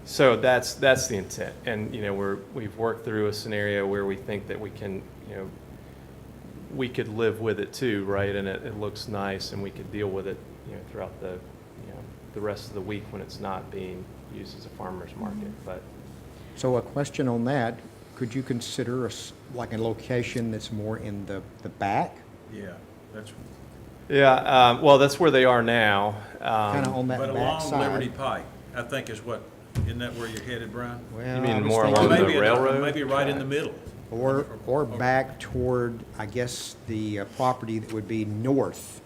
so that's the intent. And we've worked through a scenario where we think that we can we could live with it too, right? And it looks nice, and we could deal with it throughout the rest of the week when it's not being used as a farmer's market. But
So a question on that, could you consider like a location that's more in the back?
Yeah, that's.
yeah, well, that's where they are now.
Kind of on that
But
back
along
side?
Liberty Pike, I think isn't that where you're headed, Brian?
Well,
You mean
I was
more
thinking-
along the
Maybe
railroad?
Maybe right in the middle.
Or back toward, I guess, the property that would be north.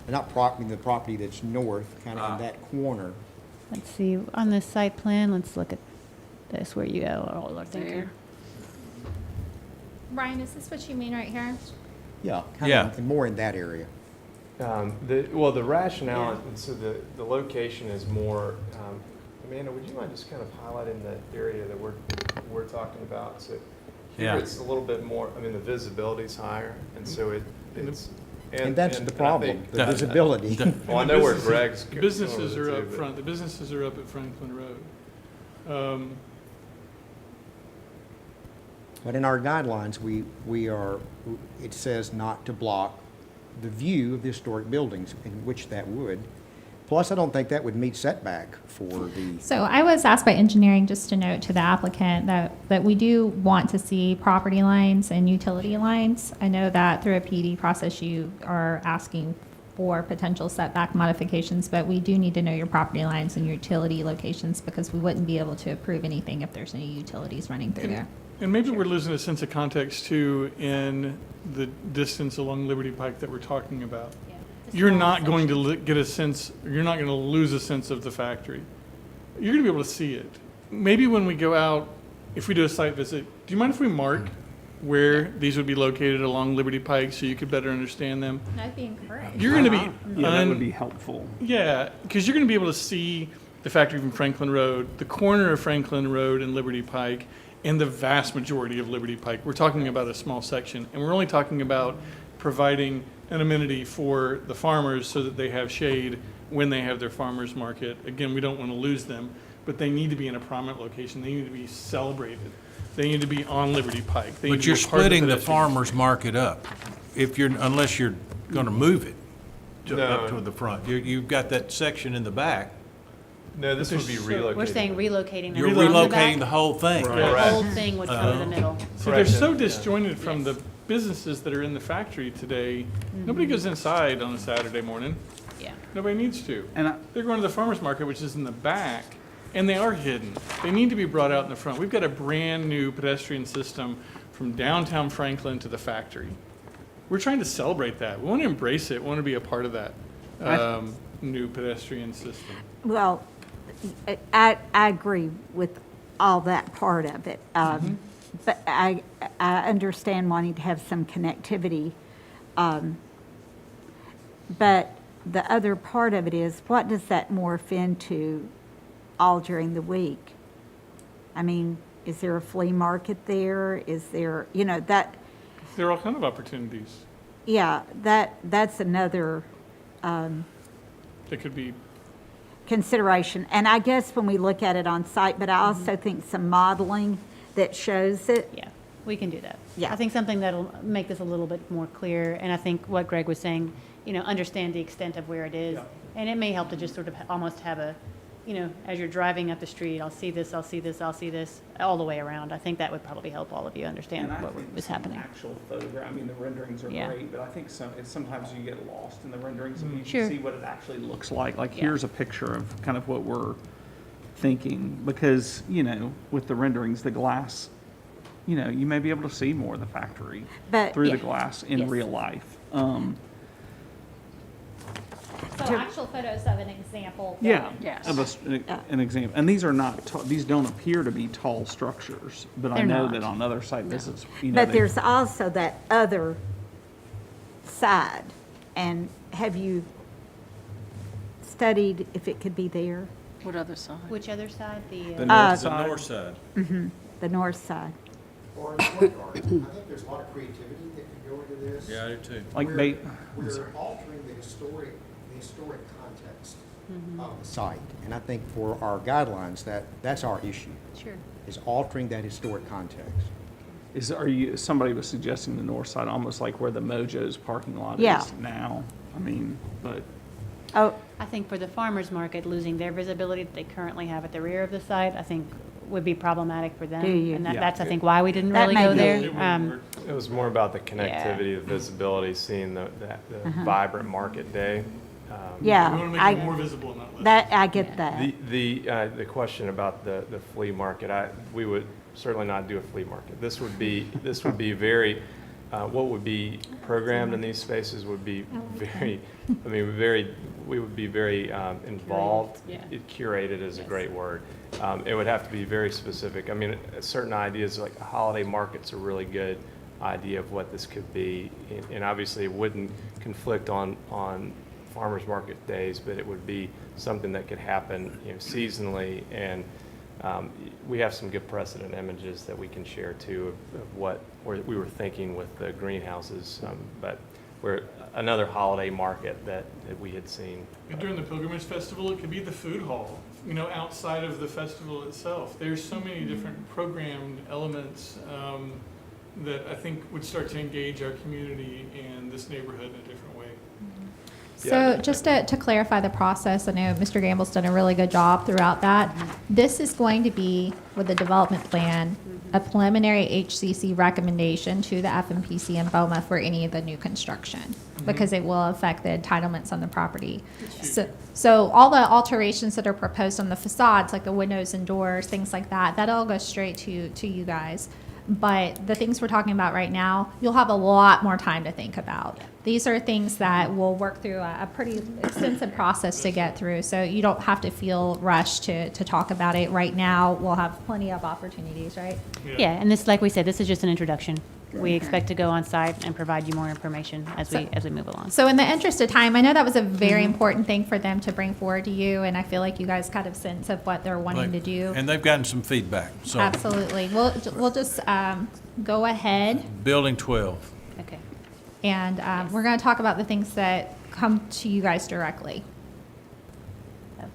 Not property, the property that's north, kind of in that corner.
Let's see, on this site plan, let's look at this where you all are thinking.
There.
Brian, is this what you mean right here?
Yeah.
Yeah.
Kind of more in that area.
The rationale, and so the location is more, Amanda, would you mind just kind of highlighting the area that we're talking about? So here
Yeah.
it's a little bit more, the visibility's higher, and so it's.
And that's the
I
problem,
think-
the visibility.
Well, I know where Greg's.
The businesses
going
are
with it
up
too,
front, the businesses are up at Franklin Road.
But in our guidelines, it says not to block the view of the historic buildings, in which that would. Plus, I don't think that would meet setback for the,
So I was asked by engineering, just to note to the applicant, that we do want to see property lines and utility lines. I know that through a PD process, you are asking for potential setback modifications, but we do need to know your property lines and your utility locations because we wouldn't be able to approve anything if there's any utilities running through there.
And maybe we're losing a sense of context too in the distance along Liberty Pike that we're talking about. You're not going to get a sense, you're not going to lose a sense of the factory. You're going to be able to see it. Maybe when we go out, if we do a site visit, do you mind if we mark where these would be located along Liberty Pike so you could better understand them?
I'd be encouraged.
You're going to be,
Yeah, that would be helpful.
yeah, because you're going to be able to see the factory from Franklin Road, the corner of Franklin Road and Liberty Pike, and the vast majority of Liberty Pike. We're talking about a small section, and we're only talking about providing an amenity for the farmers so that they have shade when they have their farmers market. Again, we don't want to lose them, but they need to be in a prominent location. They need to be celebrated. They need to be on Liberty Pike. They need
But
to
you're
be part of
splitting the
pedestrian-
farmer's market up, unless you're going to move it up to the front. You've got that section in the back.
No, this would be relocated.
We're saying relocating.
You're
the back.
relocating the whole thing.
The whole thing would come to the middle.
See, they're so disjointed from the businesses that are in the factory today. Nobody goes inside on a Saturday morning.
Yeah.
Nobody needs to.
And
They're going to the farmer's market, which is in the back, and they are hidden. They need to be brought out in the front. We've got a brand-new pedestrian system from downtown Franklin to the factory. We're trying to celebrate that. We want to embrace it. We want to be a part of that new pedestrian system.
Well, I agree with all that part of it. But I understand wanting to have some connectivity. But the other part of it is, what does that morph into all during the week? I mean, is there a flea market there? Is there, that,
There are all kinds of opportunities.
yeah, that's another
It could be,
consideration. And I guess when we look at it on site, but I also think some modeling that shows it.
Yeah, we can do that.
Yeah.
I think something that'll make this a little bit more clear, and I think what Greg was saying, understand the extent of where it is. And it may help to just sort of almost have a, as you're driving up the street, I'll see this, I'll see this, I'll see this, all the way around. I think that would probably help all of you understand
And I
what
think
was
some
happening.
Actual photograph, I mean, the renderings are
Yeah.
great, but I think sometimes you get lost in the renderings and you
Sure.
can see what it actually looks like. Like,
Yeah.
here's a picture of kind of what we're thinking, because, with the renderings, the glass, you may be able to see more of the factory
But-
through
Yeah.
the glass in
Yes.
real life.
So actual photos of an example.
Yeah,
Yes.
of an example. And these are not, these don't appear to be tall structures, but I
They're
know
not.
that on other site visits,
But
they-
there's also that other side. And have you studied if it could be there?
What other side?
Which other side? The
the
north
north side.
The north side.
Or in front yard. I think there's a lot of creativity that could go into this.
Yeah, I do too.
like
We're
bait.
altering the historic context of the site. And I think for our guidelines, that's our issue,
Sure.
is altering that historic context.
Somebody was suggesting the north side, almost like where the Mojo's parking lot
Yeah.
is now. I mean, but
Oh,
I think for the farmer's market, losing their visibility that they currently have at the rear of the site, I think would be problematic for them.
Do you?
And
Yeah.
that's, I think, why we didn't
That
really
may
go
be-
there.
It wouldn't work.
It was more about the connectivity, the visibility, seeing the vibrant market day.
We
yeah.
want to make it more visible, not less.
That, I get that.
The question about the flea market, we would certainly not do a flea market. This would be very, what would be programmed in these spaces would be very, we would be very involved.
Yeah.
Curated is a great word. It would have to be very specific. I mean, certain ideas, like a holiday market's a really good idea of what this could be. And obviously, it wouldn't conflict on farmers market days, but it would be something that could happen, seasonally. And we have some good precedent images that we can share too of what we were thinking with the greenhouses, but we're another holiday market that we had seen.
And during the Pilgrimage Festival, it could be the food hall, outside of the festival itself. There's so many different programmed elements that I think would start to engage our community and this neighborhood in a different way.
So just to clarify the process, I know Mr. Gamble's done a really good job throughout that. This is going to be with the development plan a preliminary HCC recommendation to the FMPC and BOMA for any of the new construction, because it will affect the entitlements on the property. So all the alterations that are proposed on the facades, like the windows and doors, things like that, that all goes straight to you guys. But the things we're talking about right now, you'll have a lot more time to think about. These are things that we'll work through a pretty extensive process to get through, so you don't have to feel rushed to talk about it right now. We'll have plenty of opportunities, right?
Yeah, and this, like we said, this is just an introduction. We expect to go on site and provide you more information as we move along.
So in the interest of time, I know that was a very important thing for them to bring forward to you, and I feel like you guys got a sense of what they're wanting to do.
And they've gotten some feedback, so.
Absolutely. We'll just go ahead,
Building 12.
Okay.
and we're going to talk about the things that come to you guys directly.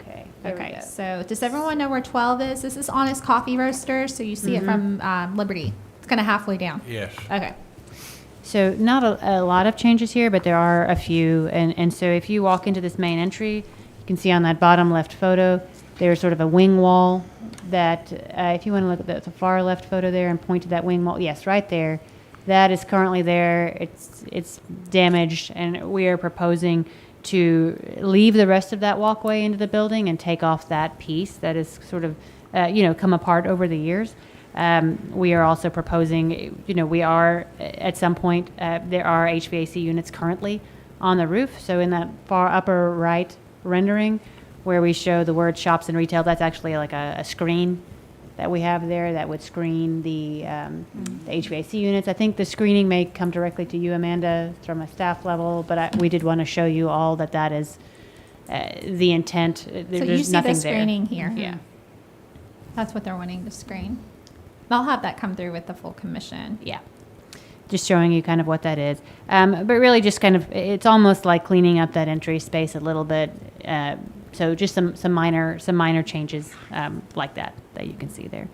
Okay. Here we
Okay,
go.
so does everyone know where 12 is? This is Honest Coffee Roaster, so you see it from Liberty. It's kind of halfway down.
Yes.
Okay.
So not a lot of changes here, but there are a few. And so if you walk into this main entry, you can see on that bottom left photo, there's sort of a wing wall that, if you want to look at the far left photo there and point to that wing wall, yes, right there, that is currently there. It's damaged, and we are proposing to leave the rest of that walkway into the building and take off that piece that is sort of, come apart over the years. We are also proposing, we are, at some point, there are HVAC units currently on the roof. So in that far upper right rendering, where we show the word shops and retail, that's actually like a screen that we have there that would screen the HVAC units. I think the screening may come directly to you, Amanda, from a staff level, but we did want to show you all that is the intent.
So you
There's
see
nothing
the
there.
screening here.
Yeah.
That's what they're wanting to screen. They'll have that come through with the full commission.
Yeah. Just showing you kind of what that is. But really just kind of, it's almost like cleaning up that entry space a little bit. So just some minor changes like that you can see there.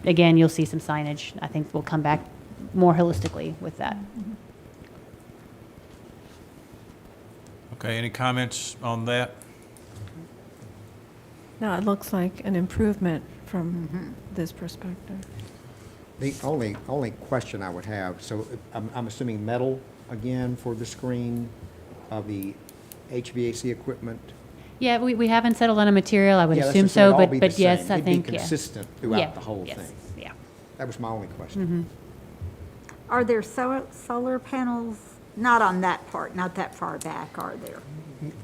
Again, you'll see some signage. I think we'll come back more holistically with that.
Okay, any comments on that?
No, it looks like an improvement from this perspective.
The only question I would have, so I'm assuming metal again for the screen of the HVAC equipment?
Yeah, we haven't settled on a material. I would
Yeah, that's
assume
just- it'd
so,
all be
but
the
yes,
same.
I
It'd be
think, yeah.
consistent
Yeah,
throughout the whole
yes,
thing.
Yeah.
That was my only question.
Are there solar panels, not on that part, not that far back, are there?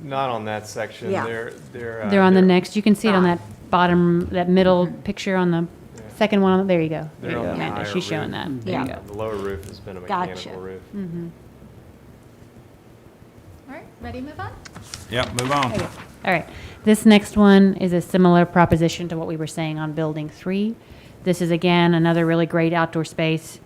Not on that section.
Yeah.
They're on the next, you can see it on that bottom, that middle picture on the second one. There you go. There you
They're
go,
on the
Amanda.
higher
She's showing
roof.
that. There you
Yeah.
go.
The lower roof has been a
Gotcha.
mechanical roof.
All right, ready to move on?
Yep, move on.
All right. This next one is a similar proposition to what we were saying on Building 3. This is, again, another really great outdoor space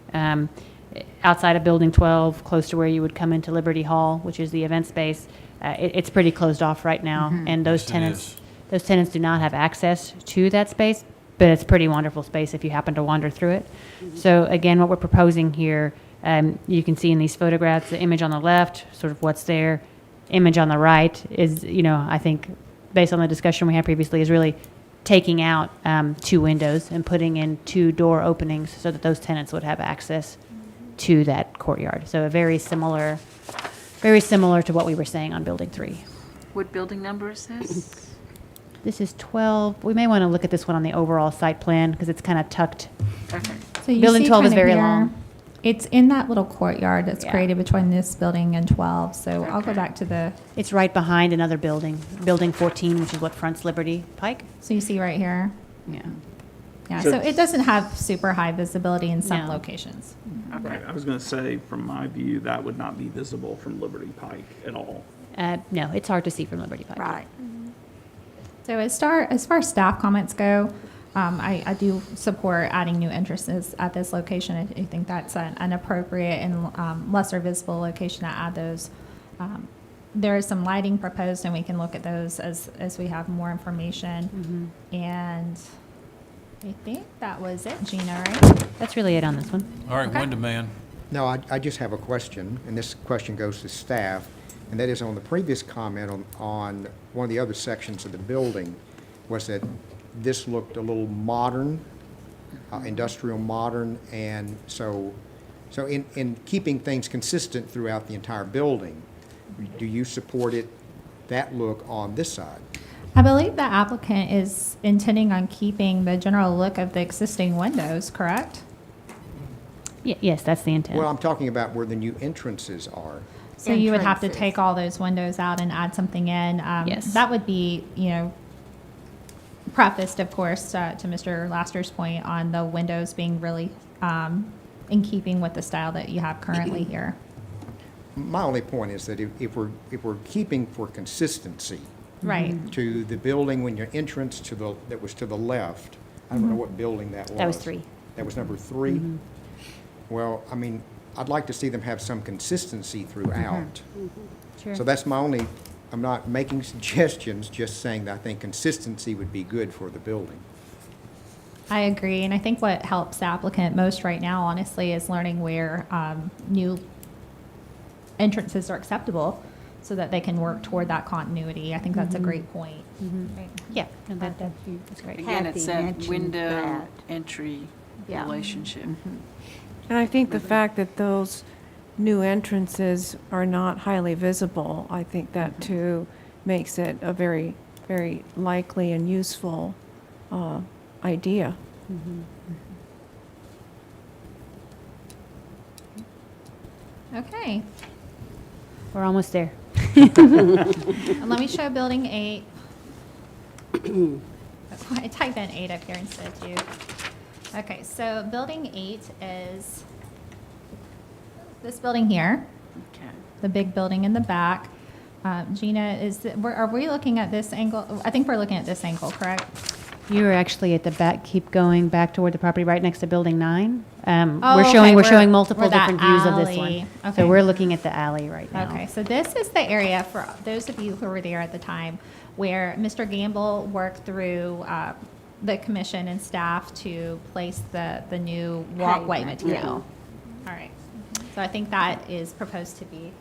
outside of Building 12, close to where you would come into Liberty Hall, which is the event space. It's pretty closed off right now, and those
Yes, it
tenants,
is.
those tenants do not have access to that space, but it's a pretty wonderful space if you happen to wander through it. So again, what we're proposing here, you can see in these photographs, the image on the left, sort of what's there. Image on the right is, I think, based on the discussion we had previously, is really taking out 2 windows and putting in 2 door openings so that those tenants would have access to that courtyard. So very similar to what we were saying on Building 3.
What building number is this?
This is 12. We may want to look at this one on the overall site plan because it's kind of tucked.
Okay.
So you
Building
see
12 is
kind of
very
here,
long.
It's in that little courtyard that's
Yeah.
created between this building and 12. So I'll go back to the,
It's right behind another building, Building 14, which is what fronts Liberty Pike.
so you see right here.
Yeah.
Yeah,
So-
so it doesn't have super high visibility in some
No.
locations.
Right, I was going to say, from my view, that would not be visible from Liberty Pike at all.
No, it's hard to see from Liberty Pike.
Right.
So as far as staff comments go, I do support adding new entrances at this location. I think that's an appropriate and lesser visible location to add those. There is some lighting proposed, and we can look at those as we have more information. And I think that was it, Gina, right?
That's really it on this one.
All right, window man.
No, I just have a question, and this question goes to staff, and that is on the previous comment on one of the other sections of the building, was that this looked a little modern industrial modern, and so in keeping things consistent throughout the entire building, do you support it, that look on this side?
I believe the applicant is intending on keeping the general look of the existing windows, correct?
Yes, that's the intent.
Well, I'm talking about where the new entrances are.
So you would have to
Entrances.
take all those windows out and add something in.
Yes.
That would be, prefaced, of course, to Mr. Laster's point on the windows being really in keeping with the style that you have currently here.
My only point is that if we're keeping for consistency
Right.
to the building when your entrance that was to the left, I don't know what building that was.
That was 3.
That was number 3? Well, I mean, I'd like to see them have some consistency throughout.
Sure.
So that's my only, I'm not making suggestions, just saying that I think consistency would be good for the building.
I agree, and I think what helps the applicant most right now, honestly, is learning where new entrances are acceptable so that they can work toward that continuity. I think that's a great point. Right.
Yeah, no, that's great.
Again, it's
Kathy
that
mentioned
window
that.
entry
Yeah.
relationship.
And I think the fact that those new entrances are not highly visible, I think that too makes it a very, very likely and useful idea.
Okay,
We're almost there.
and let me show building 8. That's why I typed in 8 up here instead too. Okay, so building 8 is this building here,
Okay.
the big building in the back. Gina, are we looking at this angle? I think we're looking at this angle, correct?
You are actually at the back, keep going back toward the property right next to Building 9.
Oh,
We're
okay,
showing
we're
multiple
that
different views of this
alley.
one.
Okay.
So we're looking at the alley right now.
Okay, so this is the area, for those of you who were there at the time, where Mr. Gamble worked through the commission and staff to place the new walkway
Pavement,
material. All right, so I think that is proposed to be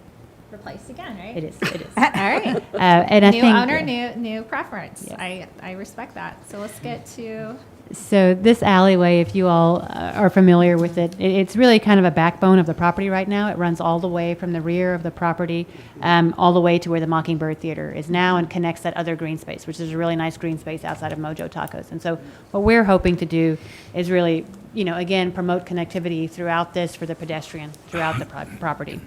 replaced again, right?
It is, it is.
All right.
And I
New
think.
owner, new preference.
Yes.
I respect that. So let's get to,
So this alleyway, if you all are familiar with it, it's really kind of a backbone of the property right now. It runs all the way from the rear of the property all the way to where the Mockingbird Theater is now and connects that other green space, which is a really nice green space outside of Mojo Tacos. And so what we're hoping to do is really, again, promote connectivity throughout this for the pedestrian throughout the property.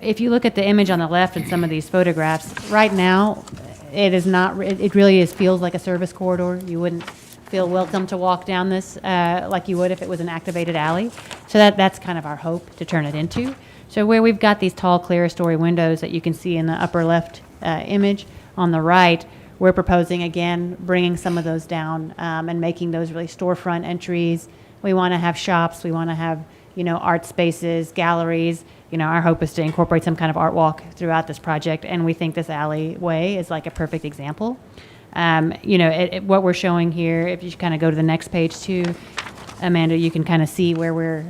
If you look at the image on the left in some of these photographs, right now, it is not, it really feels like a service corridor. You wouldn't feel welcome to walk down this like you would if it was an activated alley. So that's kind of our hope to turn it into. So where we've got these tall clerestory windows that you can see in the upper left image, on the right, we're proposing, again, bringing some of those down and making those really storefront entries. We want to have shops. We want to have, art spaces, galleries. Our hope is to incorporate some kind of art walk throughout this project, and we think this alleyway is like a perfect example. What we're showing here, if you kind of go to the next page too, Amanda, you can kind of see where we're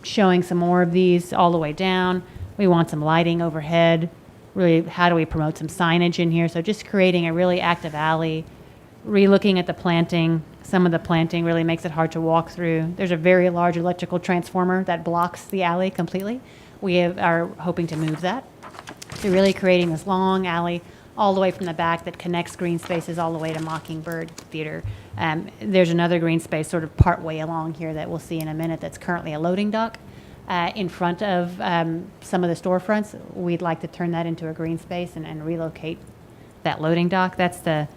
showing some more of these all the way down. We want some lighting overhead. Really, how do we promote some signage in here? So just creating a really active alley, re-looking at the planting. Some of the planting really makes it hard to walk through. There's a very large electrical transformer that blocks the alley completely. We are hoping to move that. So really creating this long alley all the way from the back that connects green spaces all the way to Mockingbird Theater. There's another green space sort of part way along here that we'll see in a minute that's currently a loading dock. In front of some of the storefronts, we'd like to turn that into a green space and relocate that loading dock. That's the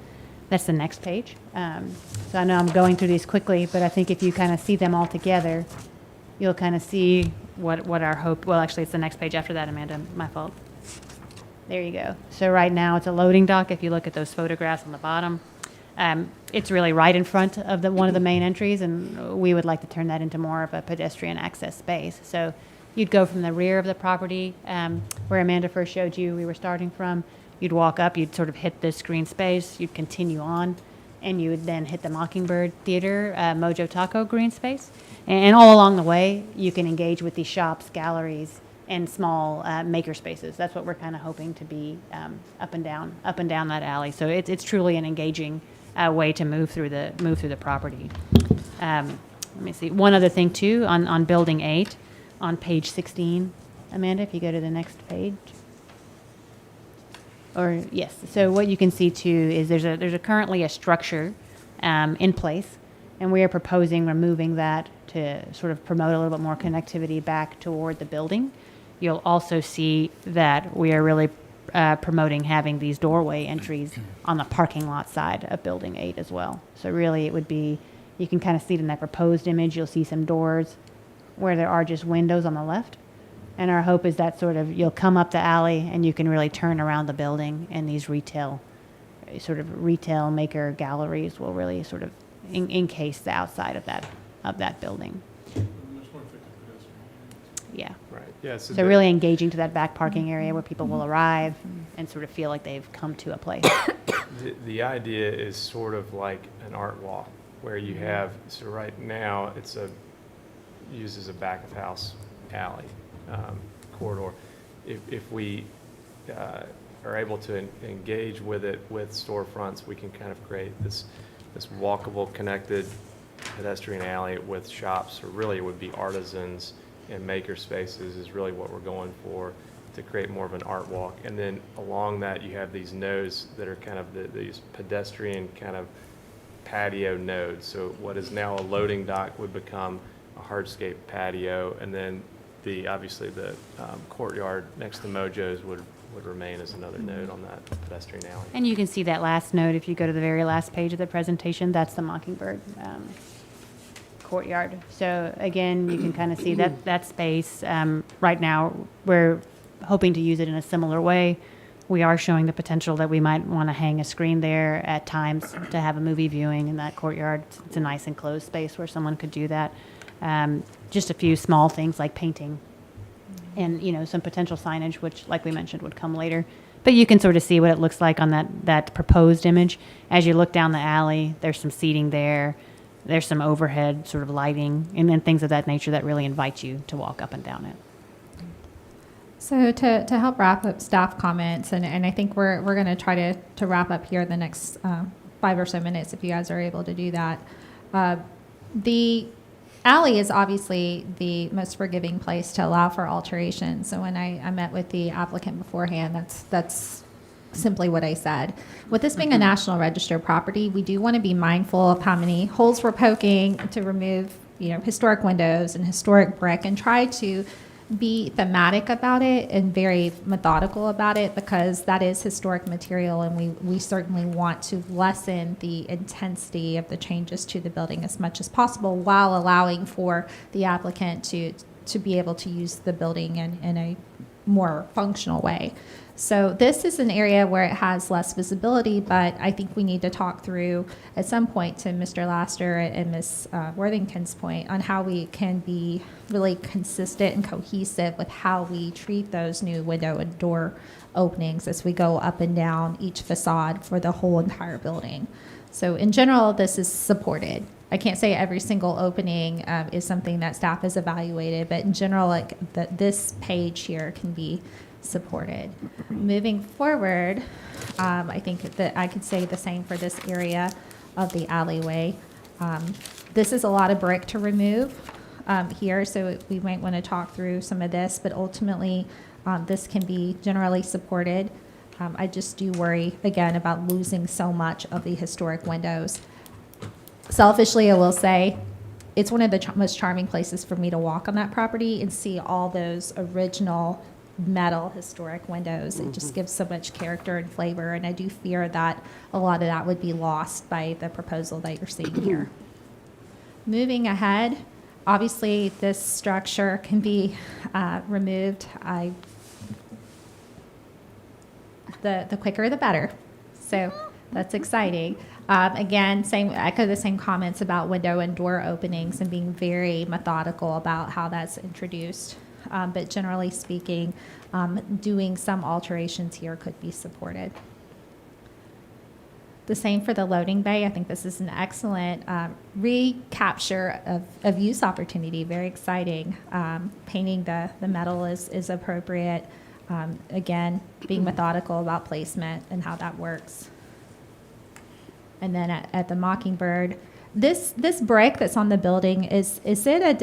next page. So I know I'm going through these quickly, but I think if you kind of see them all together, you'll kind of see what our hope, well, actually, it's the next page after that, Amanda, my fault. There you go. So right now, it's a loading dock. If you look at those photographs on the bottom, it's really right in front of one of the main entries, and we would like to turn that into more of a pedestrian access space. So you'd go from the rear of the property, where Amanda first showed you we were starting from. You'd walk up, you'd sort of hit this green space, you'd continue on, and you would then hit the Mockingbird Theater, Mojo Taco green space. And all along the way, you can engage with these shops, galleries, and small maker spaces. That's what we're kind of hoping to be up and down that alley. So it's truly an engaging way to move through the property. Let me see, one other thing too, on Building 8, on page 16. Amanda, if you go to the next page. Or, yes, so what you can see too is there's currently a structure in place, and we are proposing removing that to sort of promote a little bit more connectivity back toward the building. You'll also see that we are really promoting having these doorway entries on the parking lot side of Building 8 as well. So really, it would be, you can kind of see it in that proposed image, you'll see some doors where there are just windows on the left. And our hope is that sort of, you'll come up the alley and you can really turn around the building, and these retail maker galleries will really sort of encase the outside of that building. Yeah.
Right, yeah.
So really engaging to that back parking area where people will arrive and sort of feel like they've come to a place.
The idea is sort of like an art walk, where you have, so right now, uses a back of house alley corridor. If we are able to engage with it with storefronts, we can kind of create this walkable, connected pedestrian alley with shops, or really it would be artisans and maker spaces is really what we're going for, to create more of an art walk. And then along that, you have these nodes that are kind of these pedestrian kind of patio nodes. So what is now a loading dock would become a hardscape patio, and then obviously the courtyard next to Mojo's would remain as another node on that pedestrian alley.
And you can see that last note if you go to the very last page of the presentation. That's the Mockingbird courtyard. So again, you can kind of see that space. Right now, we're hoping to use it in a similar way. We are showing the potential that we might want to hang a screen there at times to have a movie viewing in that courtyard. It's a nice enclosed space where someone could do that. Just a few small things like painting and, some potential signage, which, like we mentioned, would come later. But you can sort of see what it looks like on that proposed image. As you look down the alley, there's some seating there. There's some overhead sort of lighting and then things of that nature that really invite you to walk up and down it.
So to help wrap up staff comments, and I think we're going to try to wrap up here in the next 5 or so minutes if you guys are able to do that. The alley is obviously the most forgiving place to allow for alterations. So when I met with the applicant beforehand, that's simply what I said. With this being a National Register property, we do want to be mindful of how many holes we're poking to remove, historic windows and historic brick, and try to be thematic about it and very methodical about it, because that is historic material, and we certainly want to lessen the intensity of the changes to the building as much as possible, while allowing for the applicant to be able to use the building in a more functional way. So this is an area where it has less visibility, but I think we need to talk through at some point, to Mr. Laster and Ms. Worthington's point, on how we can be really consistent and cohesive with how we treat those new window and door openings as we go up and down each facade for the whole entire building. So in general, this is supported. I can't say every single opening is something that staff has evaluated, but in general, this page here can be supported. Moving forward, I think that I could say the same for this area of the alleyway. This is a lot of brick to remove here, so we might want to talk through some of this, but ultimately this can be generally supported. I just do worry, again, about losing so much of the historic windows. Selfishly, I will say, it's one of the most charming places for me to walk on that property and see all those original metal historic windows. It just gives so much character and flavor, and I do fear that a lot of that would be lost by the proposal that you're seeing here. Moving ahead, obviously this structure can be removed. The quicker the better, so that's exciting. Again, echo the same comments about window and door openings and being very methodical about how that's introduced. But generally speaking, doing some alterations here could be supported. The same for the loading bay. I think this is an excellent recapture of use opportunity. Very exciting. Painting the metal is appropriate. Again, being methodical about placement and how that works. And then at the Mockingbird, This brick that's on the building, is it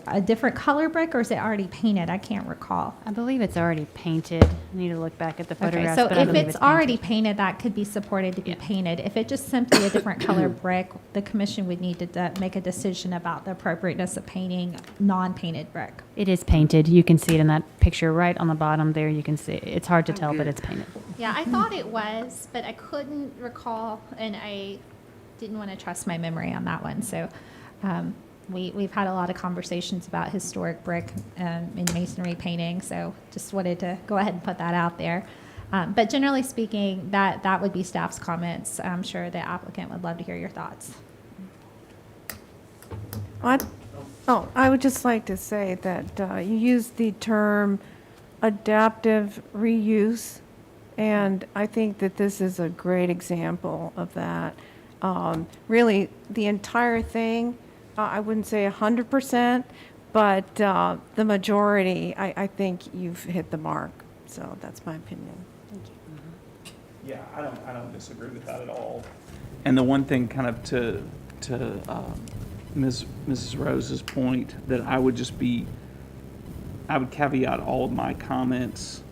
a different color brick, or is it already painted? I can't recall.
I believe it's already painted. I need to look back at the
Okay,
photographs,
so
but I
if
believe
it's
painted.
already painted, that could be supported to be painted. If it's just simply a different color brick, the commission would need to make a decision about the appropriateness of painting non-painted brick.
It is painted. You can see it in that picture right on the bottom there. You can see it. It's hard to tell, but it's painted.
Yeah, I thought it was, but I couldn't recall, and I didn't want to trust my memory on that one. So we've had a lot of conversations about historic brick in masonry painting, so just wanted to go ahead and put that out there. But generally speaking, that would be staff's comments. I'm sure the applicant would love to hear your thoughts.
I would just like to say that you used the term adaptive reuse, and I think that this is a great example of that. Really, the entire thing, I wouldn't say 100%, but the majority, I think you've hit the mark. So that's my opinion.
Yeah, I don't disagree with that at all. And the one thing kind of to Mrs. Rose's point that I would caveat all of my comments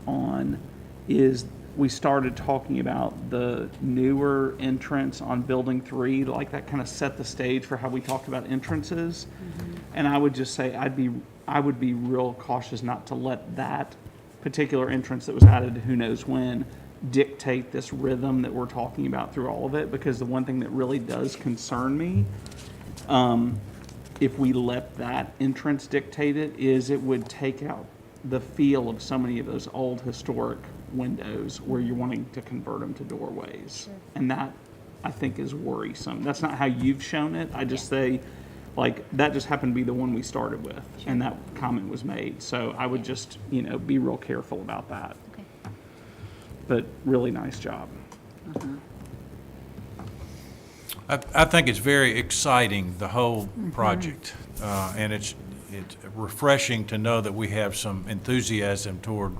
on is we started talking about the newer entrance on Building 3, like that kind of set the stage for how we talked about entrances. And I would just say I would be real cautious not to let that particular entrance that was added who knows when dictate this rhythm that we're talking about through all of it, because the one thing that really does concern me, if we let that entrance dictate it, is it would take out the feel of so many of those old historic windows where you're wanting to convert them to doorways. Sure. And that, I think, is worrisome. That's not how you've shown it. I just say, like, that just happened to be the one we started with, and that comment was made. So I would just, be real careful about that.
Okay.
But really nice job.
I think it's very exciting, the whole project. And it's refreshing to know that we have some enthusiasm toward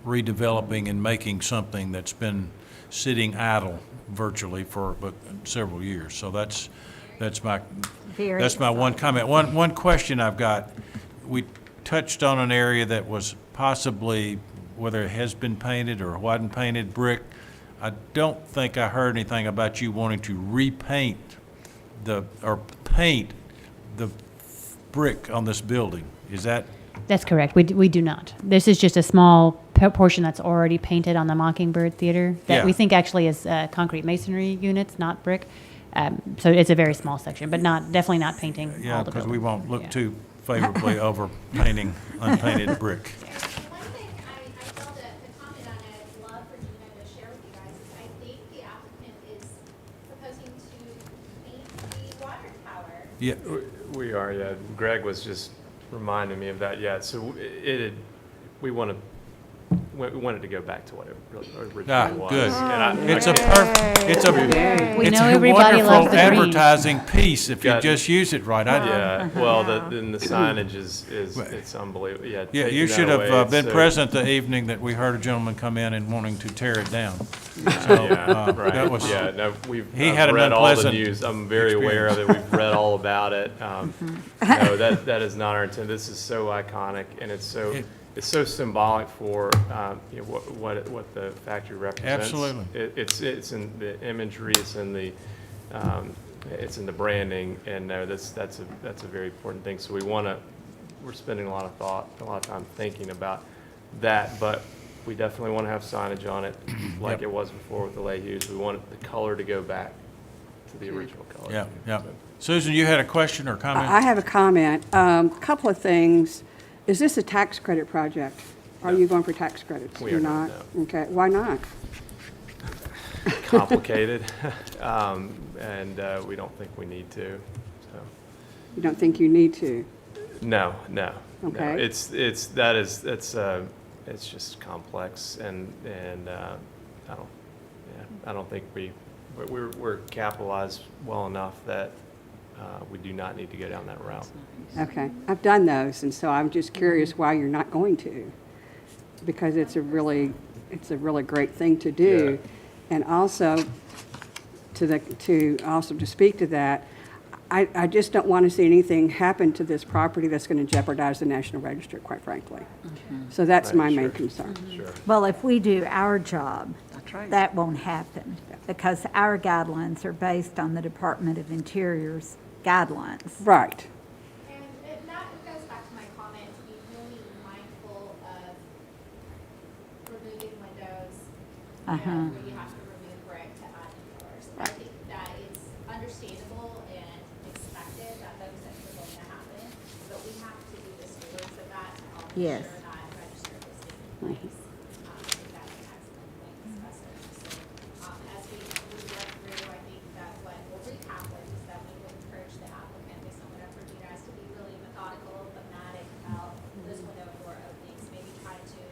redeveloping and making something that's been sitting idle virtually for several years. So that's my one comment. One question I've got, we touched on an area that was possibly, whether it has been painted or wasn't painted, brick. I don't think I heard anything about you wanting to repaint paint the brick on this building. Is that?
That's correct. We do not. This is just a small portion that's already painted on the Mockingbird Theater that we think actually is concrete masonry units, not brick. So it's a very small section, but definitely not painting all the building.
Because we won't look too favorably over painting unpainted brick.
One thing I felt the comment on it, I'd love for Gina to share with you guys, is I think the applicant is proposing to paint the water tower.
Yeah.
We are, yeah. Greg was just reminding me of that, yeah. So we wanted to go back to what it originally was.
Good.
And
It's
know
a
everybody loves
wonderful
the green.
advertising piece if you just use it right.
Yeah, well, then the signage is it's unbelievable. Yeah,
Yeah, you
taking
should
that away,
have been
it's so-
present the evening that we heard a gentleman come in and wanting to tear it down. So,
Yeah, right.
that was-
Yeah, no,
He
I've
had an
read all the
unpleasant
news. I'm very aware of it. We've read all about it. No, that is not our intent. This is so iconic, and it's so symbolic for what the factory represents.
Absolutely.
It's in the imagery. It's in the branding, and no, that's a very important thing. So we're spending a lot of time thinking about that, but we definitely want to have signage on it like it was before with the Leahy's. We want the color to go back to the original color.
Yeah. Susan, you had a question or comment?
I have a comment. Couple of things. Is this a tax credit project? Are you going for tax credits?
We
You're
are not, no.
Okay, why not?
Complicated, and we don't think we need to. So.
You don't think you need to?
No.
Okay.
No. It's just complex, and I don't think we're capitalized well enough that we do not need to go down that route.
Okay, I've done those, and so I'm just curious why you're not going to, because it's a really great thing to do, and also to speak to that, I just don't want to see anything happen to this property that's going to jeopardize the National Register, quite frankly. So that's my main concern.
Well, if we do our job,
That's right.
that won't happen, because our guidelines are based on the Department of Interior's guidelines.
Right.
And that goes back to my comment, to be really mindful of removing windows,
Uh-huh.
where you have to remove brick to add doors. I think that it's understandable and expected that those things are going to happen, but we have to be the stewards of that to help
Yes.
ensure that register is taking place. I think that's an excellent point, Professor. So, as we work through, I think that what we'll recap with is that we would encourage the applicant, based on what I've heard you guys, to be really methodical, thematic about those window and door openings, maybe try to,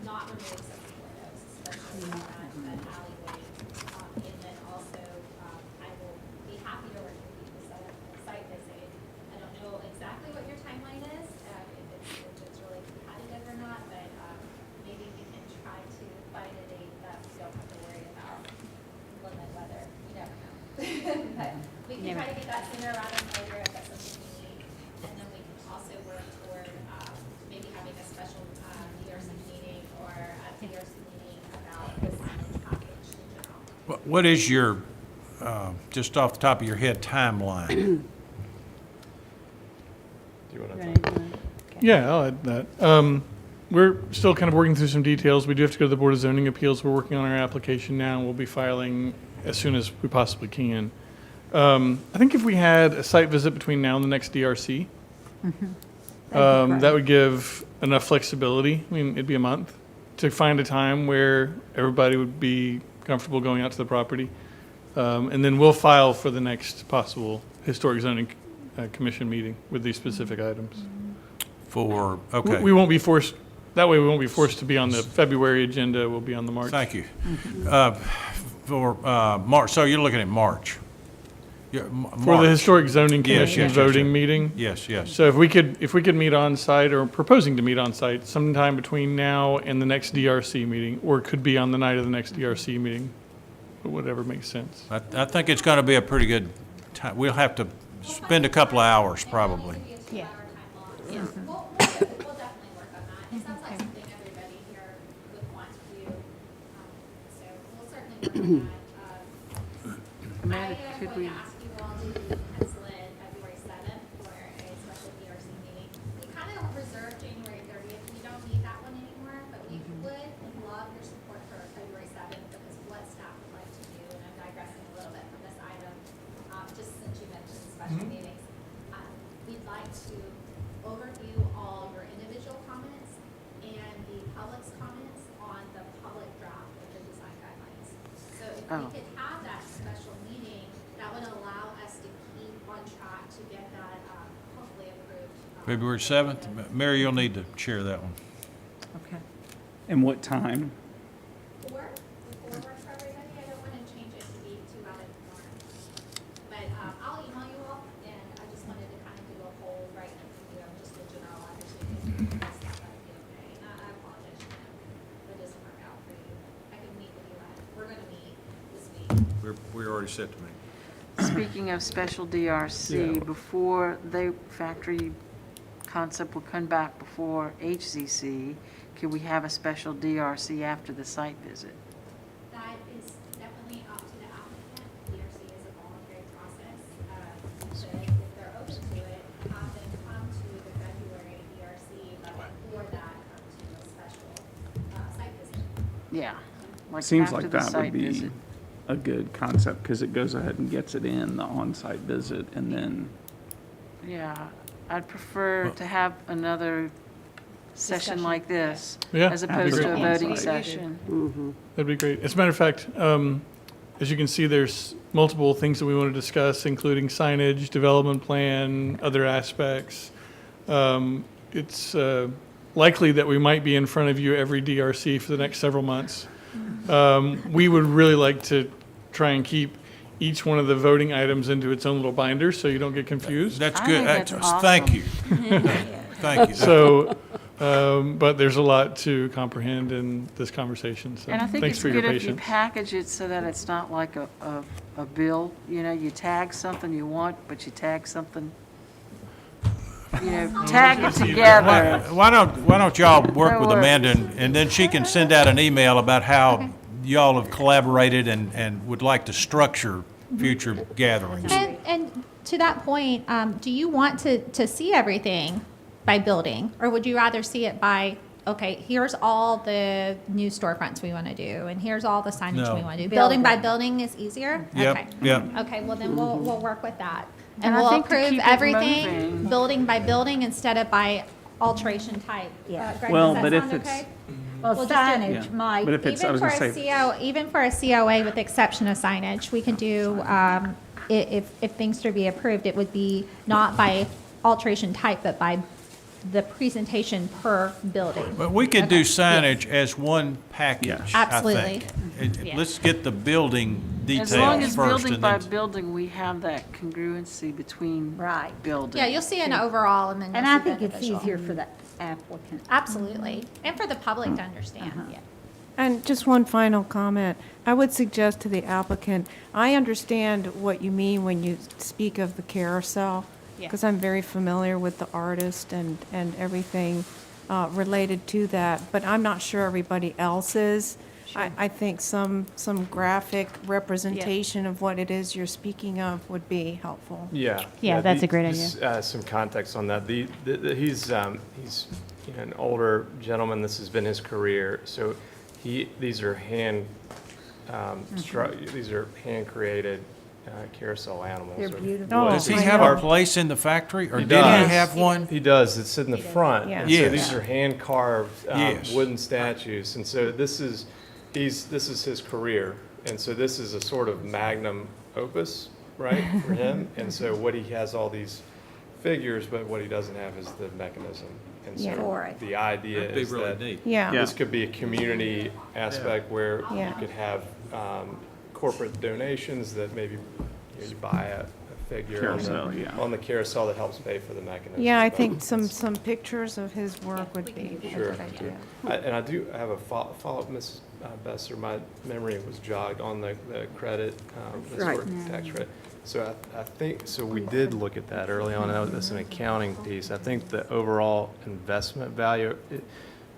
not remove some of the windows, especially in that alleyway. And then also, I will be happy to work with you to set up a site visit. I don't know exactly what your timeline is, if it's really competitive or not, but, maybe we can try to find a date that we don't have to worry about limit weather. You never know. But we can try to get that sooner rather than later if that's something we need. And then we can also work toward, maybe having a special, DRC meeting or a DRC meeting about the signage package in general.
What is your, just off the top of your head, timeline?
Do you want to?
Yeah, I'll add that. We're still kind of working through some details. We do have to go to the Board of Zoning Appeals. We're working on our application now, and we'll be filing as soon as we possibly can. I think if we had a site visit between now and the next DRC, that would give enough flexibility. I mean, it'd be a month to find a time where everybody would be comfortable going out to the property. And then we'll file for the next possible Historic Zoning Commission meeting with these specific items.
For, okay.
We won't be forced, that way we won't be forced to be on the February agenda, we'll be on the March.
Thank you. For March, so you're looking at March? Yeah,
For the
March.
Historic Zoning
Yes,
Commission
yes, yes,
voting
yes.
meeting.
Yes, yes.
So if we could meet on site, or proposing to meet on site sometime between now and the next DRC meeting, or it could be on the night of the next DRC meeting, whatever makes sense.
I think it's going to be a pretty good time. We'll have to spend a couple of hours, probably.
Yeah. Yes. We'll definitely work on that. It sounds like something everybody here would want to do. So we'll certainly work on that.
Amanda,
I am
could
going
we,
to ask you all to pencil in February 7th for a special DRC meeting. We kind of reserved January 30th. We don't need that one anymore, but we would love your support for February 7th because what staff would like to do, and I'm digressing a little bit from this item, just since you mentioned special meetings. We'd like to overview all your individual comments and the public's comments on the public draft of the design guidelines. So if we could have that special meeting, that would allow us to keep on track to get that hopefully approved.
February 7th? Mary, you'll need to chair that one.
Okay.
And what time?
Four works for everybody. I don't want to change it to be too out of the norm. But I'll email you all, and I just wanted to kind of do a whole right now for you, just a general understanding. That's not gonna be okay. And I apologize, you know, it doesn't work out for you. I can meet with you we're gonna meet this week.
We're already set to meet.
speaking of special DRC, before the factory concept will come back before HZC, could we have a special DRC after the site visit?
That is definitely up to the applicant. DRC is a voluntary process. So if they're open to it, have them come to the February DRC, but before that, come to a special site visit.
Yeah. Like
Seems
after
like
the
that would
site
be
visit.
a good concept, because it goes ahead and gets it in the on-site visit, and then,
Yeah, I'd prefer to have another session like this,
Yeah,
as
that'd be
opposed to a
great.
voting
On-site.
session.
That'd be great. As a matter of fact, as you can see, there's multiple things that we want to discuss, including signage, development plan, other aspects. It's likely that we might be in front of you every DRC for the next several months. We would really like to try and keep each one of the voting items into its own little binder, so you don't get confused.
That's
I
good.
think that's
Thank
awesome.
you. Thank you.
So But there's a lot to comprehend in this conversation, so
And I think
thanks
it's
for your
good if you
patience.
package it so that it's not like a bill, you know, you tag something you want, but you tag something, you know, tag it together.
Why don't y'all work
That
with
works.
Amanda, and then she can send out an email about how y'all have collaborated and would like to structure future gatherings.
And to that point, do you want to see everything by building? Or would you rather see it by, okay, here's all the new storefronts we want to do, and here's all the signage
No.
we want to do? Building by building is easier?
Yep,
Okay.
yep.
Okay, well then we'll work with that.
And I
we'll
think to
approve
keep it
everything,
moving-
building by building instead of by alteration type.
Yeah.
Greg,
Well,
does
but
that
if
sound
it's-
okay?
Well,
We'll just do-
signage might.
But if it's, I
Even
was
for
gonna
a
say,
CO, even for a COA with the exception of signage, we can do, if things to be approved, it would be not by alteration type, but by the presentation per building.
But we could do
Okay.
signage as one package, I
Absolutely.
think.
Yeah.
Let's get the building details
As long
first.
as building
and
by
then-
building, we have that congruency between
Right.
buildings.
Yeah, you'll see an overall and then you'll
And
see
I
the
think it's
individual.
easier for the applicant.
Absolutely. And for the public to understand, yeah.
And just one final comment. I would suggest to the applicant, I understand what you mean when you speak of the carousel,
Yeah.
because I'm very familiar with the artist and everything related to that, but I'm not sure everybody else is. I think some graphic representation of what it is you're speaking of would be helpful.
Yeah.
Yeah, that's a great
just, some context on that. He's you know, an older gentleman. This has been his career. So these are these are hand created carousel animals.
They're
or
beautiful.
wood.
Does he
I
have
know.
a place in the factory, or
He
did he
does.
have one?
He does. It's in the front.
Yeah.
And so
Yes.
these are hand carved
Yes.
wooden statues, and so this is his career, and so this is a sort of magnum opus, right, for him. And so what he has all these figures, but what he doesn't have is the mechanism. And
Yeah.
so
For it.
the idea
That'd be
is
really
that
neat.
Yeah.
this could be a community aspect where you
Yeah.
could have corporate donations that maybe you buy a figure on
Carousel, yeah.
on the carousel that helps pay for the mechanism.
Yeah, I
But
think
it's-
some pictures of his work would be a
Sure,
good idea.
And I do have a follow-up, Ms. Besser, my memory was jogged on the credit,
Right.
historic tax credit. So I think, so we did look at that early on, that's an accounting piece. I think the overall investment value,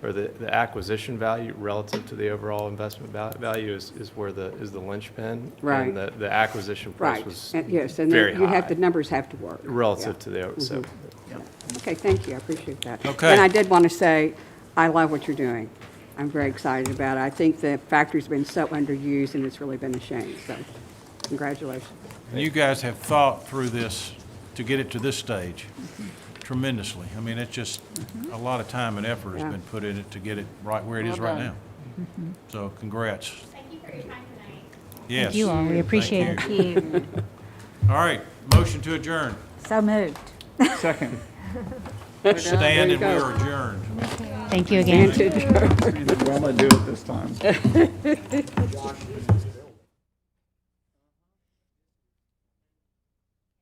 or the acquisition value relative to the overall investment value is where is the linchpin.
Right.
And the acquisition price
Right,
was
and yes, and
very
then you have,
high
the numbers have to work.
relative
Yeah.
to the, so.
Okay, thank you, I appreciate that.
Okay.
And I did want to say, I love what you're doing. I'm very excited about it. I think the factory's been so underused, and it's really been a shame, so congratulations.
And you guys have thought through this to get it to this stage tremendously. I mean, it's just, a lot of time and effort has
Yeah.
been put in it to get it right where it is
Well
right
done.
now. So congrats.
Thank you for your time tonight.
Yes.
Thank you all, we appreciate it.
Thank you.
Thank you.
All right, motion to adjourn.
So moved.
second.
Stand
There you
and we
go.
are adjourned.
Thank you again.
We did well to do it this time.